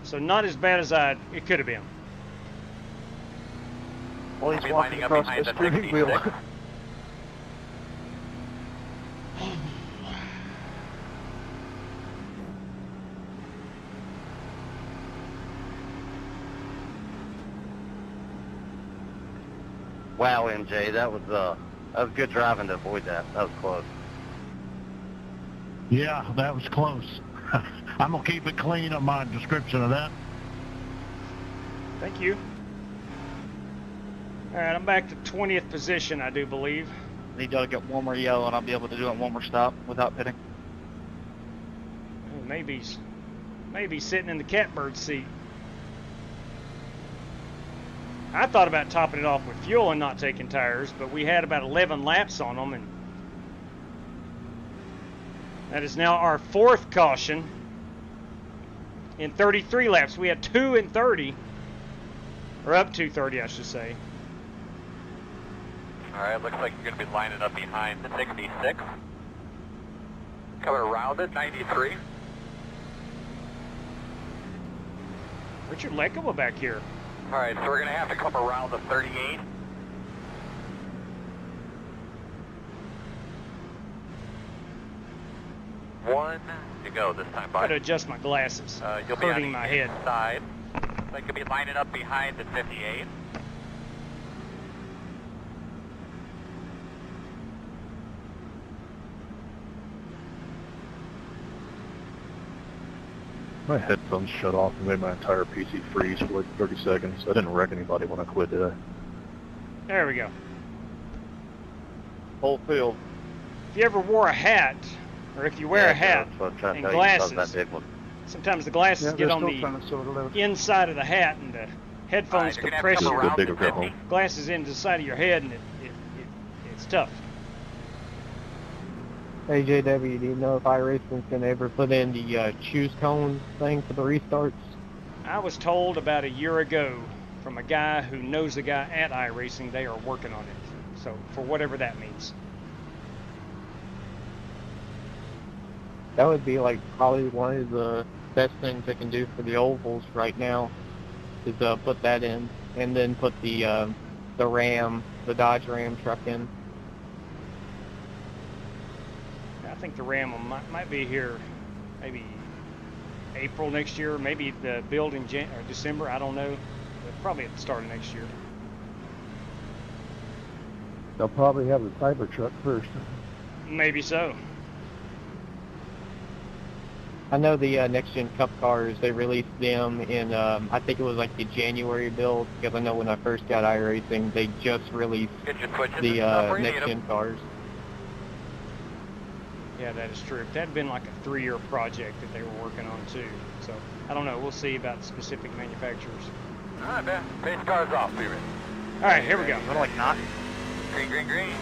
So not as bad as it could have been. Well, he's Be walking lining up across behind the the steering wheel. 66. Wow, MJ, that was good driving to avoid that. That was close. Yeah, that was close. I'm gonna keep it clean on my description of that. Thank you. All right, I'm back to 20th position, I do believe. Need to get one more yellow, and I'll be able to do it one more stop without pitting. Maybe sitting in the catbird seat. I thought about topping it off with fuel and not taking tires, but we had about 11 laps on them, and that is now our 4th caution in 33 laps. We had 2 in 30, or up to 30, I should say. All right, looks like you're going to be lining up behind the 66. Coming around it, 93. Richard Leckow back here. All right, so we're going to have to come around the 38. One to go this time, Got bud. to adjust my glasses. You'll be on Hurting the my head. inside. Like you'll be lining up behind the 58. My headphones shut off and made my entire PC freeze for like 30 seconds. I didn't wreck anybody when I quit, did I? There we go. Whole field. If you ever wore a hat, or if you wear a hat and glasses, sometimes the glasses get on the inside of the hat, and the headphones compress your glasses into the side of your head, and it's tough. Hey JW, do you know if iRacing's gonna ever put in the choose cone thing for the restarts? I was told about a year ago from a guy who knows a guy at iRacing they are working on it. So for whatever that means. That would be like probably one of the best things they can do for the ovals right now, is put that in, and then put the Ram, the Dodge Ram truck in. I think the Ram might be here maybe April next year, maybe the build in December, I don't know, but probably at the start of next year. They'll probably have the Cybertruck first. Maybe so. I know the Next Gen Cup cars, they released them in, I think it was like the January build, because I know when I first got iRacing, they just released the Next Gen cars. Yeah, that is true. That had been like a 3-year project that they were working on too. So I don't know. We'll see about specific manufacturers. All right, man. Pace cars off, be ready. All right, here we go. But like not. Green, green, green.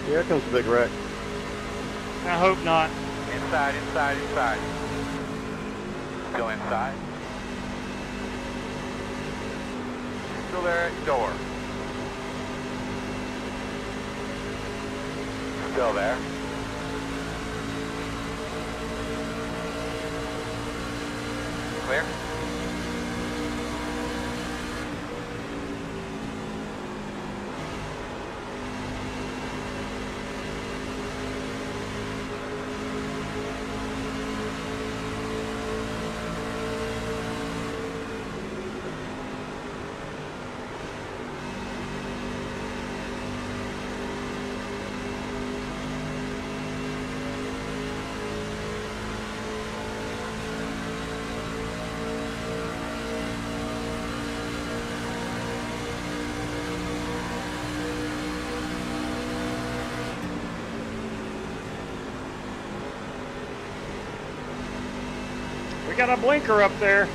Here comes the big wreck. I hope not. Inside, inside, inside. Go inside. Still there at door. Still there. Clear. We got a blinker up there.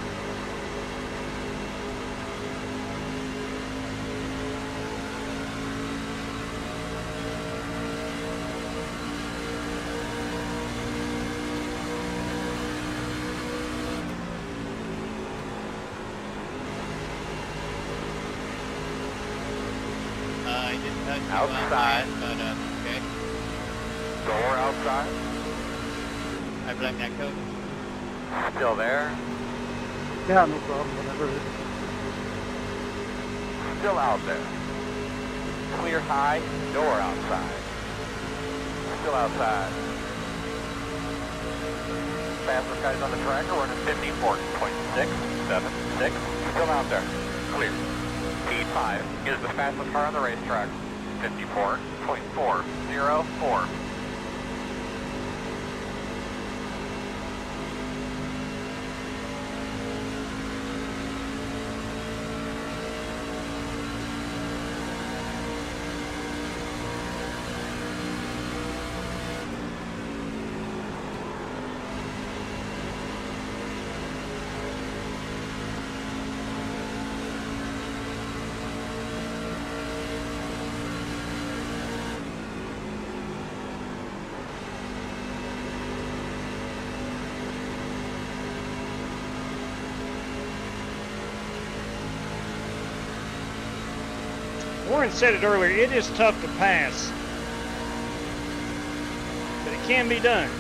I didn't touch Outside. but okay. Door outside. I blame that code. Still there. Yeah, no problem. Whenever it is. Still out there. Clear high, door outside. Still outside. Fastest guys on the track are running 54.676. Still out there. Clear. P5 is the fastest car on the racetrack. 54.404. Warren said it earlier, it is tough to pass, but it can be done.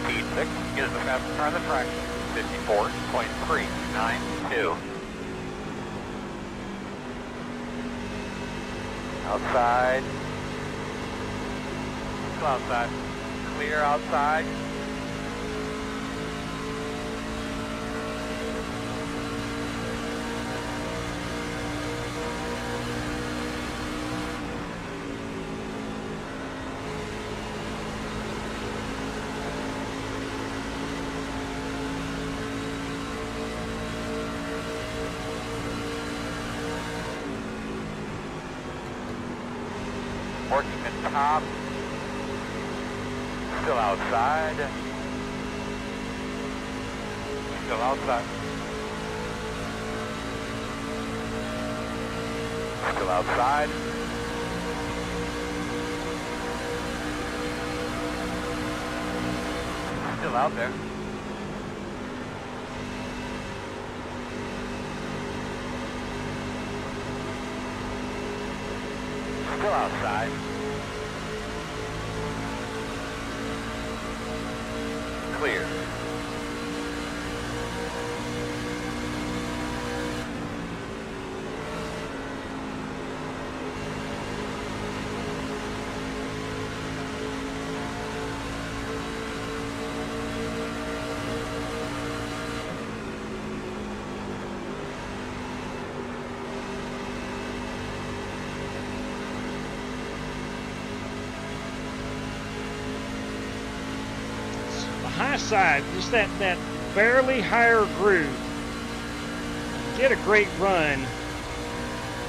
P6 is the fastest car on the track. 54.392. Outside. Still outside. Clear outside. Working the top. Still outside. Still outside. Still outside. Still out there. Still outside. Clear. High side, just that barely higher groove. Get a great run,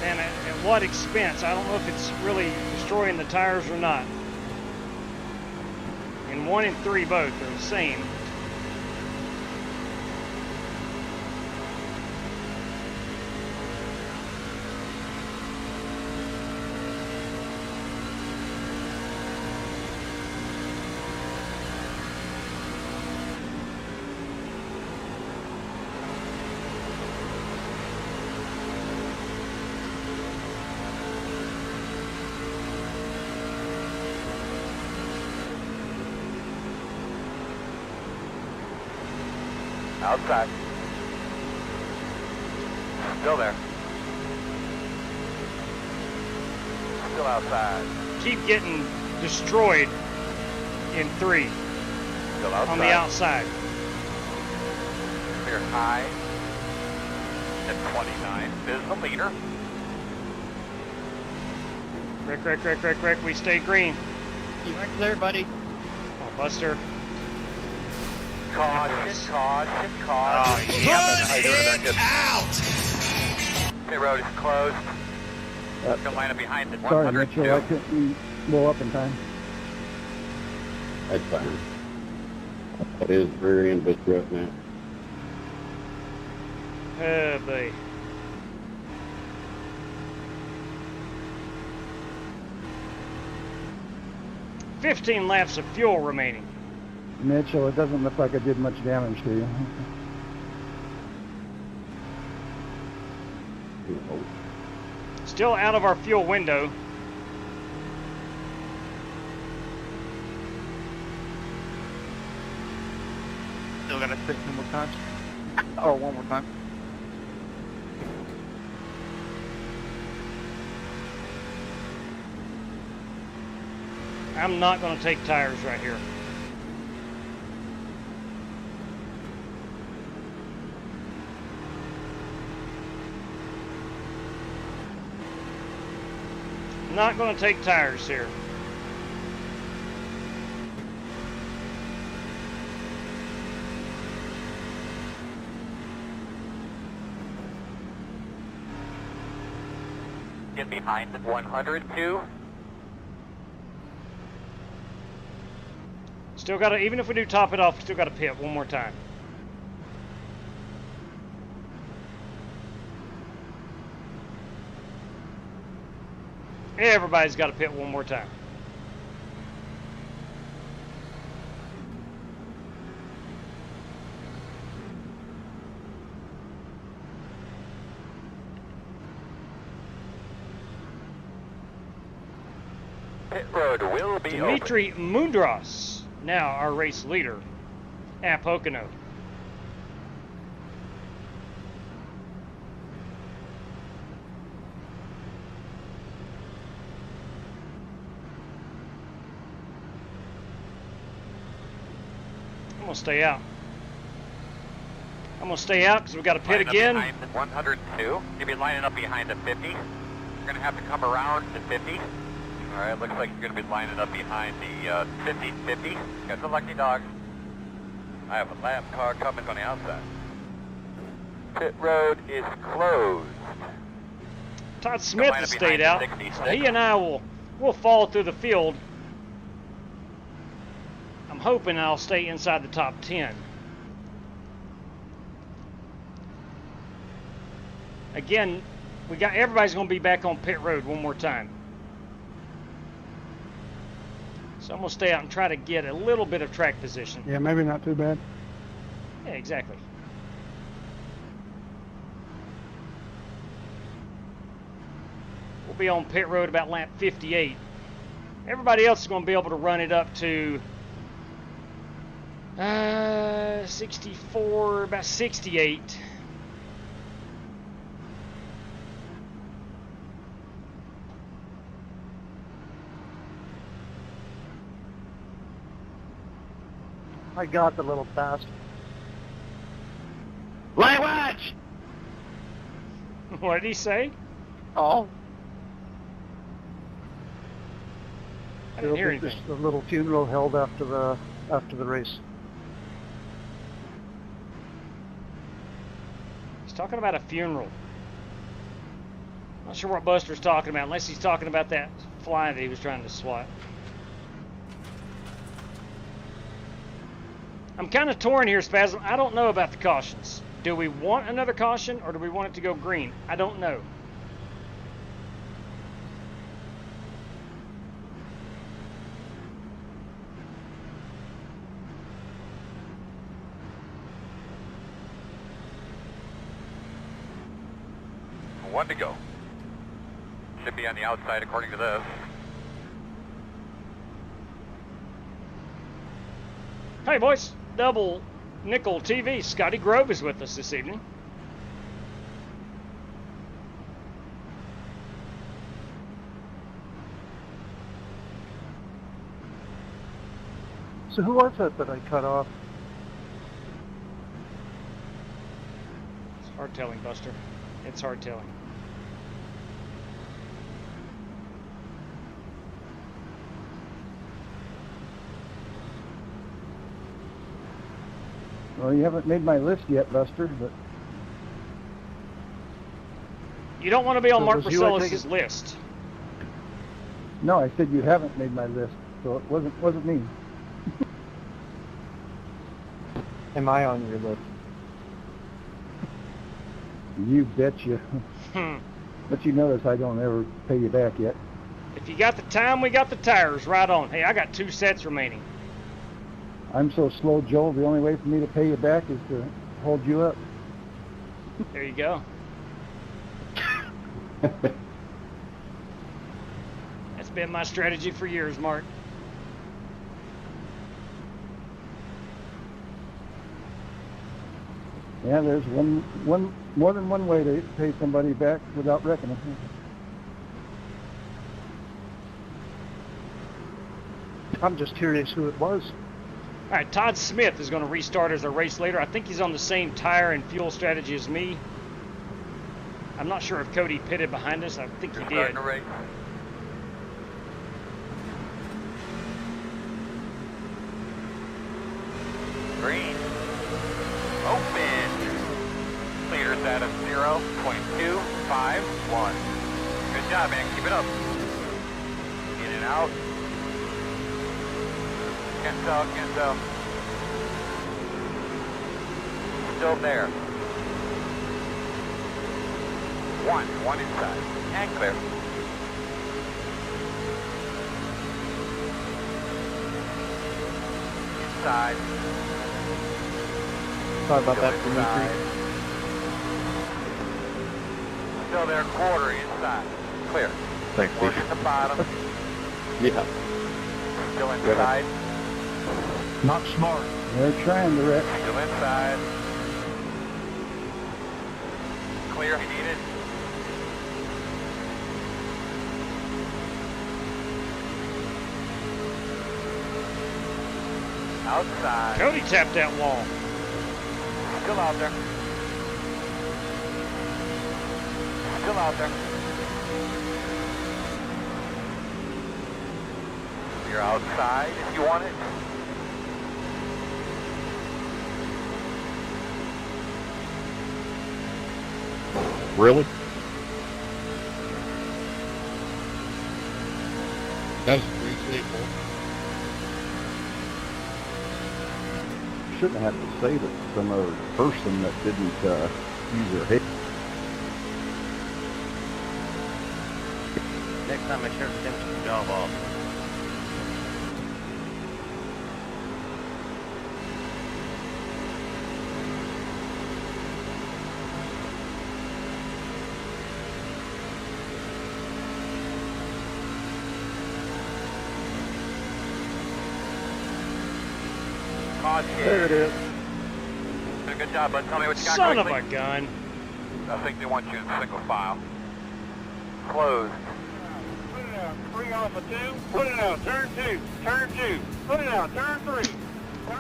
and at what expense? I don't know if it's really destroying the tires or not. And 1 and 3 both are the same. Outside. Still there. Still outside. Keep getting destroyed in 3 Still outside. on the outside. Clear high. at 29 is the leader. Rick, we stay green. You went clear, buddy. Oh, Buster. Caution. Put it out! Pit road is closed. Gonna line up behind the Sorry, 102. Mitchell, I couldn't blow up in time. That's fine. That is very end of the truck now. Oh, boy. $15 laps of fuel remaining. Mitchell, it doesn't look like I did much damage to you. Still out of our fuel window. Still gotta sit 2 more times. Or 1 more time. I'm not going to take tires right here. Not going to take tires here. Get behind the 102. Still got to, even if we do top it off, we still got to pit one more time. Everybody's got to pit one more time. Pit road will be Dimitri Mundros, now our race leader at Pocono. I'm going to stay out. I'm going to stay out because we got to pit again. Behind the 102. You'll be lining up behind the 50. You're going to have to come around the 50. All right, looks like you're going to be lining up behind the 50. Got the lucky dog. I have a lap car coming on the outside. Pit road is closed. Todd Smith has stayed out. So he and I will fall through the field. I'm hoping I'll stay inside the top 10. Again, everybody's going to be back on pit road one more time. So I'm going to stay out and try to get a little bit of track position. Yeah, maybe not too bad. Yeah, exactly. We'll be on pit road about lap 58. Everybody else is going to be able to run it up to 64, about 68. I got the little bastard. Language! What did he say? Oh. I didn't hear anything. Just a little funeral held after the race. He's talking about a funeral. Not sure what Buster's talking about, unless he's talking about that fly that he was trying to swat. I'm kind of torn here, Spasm. I don't know about the cautions. Do we want another caution, or do we want it to go green? I don't know. One to go. Should be on the outside according to this. Hey, boys. Double Nickel TV. Scotty Grove is with us this evening. So who was that I cut off? It's hard telling, Buster. It's hard telling. Well, you haven't made my list yet, Buster, but... You don't want to be on So Mark was you, I take Marcellus' it? list. No, I said you haven't made my list, so it wasn't me. Am I on your list? You betcha. But you notice I don't ever pay you back yet. If you got the time, we got the tires. Right on. Hey, I got 2 sets remaining. I'm so slow, Joel, the only way for me to pay you back is to hold you up. There you go. That's been my strategy for years, Mark. Yeah, there's more than one way to pay somebody back without reckoning. I'm just curious who it was. All right, Todd Smith is going to restart as a race leader. I think he's on the same tire and fuel strategy as me. I'm not sure if Cody pitted behind us. I think he did. Green. Open. Leaders at a 0.251. Good job, man. Keep it up. In and out. Can't tell, can't tell. Still there. One inside. And clear. Inside. Sorry about that, Dimitri. Still there, quarter inside. Clear. Thanks, Work Steve. at the bottom. Yeah. Still inside. Not smart. They're trying to wreck. Still inside. Clear if you need it. Outside. Cody tapped that wall. Still out there. Still out there. You're outside if you want it. Really? That's reasonable. Shouldn't have to say that some other person that didn't use their head. Next time, make sure to finish the job off. There it is. Did a good job, bud. Tell me what you got Son of quickly. a gun. I think they want you in single file. Closed. Put it out. 3 off of 2. Put it out. Turn 2. Turn 2. Put it out. Turn 3. Turn 3.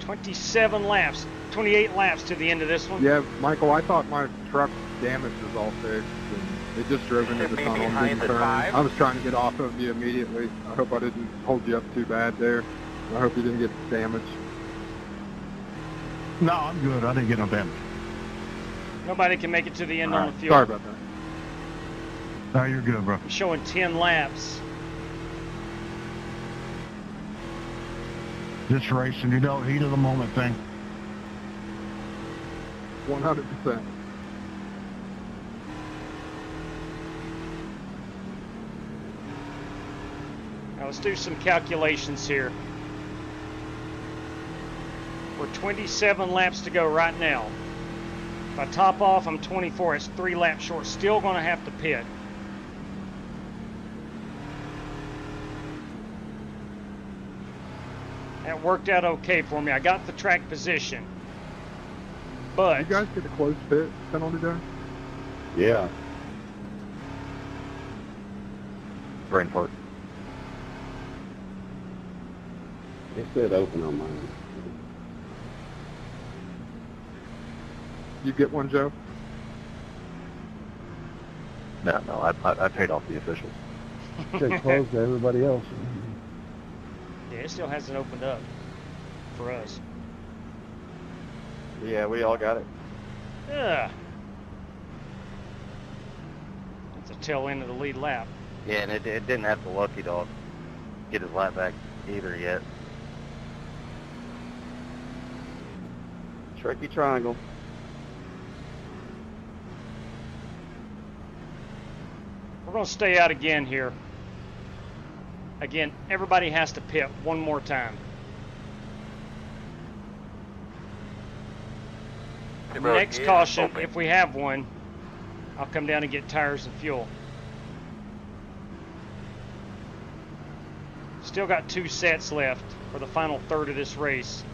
27 laps, 28 laps to the end of this one. Yeah, Michael, I thought my truck damage was all fixed, and it just drove into the tunnel and didn't turn. I was trying to get off of you immediately. I hope I didn't hold you up too bad there. I hope you didn't get damaged. No, I'm good. I didn't get no damage. Nobody can make it to the end on the fuel. Sorry about that. No, you're good, bro. I'm showing 10 laps. Just racing, you know, heat of the moment thing. 100%. Now let's do some calculations here. We're 27 laps to go right now. If I top off, I'm 24. It's 3 laps short. Still going to have to pit. That worked out okay for me. I got the track position. But you guys get a close pit penalty there? Yeah. Brain fart. It said open on mine. You get one, Joe? No, I paid off the officials. It closed to everybody else. Yeah, it still hasn't opened up for us. Yeah, we all got it. Yeah. That's the tail end of the lead lap. Yeah, and it didn't have the lucky dog get his lap back either yet. Tricky triangle. We're going to stay out again here. Again, everybody has to pit one more time. Next caution, if we have one, I'll come down and get tires and fuel. Still got 2 sets left for the final third of this race.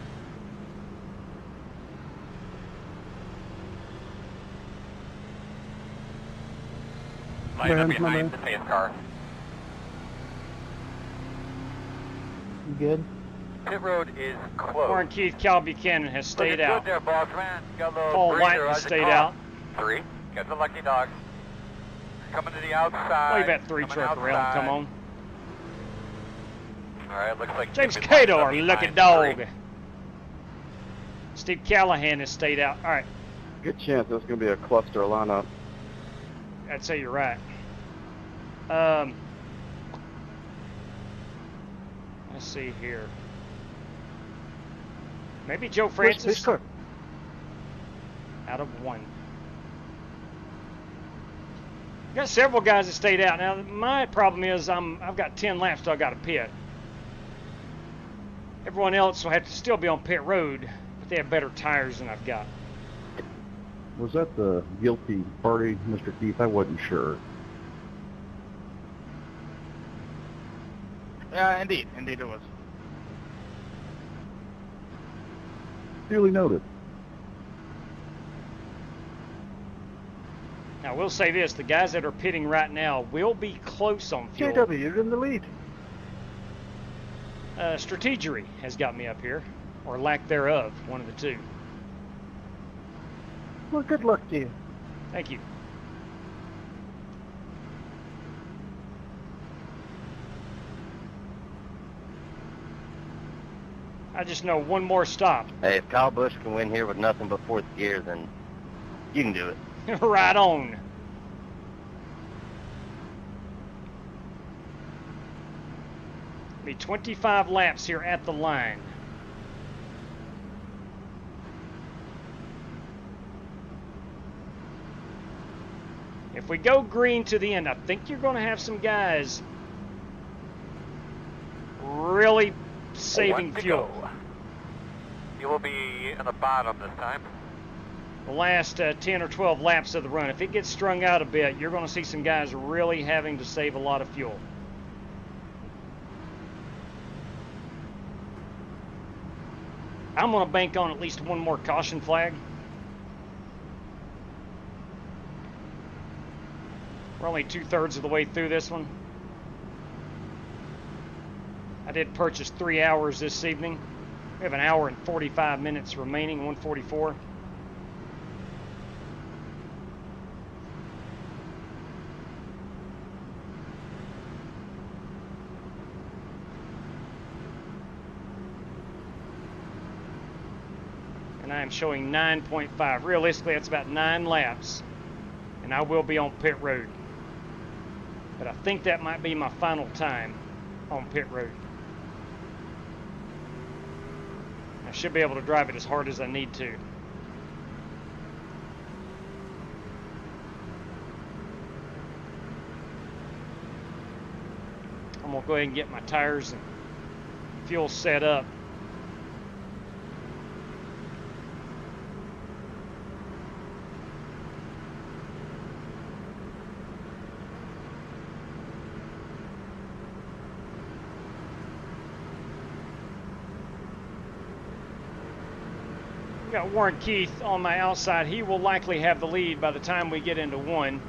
Line up behind the safe car. You good? Pit road is closed. Warren Keith, Cal Buchanan has stayed out. Good there, boss man. Got a little Paul breather White has as you stayed call. out. 3. Get the lucky dog. Coming to the outside. Wave that 3 truck around, come on. Alright, looks like James Tippett Cato, lines up our lucky behind dog. 3. Steve Callahan has stayed out. All right, Good chance that's going to be a cluster lineup. I'd say you're right. Let's see here. Maybe Joe Francis out of 1. Got several guys that stayed out. Now my problem is I've got 10 laps till I got to pit. Everyone else will have to still be on pit road, but they have better tires than I've got. Was that the guilty party, Mr. Keith? I wasn't sure. Yeah, indeed it was. Duly noted. Now, we'll say this, the guys that are pitting right now will be close on fuel. JW, you're in the lead. Strategery has got me up here, or lack thereof, one of the two. Well, good luck to you. Thank you. I just know one more stop. Hey, if Kyle Busch can win here with nothing but 4th gear, then you can do it. Right on. Be 25 laps here at the line. If we go green to the end, I think you're going to have some guys really saving fuel. You will be in the bottom this time. The last 10 or 12 laps of the run. If it gets strung out a bit, you're going to see some guys really having to save a lot of fuel. I'm going to bank on at least one more caution flag. We're only 2/3 of the way through this one. I did purchase 3 hours this evening. We have 1 hour and 45 minutes remaining, 1:44. And I am showing 9.5. Realistically, that's about 9 laps. And I will be on pit road. But I think that might be my final time on pit road. I should be able to drive it as hard as I need to. I'm going to go ahead and get my tires and fuel set up. Got Warren Keith on my outside. He will likely have the lead by the time we get into 1.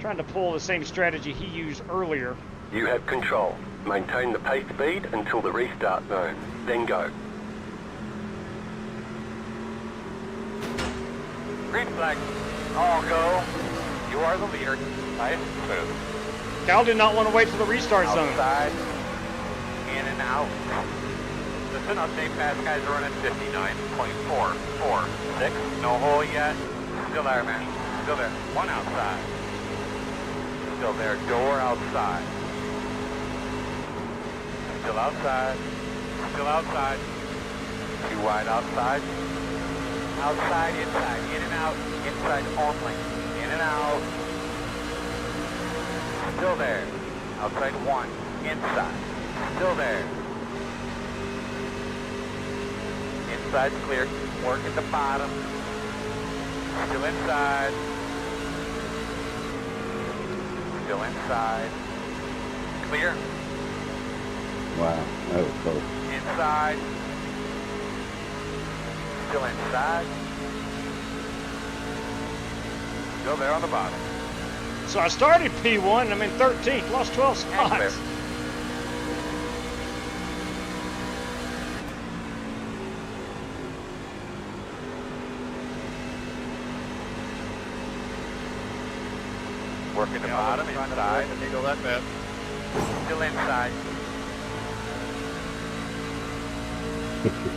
Trying to pull the same strategy he used earlier. You have control. Maintain the pace speed until the restart zone. Then go. Green flag. All go. You are the leader. Nice move. Cal did not want to wait for the restart zone. Outside. In and out. Listen, update fast guys are running 59.446. No hole yet. Still there, man. Still there. One outside. Still there. Door outside. Still outside. Still outside. Too wide outside. Outside, inside. In and out. Inside only. In and out. Still there. Outside one. Inside. Still there. Inside's clear. Work at the bottom. Still inside. Still inside. Clear. Wow, that was close. Inside. Still inside. Still there on the bottom. So I started P1, I'm in 13th, lost 12 spots. Working the bottom, inside. Go that bad. Still inside.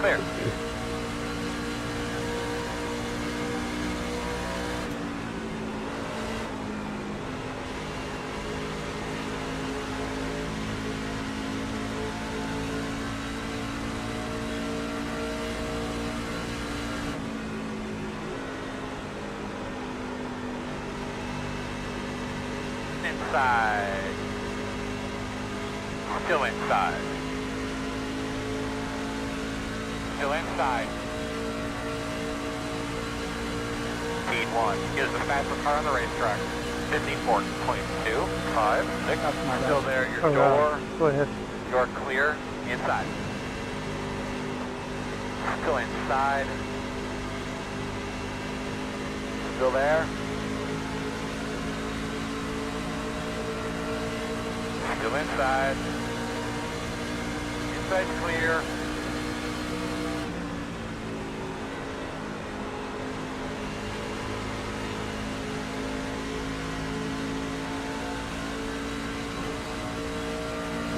Clear. Inside. Still inside. Still inside. Speed 1 is the fastest car on the racetrack. 54.256. Still there. Your door. Go ahead. You're clear. Inside. Still inside. Still there. Still inside. Inside's clear.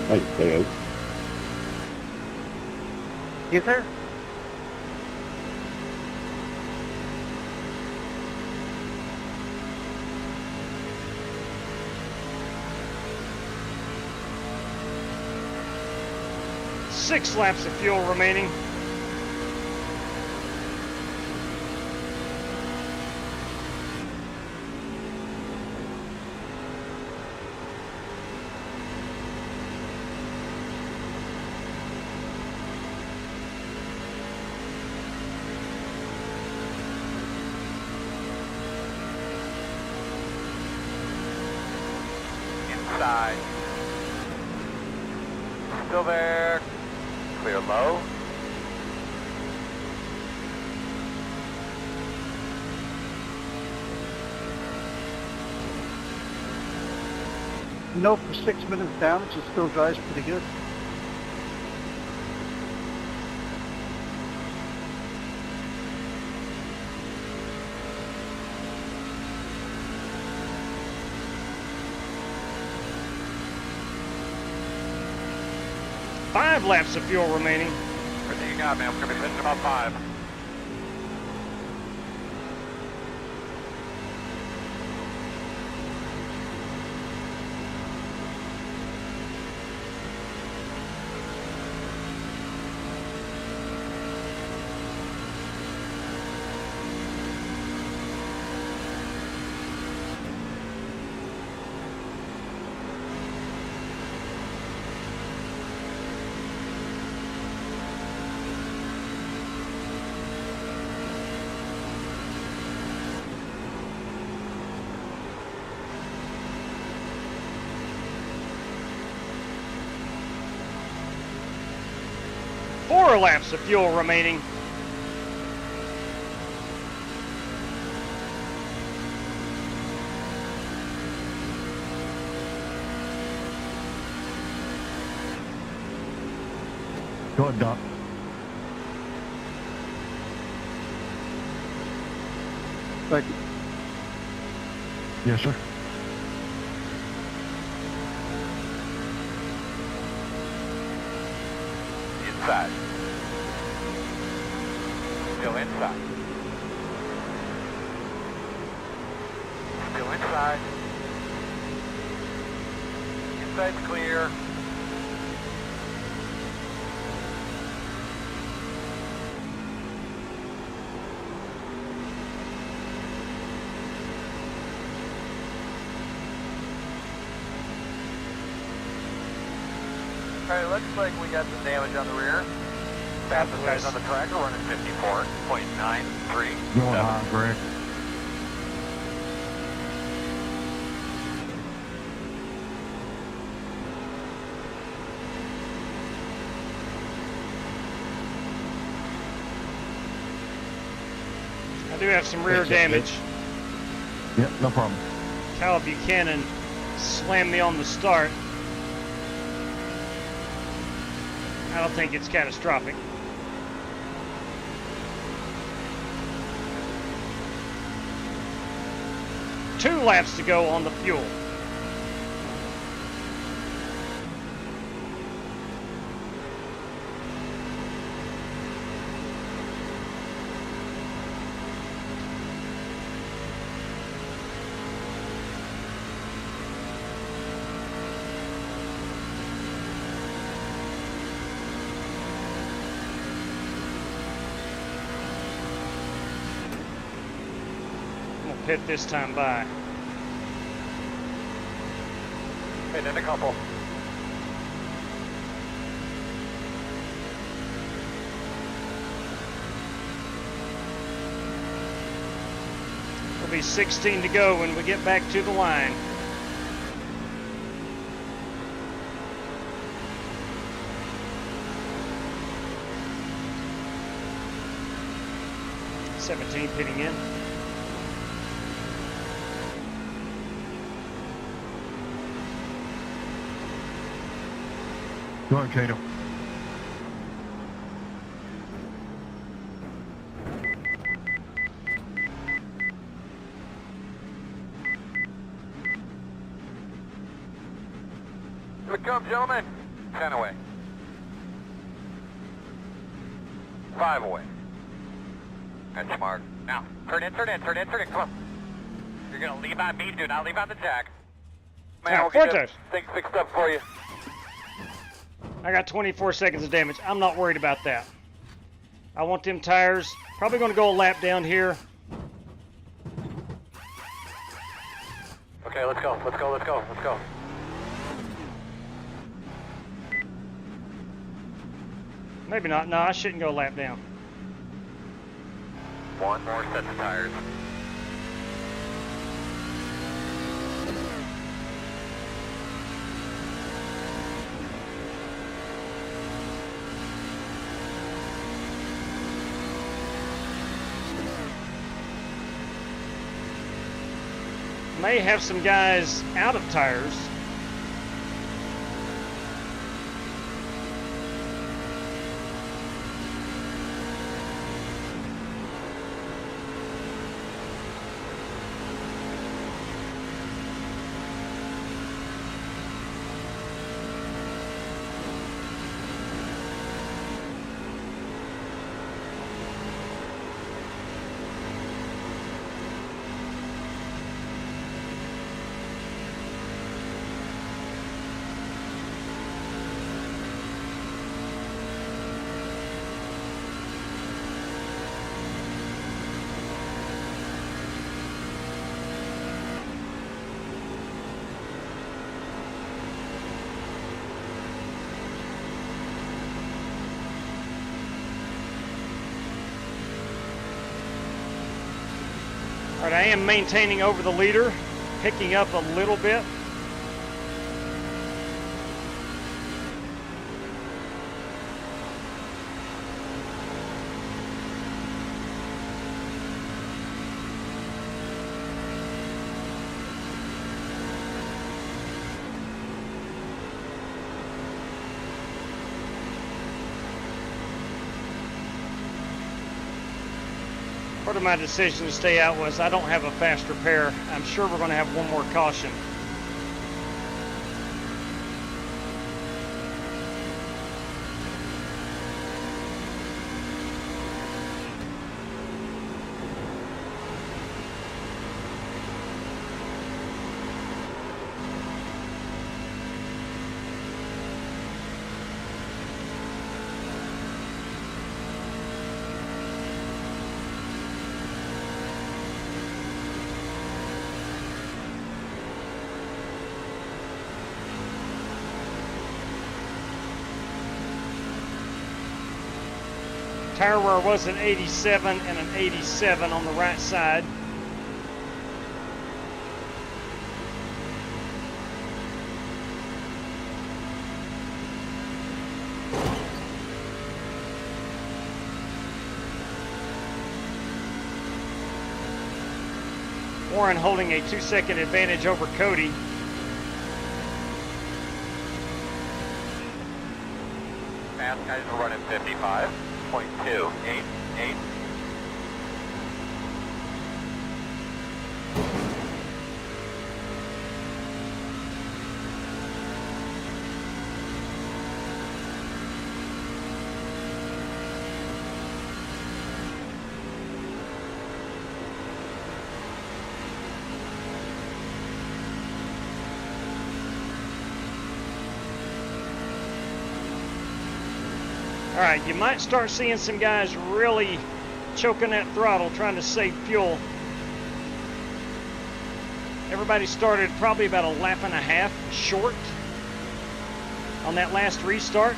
Thanks, Theo. Yes, sir. Six laps of fuel remaining. Inside. Still there. Clear low. No, for 6 minutes down, it still drives pretty good. Five laps of fuel remaining. Everything you got, man. We're going to be finishing about 5. Four laps of fuel remaining. Go ahead, Doc. Thank you. Yes, sir. Inside. Still inside. Still inside. Inside's clear. Alright, looks like we got some damage on the rear. Fastest guys on the track are running 54.93. Going high, Greg. I do have some rear damage. Yep, no problem. Kyle Buchanan slammed me on the start. I don't think it's catastrophic. Two laps to go on the fuel. Pit this time by. And then a couple. There'll be 16 to go when we get back to the line. '17 pitting in. Go ahead, Cato. Here we come, gentlemen. 10 away. 5 away. That's smart. Now, turn in. Come on. You're going to leave on me, do not leave on the jack. Man, we'll get this thing fixed up for you. I got 24 seconds of damage. I'm not worried about that. I want them tires. Probably going to go a lap down here. Okay, let's go. Maybe not. No, I shouldn't go a lap down. One more set of tires. May have some guys out of tires. All right, I am maintaining over the leader, picking up a little bit. Part of my decision to stay out was I don't have a faster pair. I'm sure we're going to have one more caution. Tire wear was an 87 and an 87 on the right side. Warren holding a 2-second advantage over Cody. Fast guys are running 55.288. All right, you might start seeing some guys really choking that throttle, trying to save fuel. Everybody started probably about a lap and a half short on that last restart.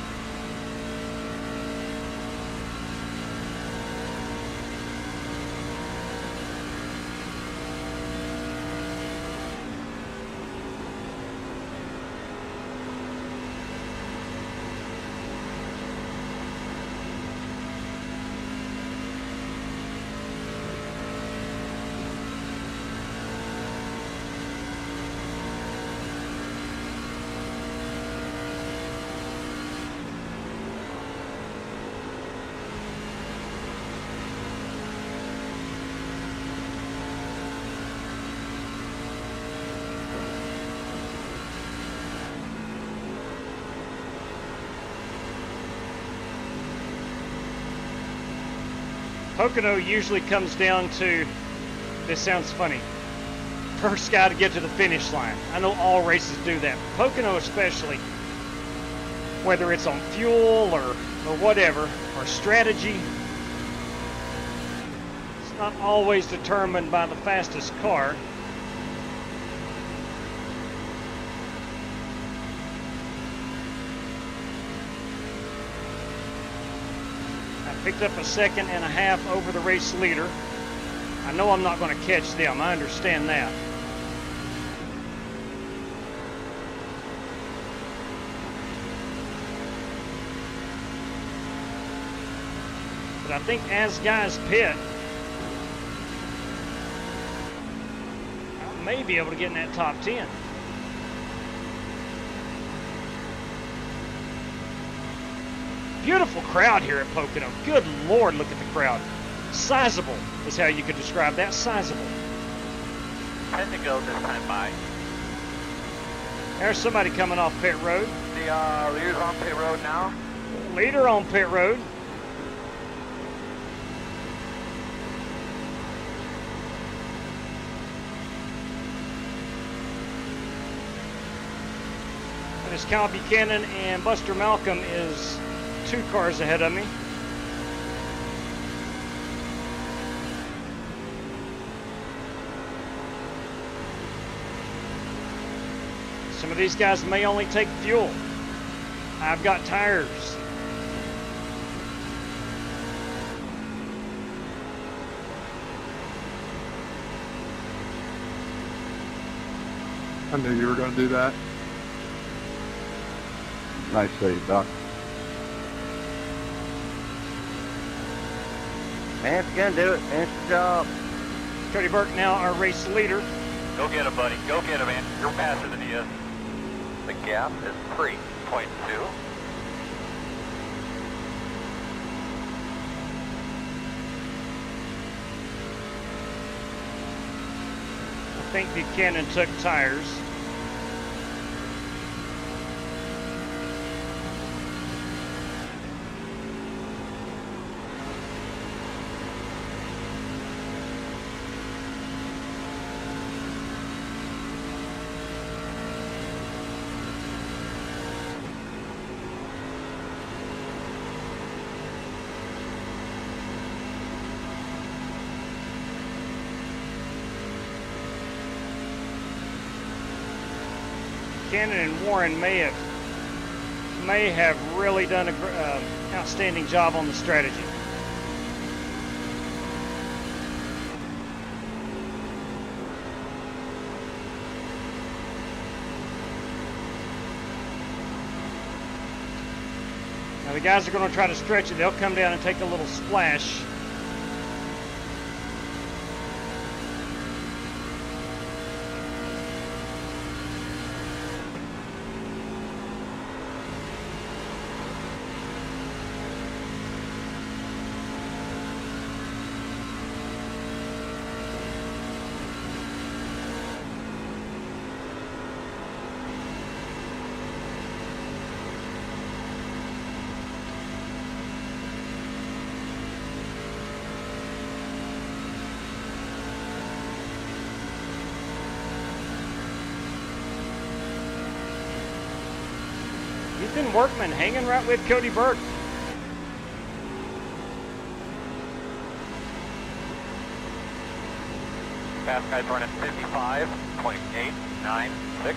Pocono usually comes down to, this sounds funny, first guy to get to the finish line. I know all races do that. Pocono especially, whether it's on fuel or whatever, or strategy, it's not always determined by the fastest car. Picked up a 1.5 seconds over the race leader. I know I'm not going to catch them. I understand that. But I think as guys pit, I may be able to get in that top 10. Beautiful crowd here at Pocono. Good Lord, look at the crowd. Sizable is how you could describe that. Sizable. 10 to go this time by. There's somebody coming off pit road. The leader's on pit road now. Leader on pit road. And it's Kyle Buchanan and Buster Malcolm is 2 cars ahead of me. Some of these guys may only take fuel. I've got tires. I knew you were going to do that. Nice save, Doc. Man, if you're gonna do it, finish the job. Cody Burke now our race leader. Go get him, buddy. Go get him, man. You're faster than he is. The gap is 3.2. think Buchanan took tires. Buchanan and Warren may have really done an outstanding job on the strategy. Now the guys are going to try to stretch it. They'll come down and take a little splash. Ethan Workman hanging right with Cody Burke. Fast guys running 55.896.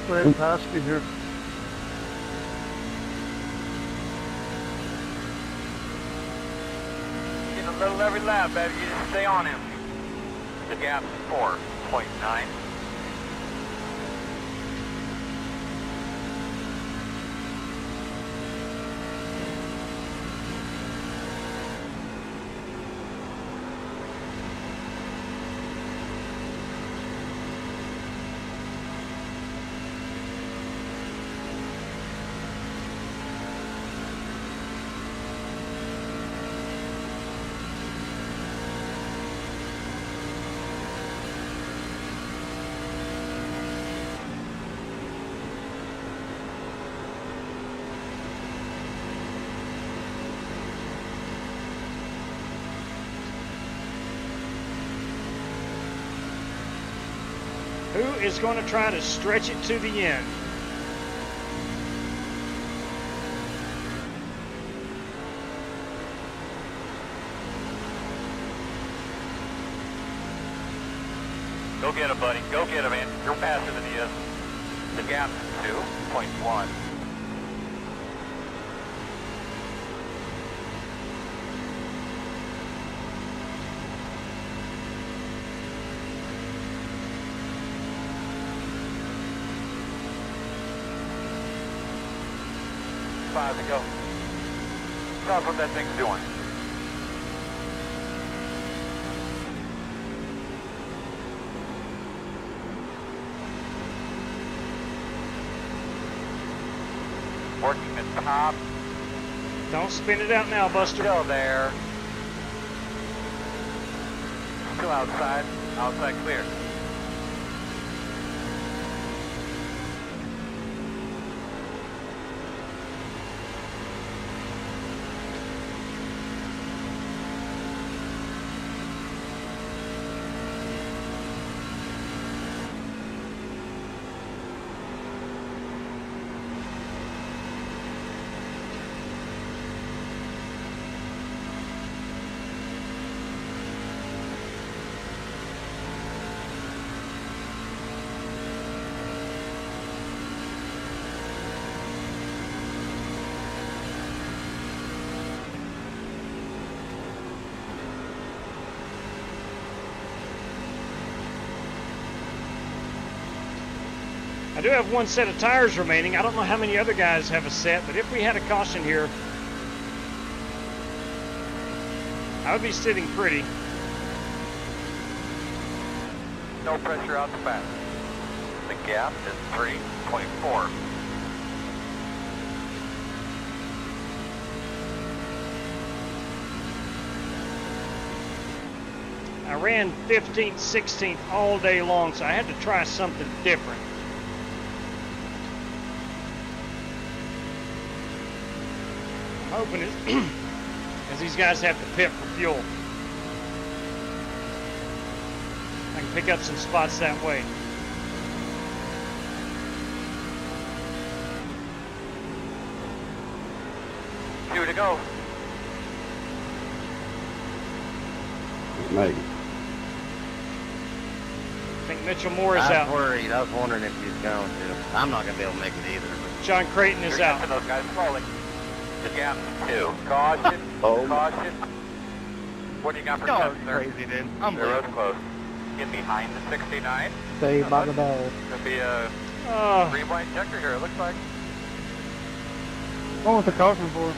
Right past me here. Getting a little every lap, baby. You just stay on him. The gap's 4.9. Who is going to try to stretch it to the end? Go get him, buddy. Go get him, man. You're faster than he is. The gap's 2.1. Five to go. Tell us what that thing's doing. Working the top. Don't spin it out now, Buster. Still there. Still outside. Outside clear. I do have one set of tires remaining. I don't know how many other guys have a set, but if we had a caution here, I would be sitting pretty. No pressure out the back. The gap is 3.4. I ran 15th, 16th all day long, so I had to try something different. I'm hoping it, as these guys have to pit for fuel, I can pick up some spots that way. Two to go. Maybe. I think Mitchell Moore is I out. was worried. I was wondering if he was going to. I'm not going to be able to make it either. John Creighton is out. Those guys slowly. Yeah, two. Caution. Caution. What do you got for Y'all sir? are crazy, dude. The I'm road's close. Get behind the 69. Saved by the bell. Could be a green white checker here, it looks like. What was the caution for?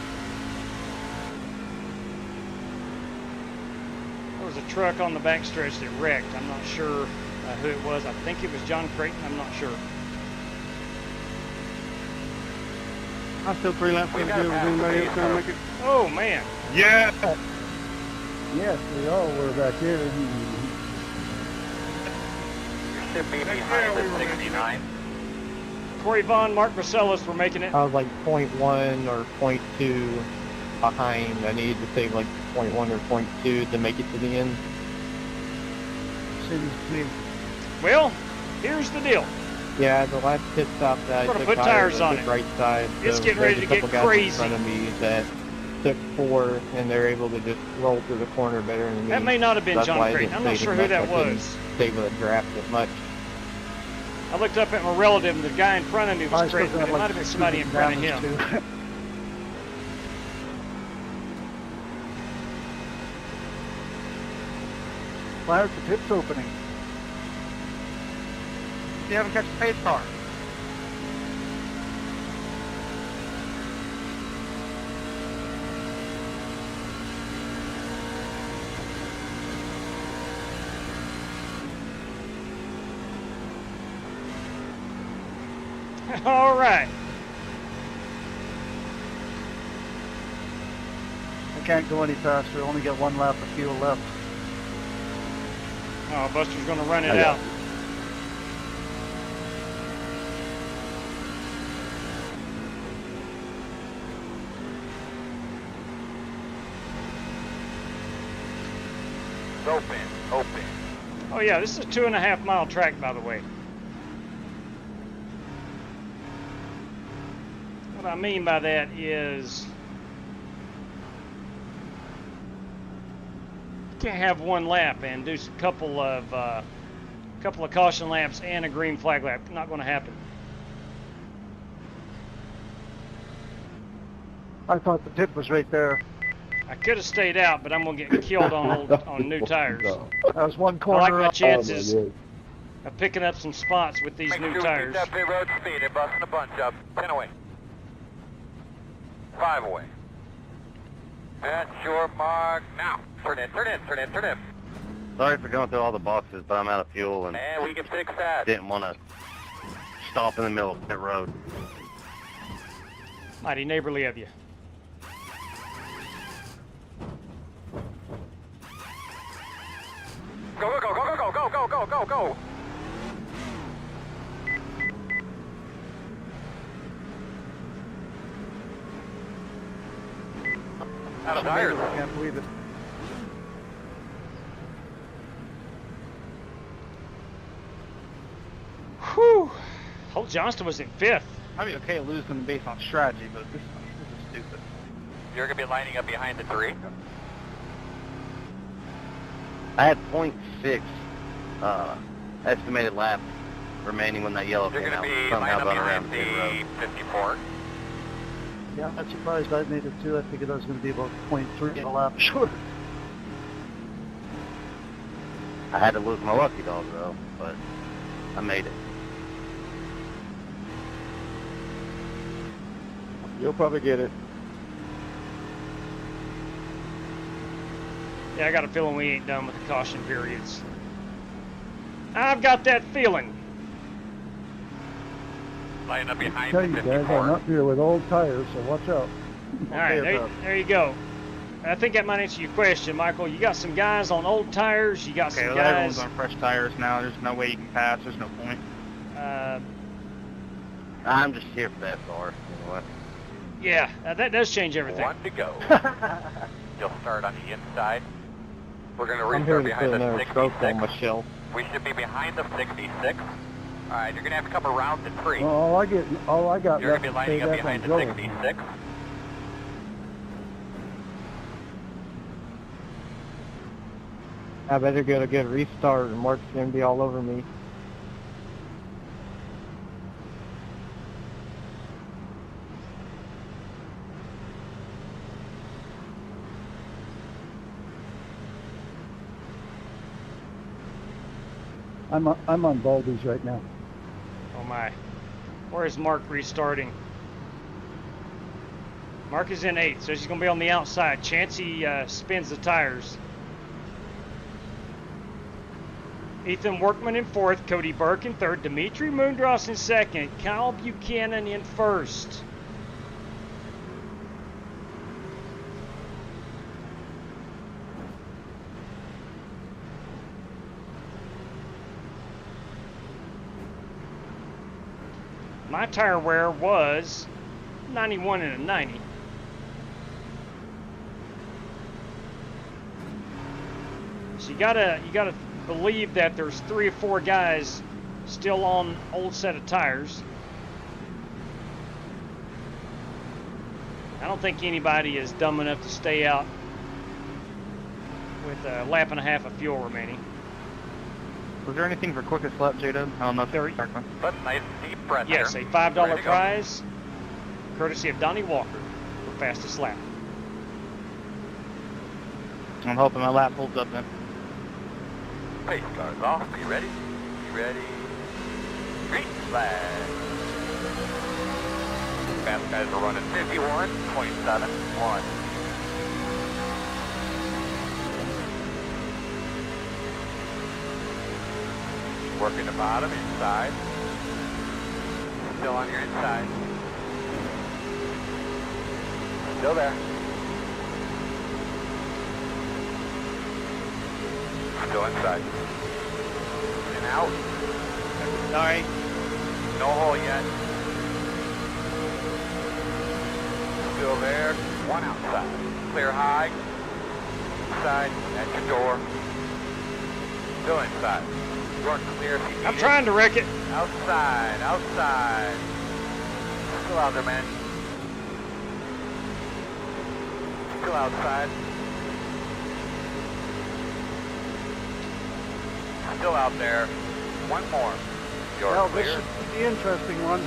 There was a truck on the backstretch that wrecked. I'm not sure who it was. I think it was John Creighton. I'm not sure. I'm still 3 laps to go. Is anybody else trying to make it? Oh, man. Yeah. Yes, we all were back here. You should be behind the 69. Corey Vaughn, Mark Marcellus were making it. I was like 0.1 or 0.2 behind. I needed to save like 0.1 or 0.2 to make it to the end. Well, here's the deal. Yeah, the last pit stop that We're I gonna took put tires on the it. right side. It's so getting ready there's to a get couple guys crazy. in front of me that took 4, and they're able to just roll through the corner better than me. That may not have been That's John why I Creighton. didn't I'm not save sure as who much. that I couldn't was. Stay with the draft as much. I looked up at my relative, and the guy in front of me was Creighton, but it might have been somebody in front of him. Why is the pits opening? You haven't catch the pace car. All right. I can't go any faster. Only got 1 lap of fuel left. Oh, Buster's going to run it I got out. it. Open. Oh, yeah, this is a 2.5 mile track, by the way. What I mean by that is you can't have 1 lap and do a couple of caution laps and a green flag lap. Not going to happen. I thought the pit was right there. I could have stayed out, but I'm going to get killed on new tires. That was 1 I corner. like my up. chances of picking up some spots with these Make new sure tires. you keep that pit road speed. They're busting a bunch up. 10 away. 5 away. At your mark now. Turn in. Sorry for going through all the boxes, but I'm out of fuel and We can fix that. didn't want to stop in the middle of pit road. Mighty neighborly of you. Go. Out of tires. I can't believe it. Whew. Holt Johnston was in 5th. I'd be okay losing based on strategy, but this is stupid. You're going to be lining up behind the 3. I had 0.6 estimated laps remaining when that yellow You're came going to out. be Somehow lining up got around behind pit road. the 54. Yeah, I'm not surprised I made it too. I figured I was going to be about 0.3 a lap short. I had to lose my lucky dog though, but I made it. You'll probably get it. Yeah, I got a feeling we ain't done with the caution periods. I've got that feeling. Lining up I behind tell the you 54. guys, I'm up here with old tires, so watch out. All right, there you go. I think that might answer your question, Michael. You got some guys on old tires. You got Okay, some well, guys. everyone's on fresh tires now. There's no way you can pass. There's no point. I'm just here for that car. You know what? Yeah, that does change everything. One to go. You'll start on the inside. We're going to I'm here restart to put behind the another stroke on my 66. shell. We should be behind the 66. All right, you're going to have to come around the tree. Well, all I got You're left going to be to say lining up that's behind on the Joel. 66. I better get a good restart or Mark's gonna be all over me. I'm on Baldy's right now. Oh my. Where is Mark restarting? Mark is in 8th, so he's going to be on the outside. Chance he spins the tires. Ethan Workman in 4th, Cody Burke in 3rd, Dimitri Moondross in 2nd, Kyle Buchanan in 1st. My tire wear was 91 and a 90. So you gotta believe that there's 3 or 4 guys still on old set of tires. I don't think anybody is dumb enough to stay out with a lap and a half of fuel remaining. Was there anything for quickest lap, J-Dub? I don't know if There- But nice deep breath Yes, there. a $5 Ready to go. prize, courtesy of Donnie Walker for fastest lap. I'm hoping my lap holds up then. Pace cars off. Be ready. Be ready. Green flag. Fast guys are running 51.71. Working the bottom, inside. Still on your inside. Still there. Still inside. In and out. Sorry. No hole yet. Still there. One outside. Clear high. Inside. At your door. Still inside. You're clear if you need I'm trying to wreck it. Outside. Outside. Still out there, man. Still outside. Still out there. One more. You're Well, clear. this should be the interesting one.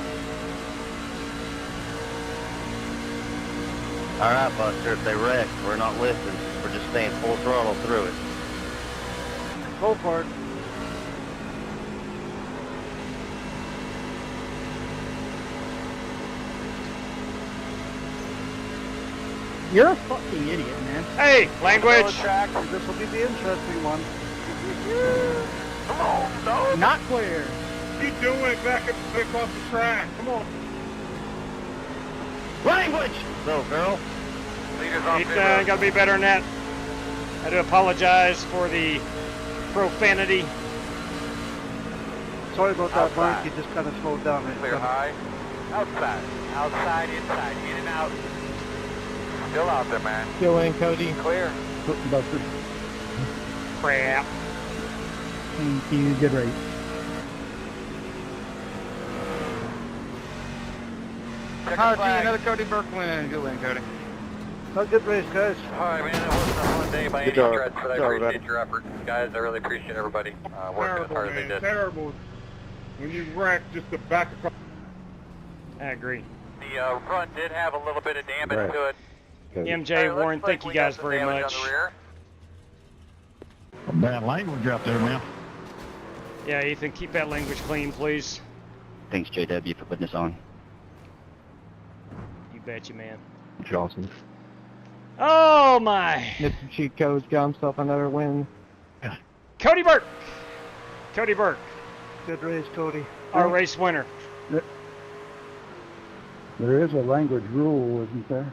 Alright, Buster, if they wreck, we're not listening. We're just staying full throttle through it. Go for it. You're a fucking idiot, man. Hey, language. This will be the interesting one. Come on, no. Not clear. Keep doing it back off the track. Come on. Language! So, girl. Leaders on Ethan, pit road. gotta be better than that. I do apologize for the profanity. Sorry about that, Outside. Mark. You just kind of slowed down. Clear high. Outside. Outside, inside. In and out. Still out there, man. Still in, Cody. Clear. Busted. Crap. Thank you. Good race. Check Power the to flag. another Cody Burke win. Good win, Cody. A good race, guys. All right, man. That wasn't a fun day by Good any job. stretch, but I Good job, appreciate buddy. your efforts. Guys, I really appreciate everybody working as Terrible, hard as they man. did. Terrible. When you wreck, just to back across. I agree. The front did have a little bit of damage Right. to it. MJ, Looks Warren, like thank you we got guys some very damage much. on the rear. Some bad language out there, man. Yeah, Ethan, keep that language clean, please. Thanks, JW, for putting this on. You betcha, man. Johnson. Oh my! Mr. Cheat Code's got himself another win. Cody Burke! Cody Burke, Good race, Cody. our race winner. There is a language rule, isn't there?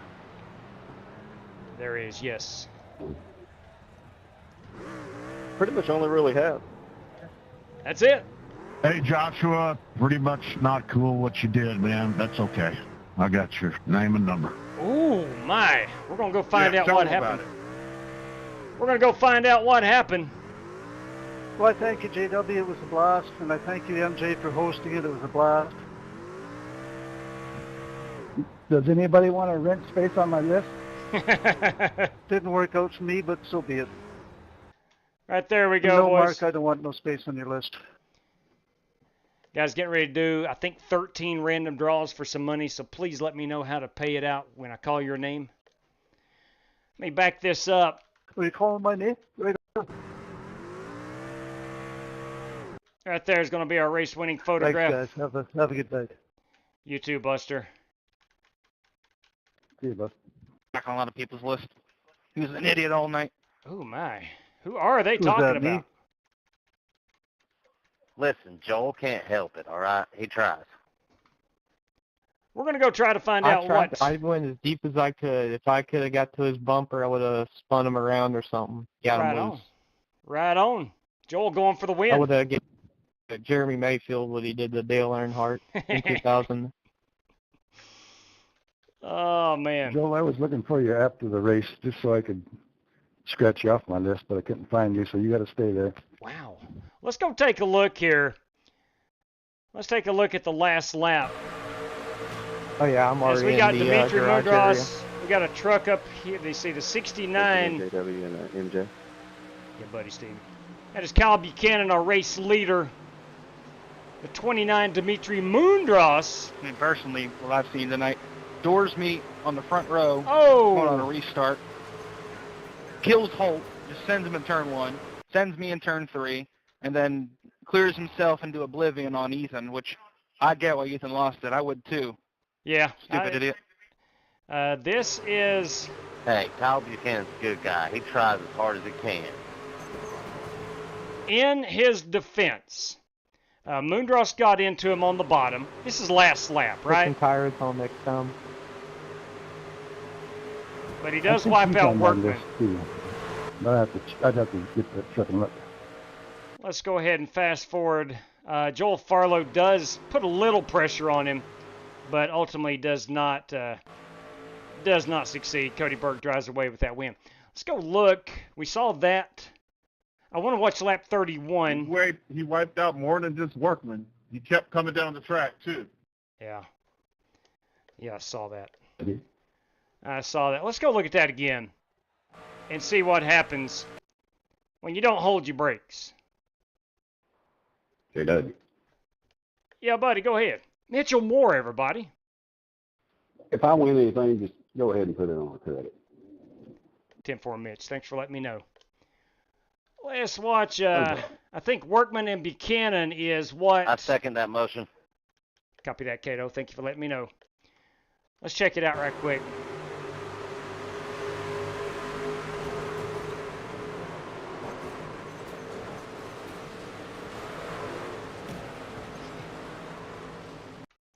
There is, yes. Pretty much only really have. That's it. Hey, Joshua, pretty much not cool what you did, man. That's okay. I got your name and number. Ooh, my. We're going to go find out tell what them about happened. We're going to go find out what happened. Well, I thank you, JW. It was a blast. And I thank you, MJ, for hosting it. It was a blast. Does anybody want to rent space on my list? Didn't work out for me, but so be it. Right there we go, no, boys. Mark, I don't want no space on your list. Guys, getting ready to do, I think, 13 random draws for some money, so please let me know how to pay it out when I call your name. Let me back this up. Are you calling my name? Right there is going to be our race-winning photograph. Thanks, guys. Have a good night. You too, Buster. See you, bud. Back on a lot of people's list. He was an idiot all night. Oh, my. Who are they Who's talking that, about? me? Listen, Joel can't help it, all right? He tries. We're going to go try to find out what... I went as deep as I could. If I could have got to his bumper, I would have spun him around or something. Got Right him on. loose. Right on. Joel going for the win. I would have given Jeremy Mayfield what he did to Dale Earnhardt in 2000. Oh, man. Joel, I was looking for you after the race just so I could scratch you off my list, but I couldn't find you, so you got to stay there. Wow. Let's go take a look here. Let's take a look at the last lap. Oh, yeah, I'm already As we got in the Dimitri garage area. Mundros, we got a truck up here. They see the 69. JW and MJ. Yeah, buddy, Steve. That is Kyle Buchanan, our race leader. The 29, Dimitri Mundros. I mean, personally, what I've seen tonight, doors meet on the front row. Oh! Going on a restart. Kills Holt, just sends him in turn 1, sends me in turn 3, and then clears himself into oblivion on Ethan, which I get why Ethan lost it. I would too. Yeah. Stupid idiot. This is... Hey, Kyle Buchanan's a good guy. He tries as hard as he can. In his defense, Mundros got into him on the bottom. This is last lap, Put right? some tires on next time. But he does wipe out Workman. But I'd have to get that truck and look. Let's go ahead and fast forward. Joel Farlow does put a little pressure on him, but ultimately does not succeed. Cody Burke drives away with that win. Let's go look. We saw that. I want to watch lap 31. He wiped out more than just Workman. He kept coming down the track, too. Yeah. Yeah, I saw that. Let's go look at that again and see what happens when you don't hold your brakes. JW. Yeah, buddy, go ahead. Mitchell Moore, everybody. If I win anything, just go ahead and put it on the credit. 10-4 Mitch. Thanks for letting me know. Let's watch, I think Workman and Buchanan is what? I second that motion. Copy that, Cato. Thank you for letting me know. Let's check it out right quick.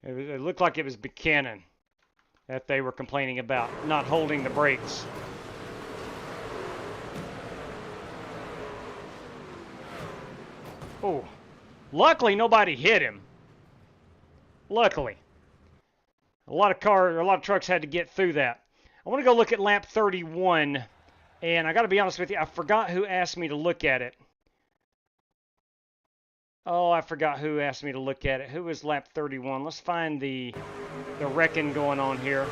It looked like it was Buchanan that they were complaining about, not holding the brakes. Oh, luckily nobody hit him. Luckily. A lot of trucks had to get through that. I want to go look at lap 31, and I got to be honest with you, I forgot who asked me to look at it. Oh, I forgot who asked me to look at it. Who was lap 31? Let's find the wrecking going on here.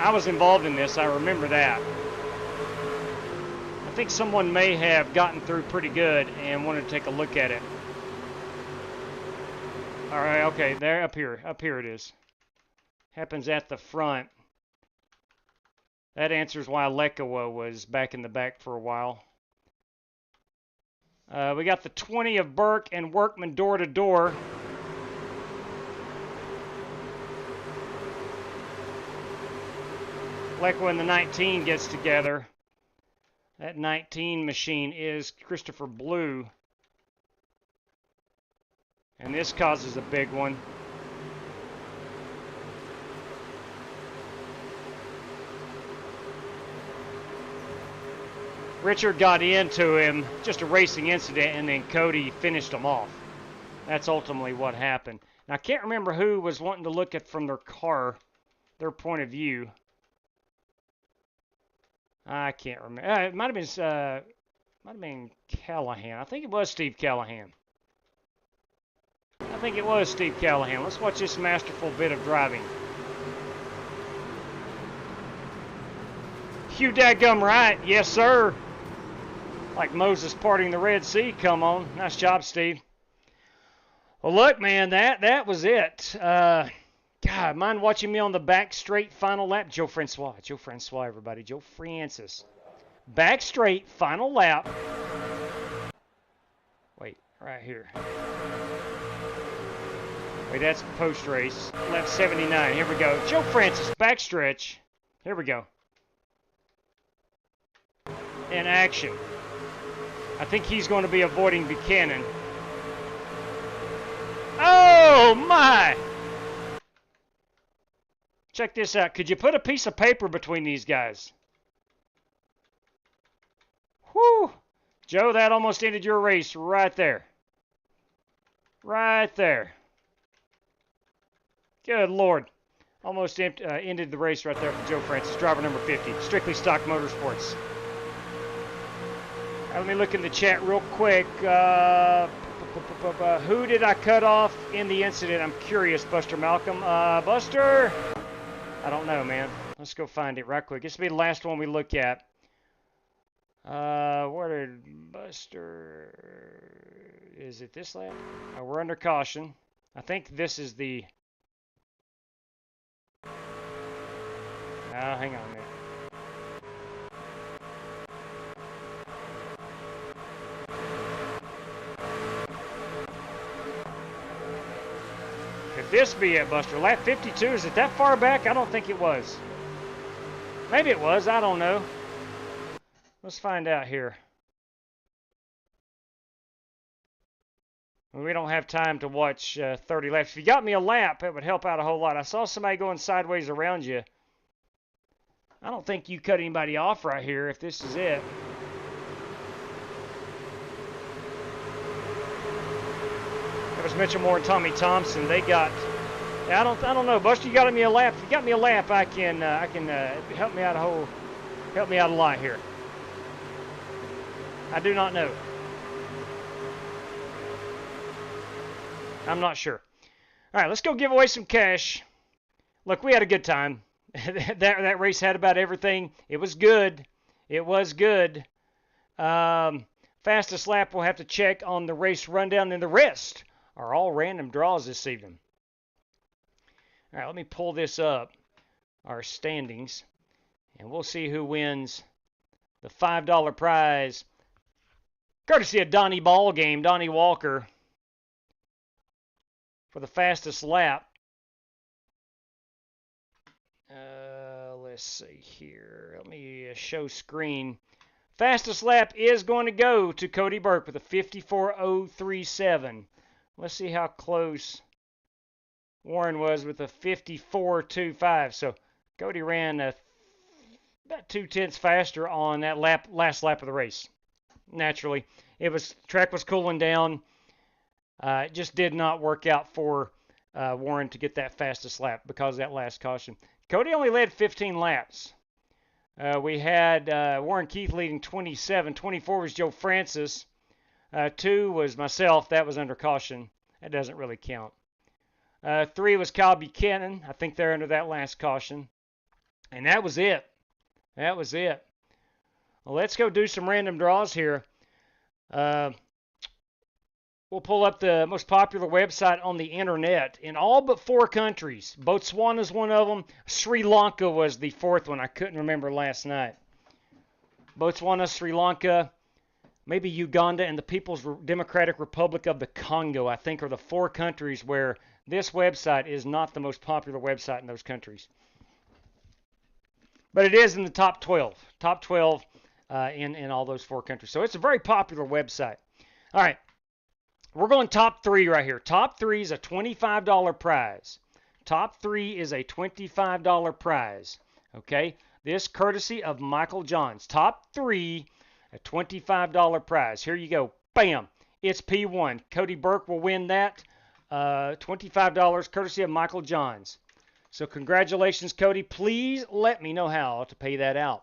I was involved in this, I remember that. I think someone may have gotten through pretty good and wanted to take a look at it. Alright, okay, there, up here it is. Happens at the front. That answers why Lekawa was back in the back for a while. We got the 20 of Burke and Workman door to door. Lekawa and the 19 gets together. That 19 machine is Christopher Blue. And this causes a big one. Richard got into him, just a racing incident, and then Cody finished him off. That's ultimately what happened. Now, I can't remember who was wanting to look at from their car, their point of view. I can't remember. It might have been Callahan. I think it was Steve Callahan. I think it was Steve Callahan. Let's watch this masterful bit of driving. You dadgum right. Yes, sir. Like Moses parting the Red Sea. Come on. Nice job, Steve. Well, look, man, that was it. God, mind watching me on the back straight final lap? Joe Francois, everybody. Joe Francis. Back straight final lap. Wait, right here. Wait, that's post race. Lap 79. Here we go. Joe Francis, back stretch. Here we go. In action. I think he's going to be avoiding Buchanan. Oh, my! Check this out. Could you put a piece of paper between these guys? Whew! Joe, that almost ended your race right there. Right there. Good Lord. Almost ended the race right there for Joe Francis, driver number 50, Strictly Stock Motorsports. Let me look in the chat real quick. Who did I cut off in the incident? I'm curious, Buster Malcolm. Buster? I don't know, man. Let's go find it right quick. This will be the last one we look at. Where did Buster... Is it this lap? We're under caution. I think this is the... hang on a minute. Could this be it, Buster? Lap 52, is it that far back? I don't think it was. Maybe it was, I don't know. Let's find out here. We don't have time to watch 30 laps. If you got me a lap, it would help out a whole lot. I saw somebody going sideways around you. I don't think you cut anybody off right here if this is it. It was Mitchell Moore and Tommy Thompson. They got... I don't know, Buster. You got me a lap. If you got me a lap, I can help me out a lot here. I do not know. I'm not sure. All right, let's go give away some cash. Look, we had a good time. that race had about everything. It was good. It was good. Fastest lap we'll have to check on the race rundown, and the rest are all random draws this evening. All right, let me pull this up, our standings, and we'll see who wins the $5 prize, courtesy of Donnie Ballgame, Donnie Walker, for the fastest lap. Let's see here. Let me show screen. Fastest lap is going to go to Cody Burke with a 54.037. Let's see how close Warren was with a 54.25. So Cody ran about 2/10 faster on that last lap of the race. Naturally, track was cooling down. It just did not work out for Warren to get that fastest lap because of that last caution. Cody only led 15 laps. We had Warren Keith leading 27. 24 was Joe Francis. 2 was myself. That was under caution. That doesn't really count. 3 was Kyle Buchanan. I think they're under that last caution. And that was it. That was it. Well, let's go do some random draws here. We'll pull up the most popular website on the internet in all but 4 countries. Botswana is one of them. Sri Lanka was the 4th one. I couldn't remember last night. Botswana, Sri Lanka, maybe Uganda, and the People's Democratic Republic of the Congo, I think, are the 4 countries where this website is not the most popular website in those countries. But it is in the top 12. Top 12 in all those 4 countries. So it's a very popular website. All right. We're going top 3 right here. Top 3 is a $25 prize. Top 3 is a $25 prize. Okay? This courtesy of Michael Johns. Top 3, a $25 prize. Here you go. Bam. It's P1. Cody Burke will win that. $25 courtesy of Michael Johns. So congratulations, Cody. Please let me know how to pay that out.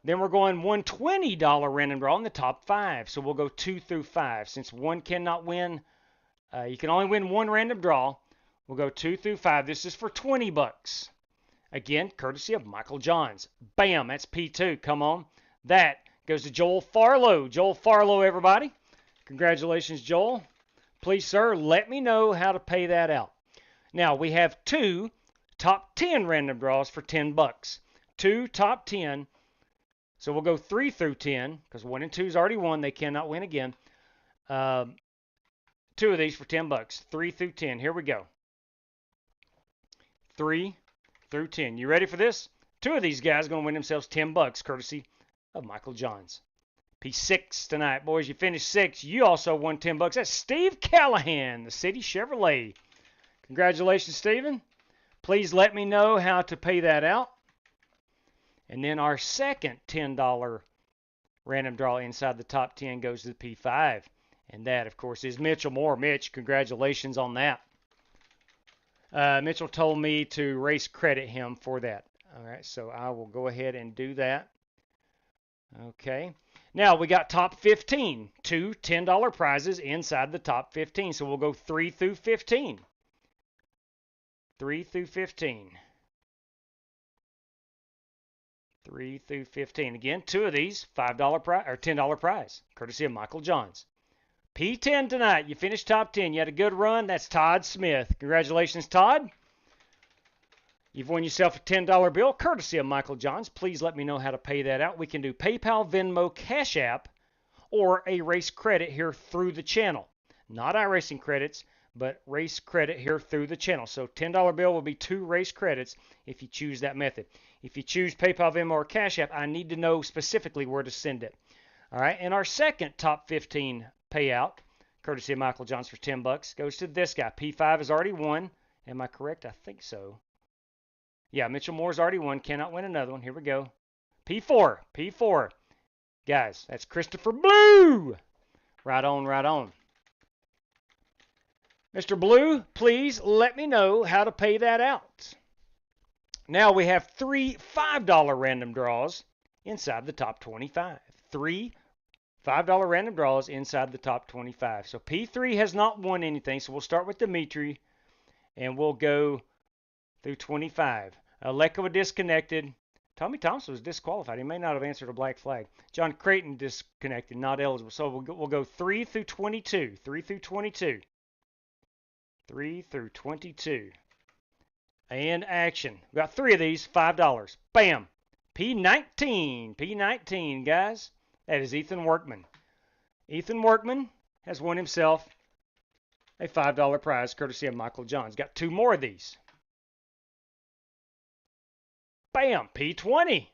Then we're going $120 random draw in the top 5. So we'll go 2 through 5. Since 1 cannot win, you can only win 1 random draw. We'll go 2 through 5. This is for $20. Again, courtesy of Michael Johns. Bam, that's P2. Come on. That goes to Joel Farlow. Joel Farlow, everybody. Congratulations, Joel. Please, sir, let me know how to pay that out. Now, we have 2 top 10 random draws for $10. 2 top 10. So we'll go 3 through 10 because 1 and 2 is already won. They cannot win again. 2 of these for $10. 3 through 10. Here we go. 3 through 10. You ready for this? 2 of these guys are going to win themselves $10 courtesy of Michael Johns. P6 tonight. Boys, you finished 6. You also won $10. That's Steve Callahan, the City Chevrolet. Congratulations, Steven. Please let me know how to pay that out. And then our second $10 random draw inside the top 10 goes to the P5. And that, of course, is Mitchell Moore. Mitch, congratulations on that. Mitchell told me to race credit him for that. All right, so I will go ahead and do that. Okay. Now we got top 15. 2 $10 prizes inside the top 15. So we'll go 3 through 15. 3 through 15. 3 through 15. Again, 2 of these $5 prize or $10 prize, courtesy of Michael Johns. P10 tonight. You finished top 10. You had a good run. That's Todd Smith. Congratulations, Todd. You've won yourself a $10 bill, courtesy of Michael Johns. Please let me know how to pay that out. We can do PayPal, Venmo, Cash App, or a race credit here through the channel. Not iRacing credits, but race credit here through the channel. So $10 bill will be 2 race credits if you choose that method. If you choose PayPal, Venmo, or Cash App, I need to know specifically where to send it. All right, and our second top 15 payout, courtesy of Michael Johns for $10, goes to this guy. P5 has already won. Am I correct? I think so. Yeah, Mitchell Moore's already won. Cannot win another one. Here we go. P4. P4. Guys, that's Christopher Blue. Right on, right on. Mr. Blue, please let me know how to pay that out. Now we have 3 $5 random draws inside the top 25. 3 $5 random draws inside the top 25. So P3 has not won anything, so we'll start with Dimitri, and we'll go through 25. Lekova disconnected. Tommy Thompson was disqualified. He may not have answered a black flag. John Creighton disconnected, not eligible. So we'll go 3 through 22. 3 through 22. 3 through 22. And action. We got 3 of these, $5. Bam. P19. P19, guys. That is Ethan Workman. Ethan Workman has won himself a $5 prize courtesy of Michael Johns. Got 2 more of these. Bam. P20.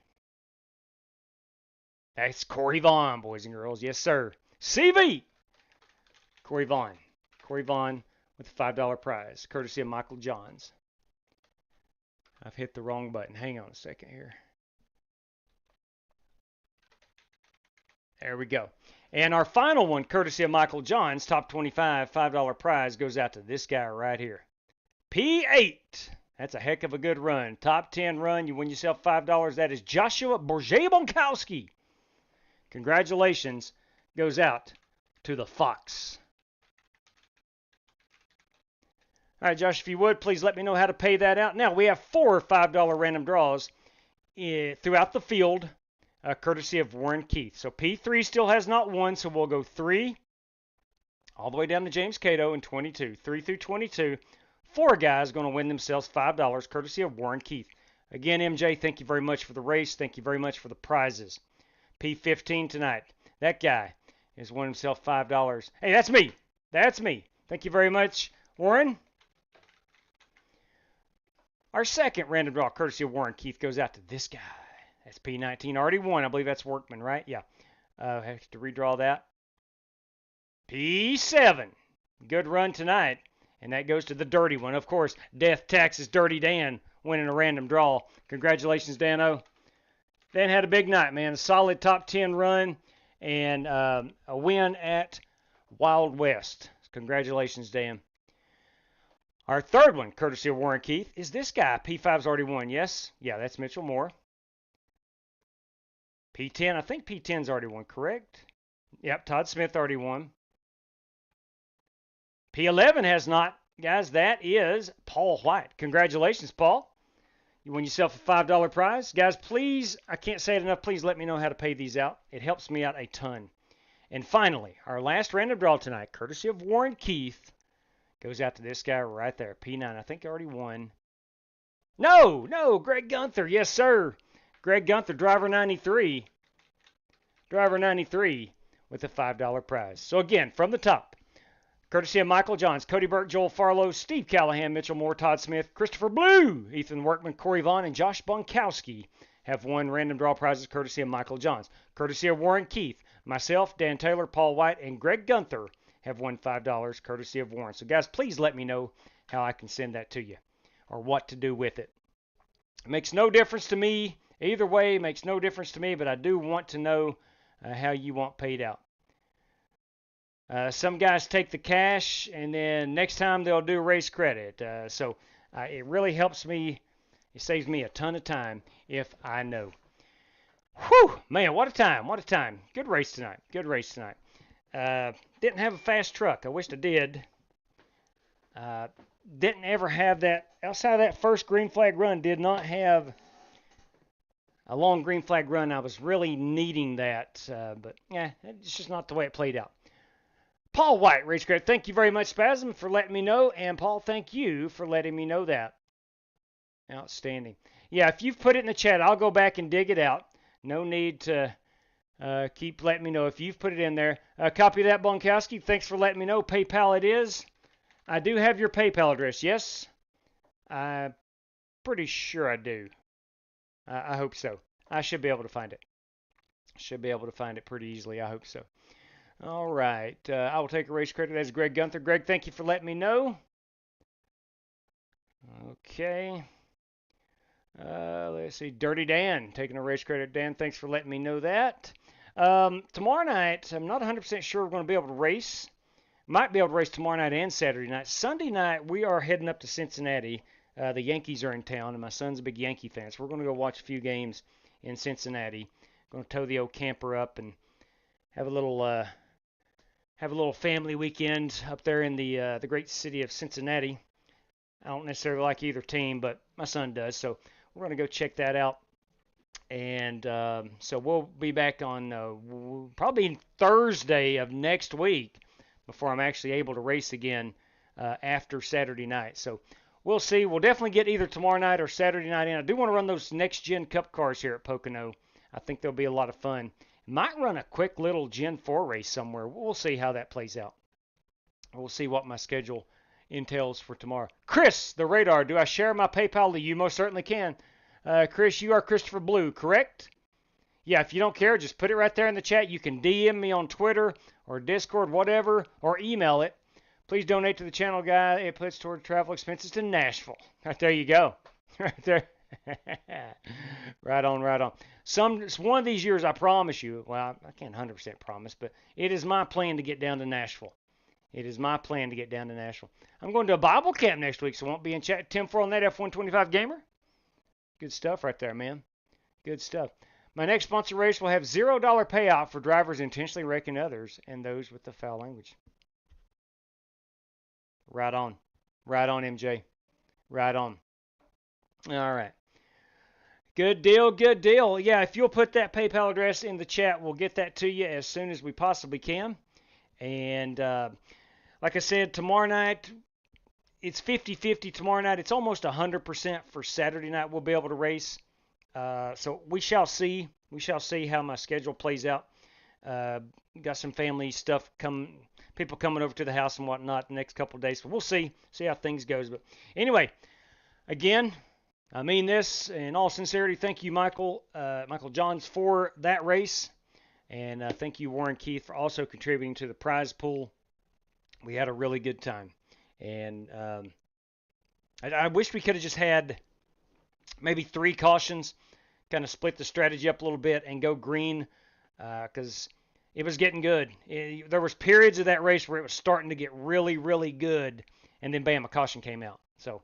That's Corey Vaughn, boys and girls. Yes, sir. CV. Corey Vaughn. Corey Vaughn with a $5 prize courtesy of Michael Johns. I've hit the wrong button. Hang on a second here. There we go. And our final one, courtesy of Michael Johns, top 25, $5 prize, goes out to this guy right here. P8. That's a heck of a good run. Top 10 run. You win yourself $5. That is Joshua Borje-Bonkowski. Congratulations. Goes out to the Fox. All right, Josh, if you would, please let me know how to pay that out. Now, we have 4 $5 random draws throughout the field, courtesy of Warren Keith. So P3 still has not won, so we'll go 3 all the way down to James Cato in 22. 3 through 22. 4 guys going to win themselves $5, courtesy of Warren Keith. Again, MJ, thank you very much for the race. Thank you very much for the prizes. P15 tonight. That guy has won himself $5. Hey, that's me. That's me. Thank you very much, Warren. Our second random draw, courtesy of Warren Keith, goes out to this guy. That's P19. Already won. I believe that's Workman, right? Yeah. I have to redraw that. P7. Good run tonight. And that goes to the dirty one. Of course, Death Taxes Dirty Dan winning a random draw. Congratulations, Dan-O. Dan had a big night, man. A solid top 10 run and a win at Wild West. Congratulations, Dan. Our third one, courtesy of Warren Keith, is this guy. P5's already won, yes? Yeah, that's Mitchell Moore. P10, I think P10's already won, correct? Yep, Todd Smith already won. P11 has not. Guys, that is Paul White. Congratulations, Paul. You won yourself a $5 prize. Guys, please, I can't say it enough, please let me know how to pay these out. It helps me out a ton. And finally, our last random draw tonight, courtesy of Warren Keith, goes out to this guy right there, P9. I think he already won. No, Greg Gunther. Yes, sir. Greg Gunther, driver 93. Driver 93 with a $5 prize. So again, from the top, courtesy of Michael Johns, Cody Burke, Joel Farlow, Steve Callahan, Mitchell Moore, Todd Smith, Christopher Blue, Ethan Workman, Corey Vaughn, and Josh Bonkowski have won random draw prizes courtesy of Michael Johns. Courtesy of Warren Keith, myself, Dan Taylor, Paul White, and Greg Gunther have won $5 courtesy of Warren. So guys, please let me know how I can send that to you or what to do with it. It makes no difference to me. Either way, it makes no difference to me, but I do want to know how you want paid out. Some guys take the cash, and then next time they'll do race credit. So it really helps me. It saves me a ton of time if I know. Whew, man, what a time. What a time. Good race tonight. Good race tonight. Didn't have a fast truck. I wished I did. Didn't ever have that. Outside of that first green flag run, did not have a long green flag run. I was really needing that. But, yeah, it's just not the way it played out. Paul White, Race Credit, thank you very much, Spasm, for letting me know. And, Paul, thank you for letting me know that. Outstanding. Yeah, if you've put it in the chat, I'll go back and dig it out. No need to keep letting me know if you've put it in there. Copy of that, Bonkowski. Thanks for letting me know. PayPal it is. I do have your PayPal address, yes? I'm pretty sure I do. I hope so. I should be able to find it. Should be able to find it pretty easily. I hope so. All right. I will take a race credit as Greg Gunther. Greg, thank you for letting me know. Okay. Let's see. Dirty Dan taking a race credit. Dan, thanks for letting me know that. Tomorrow night, I'm not 100% sure we're going to be able to race. Might be able to race tomorrow night and Saturday night. Sunday night, we are heading up to Cincinnati. The Yankees are in town, and my son's a big Yankee fan, so we're going to go watch a few games in Cincinnati. Going to tow the old camper up and have a little family weekend up there in the great city of Cincinnati. I don't necessarily like either team, but my son does, so we're going to go check that out. And so we'll be back on probably Thursday of next week before I'm actually able to race again after Saturday night. So we'll see. We'll definitely get either tomorrow night or Saturday night in. I do want to run those next-gen Cup cars here at Pocono. I think they'll be a lot of fun. Might run a quick little Gen 4 race somewhere. We'll see how that plays out. We'll see what my schedule entails for tomorrow. Chris, the radar, do I share my PayPal to you? Most certainly can. Chris, you are Christopher Blue, correct? Yeah, if you don't care, just put it right there in the chat. You can DM me on Twitter or Discord, whatever, or email it. Please donate to the channel, guy. It puts toward travel expenses to Nashville. Right there you go. Right there. Right on, right on. One of these years, I promise you, well, I can't 100% promise, but it is my plan to get down to Nashville. It is my plan to get down to Nashville. I'm going to a Bible camp next week, so I won't be in chat. Tim 4 on that F125 Gamer. Good stuff right there, man. Good stuff. My next sponsor race will have $0 payout for drivers intentionally wrecking others and those with the foul language. Right on. Right on, MJ. Right on. All right. Good deal, good deal. Yeah, if you'll put that PayPal address in the chat, we'll get that to you as soon as we possibly can. And like I said, tomorrow night, it's 50-50 tomorrow night. It's almost 100% for Saturday night we'll be able to race. So we shall see. We shall see how my schedule plays out. Got some family stuff people coming over to the house and whatnot the next couple of days. So we'll see how things goes. But anyway, again, I mean this in all sincerity. Thank you, Michael Johns, for that race. And thank you, Warren Keith, for also contributing to the prize pool We had a really good time. And I wish we could have just had maybe 3 cautions, kind of split the strategy up a little bit and go green, because it was getting good. There was periods of that race where it was starting to get really, really good, and then bam, a caution came out. So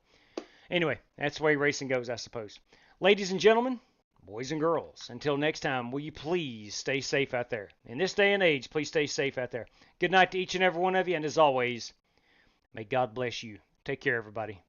anyway, that's the way racing goes, I suppose. Ladies and gentlemen, boys and girls, until next time, will you please stay safe out there? In this day and age, please stay safe out there. Good night to each and every one of you, and as always, may God bless you. Take care, everybody.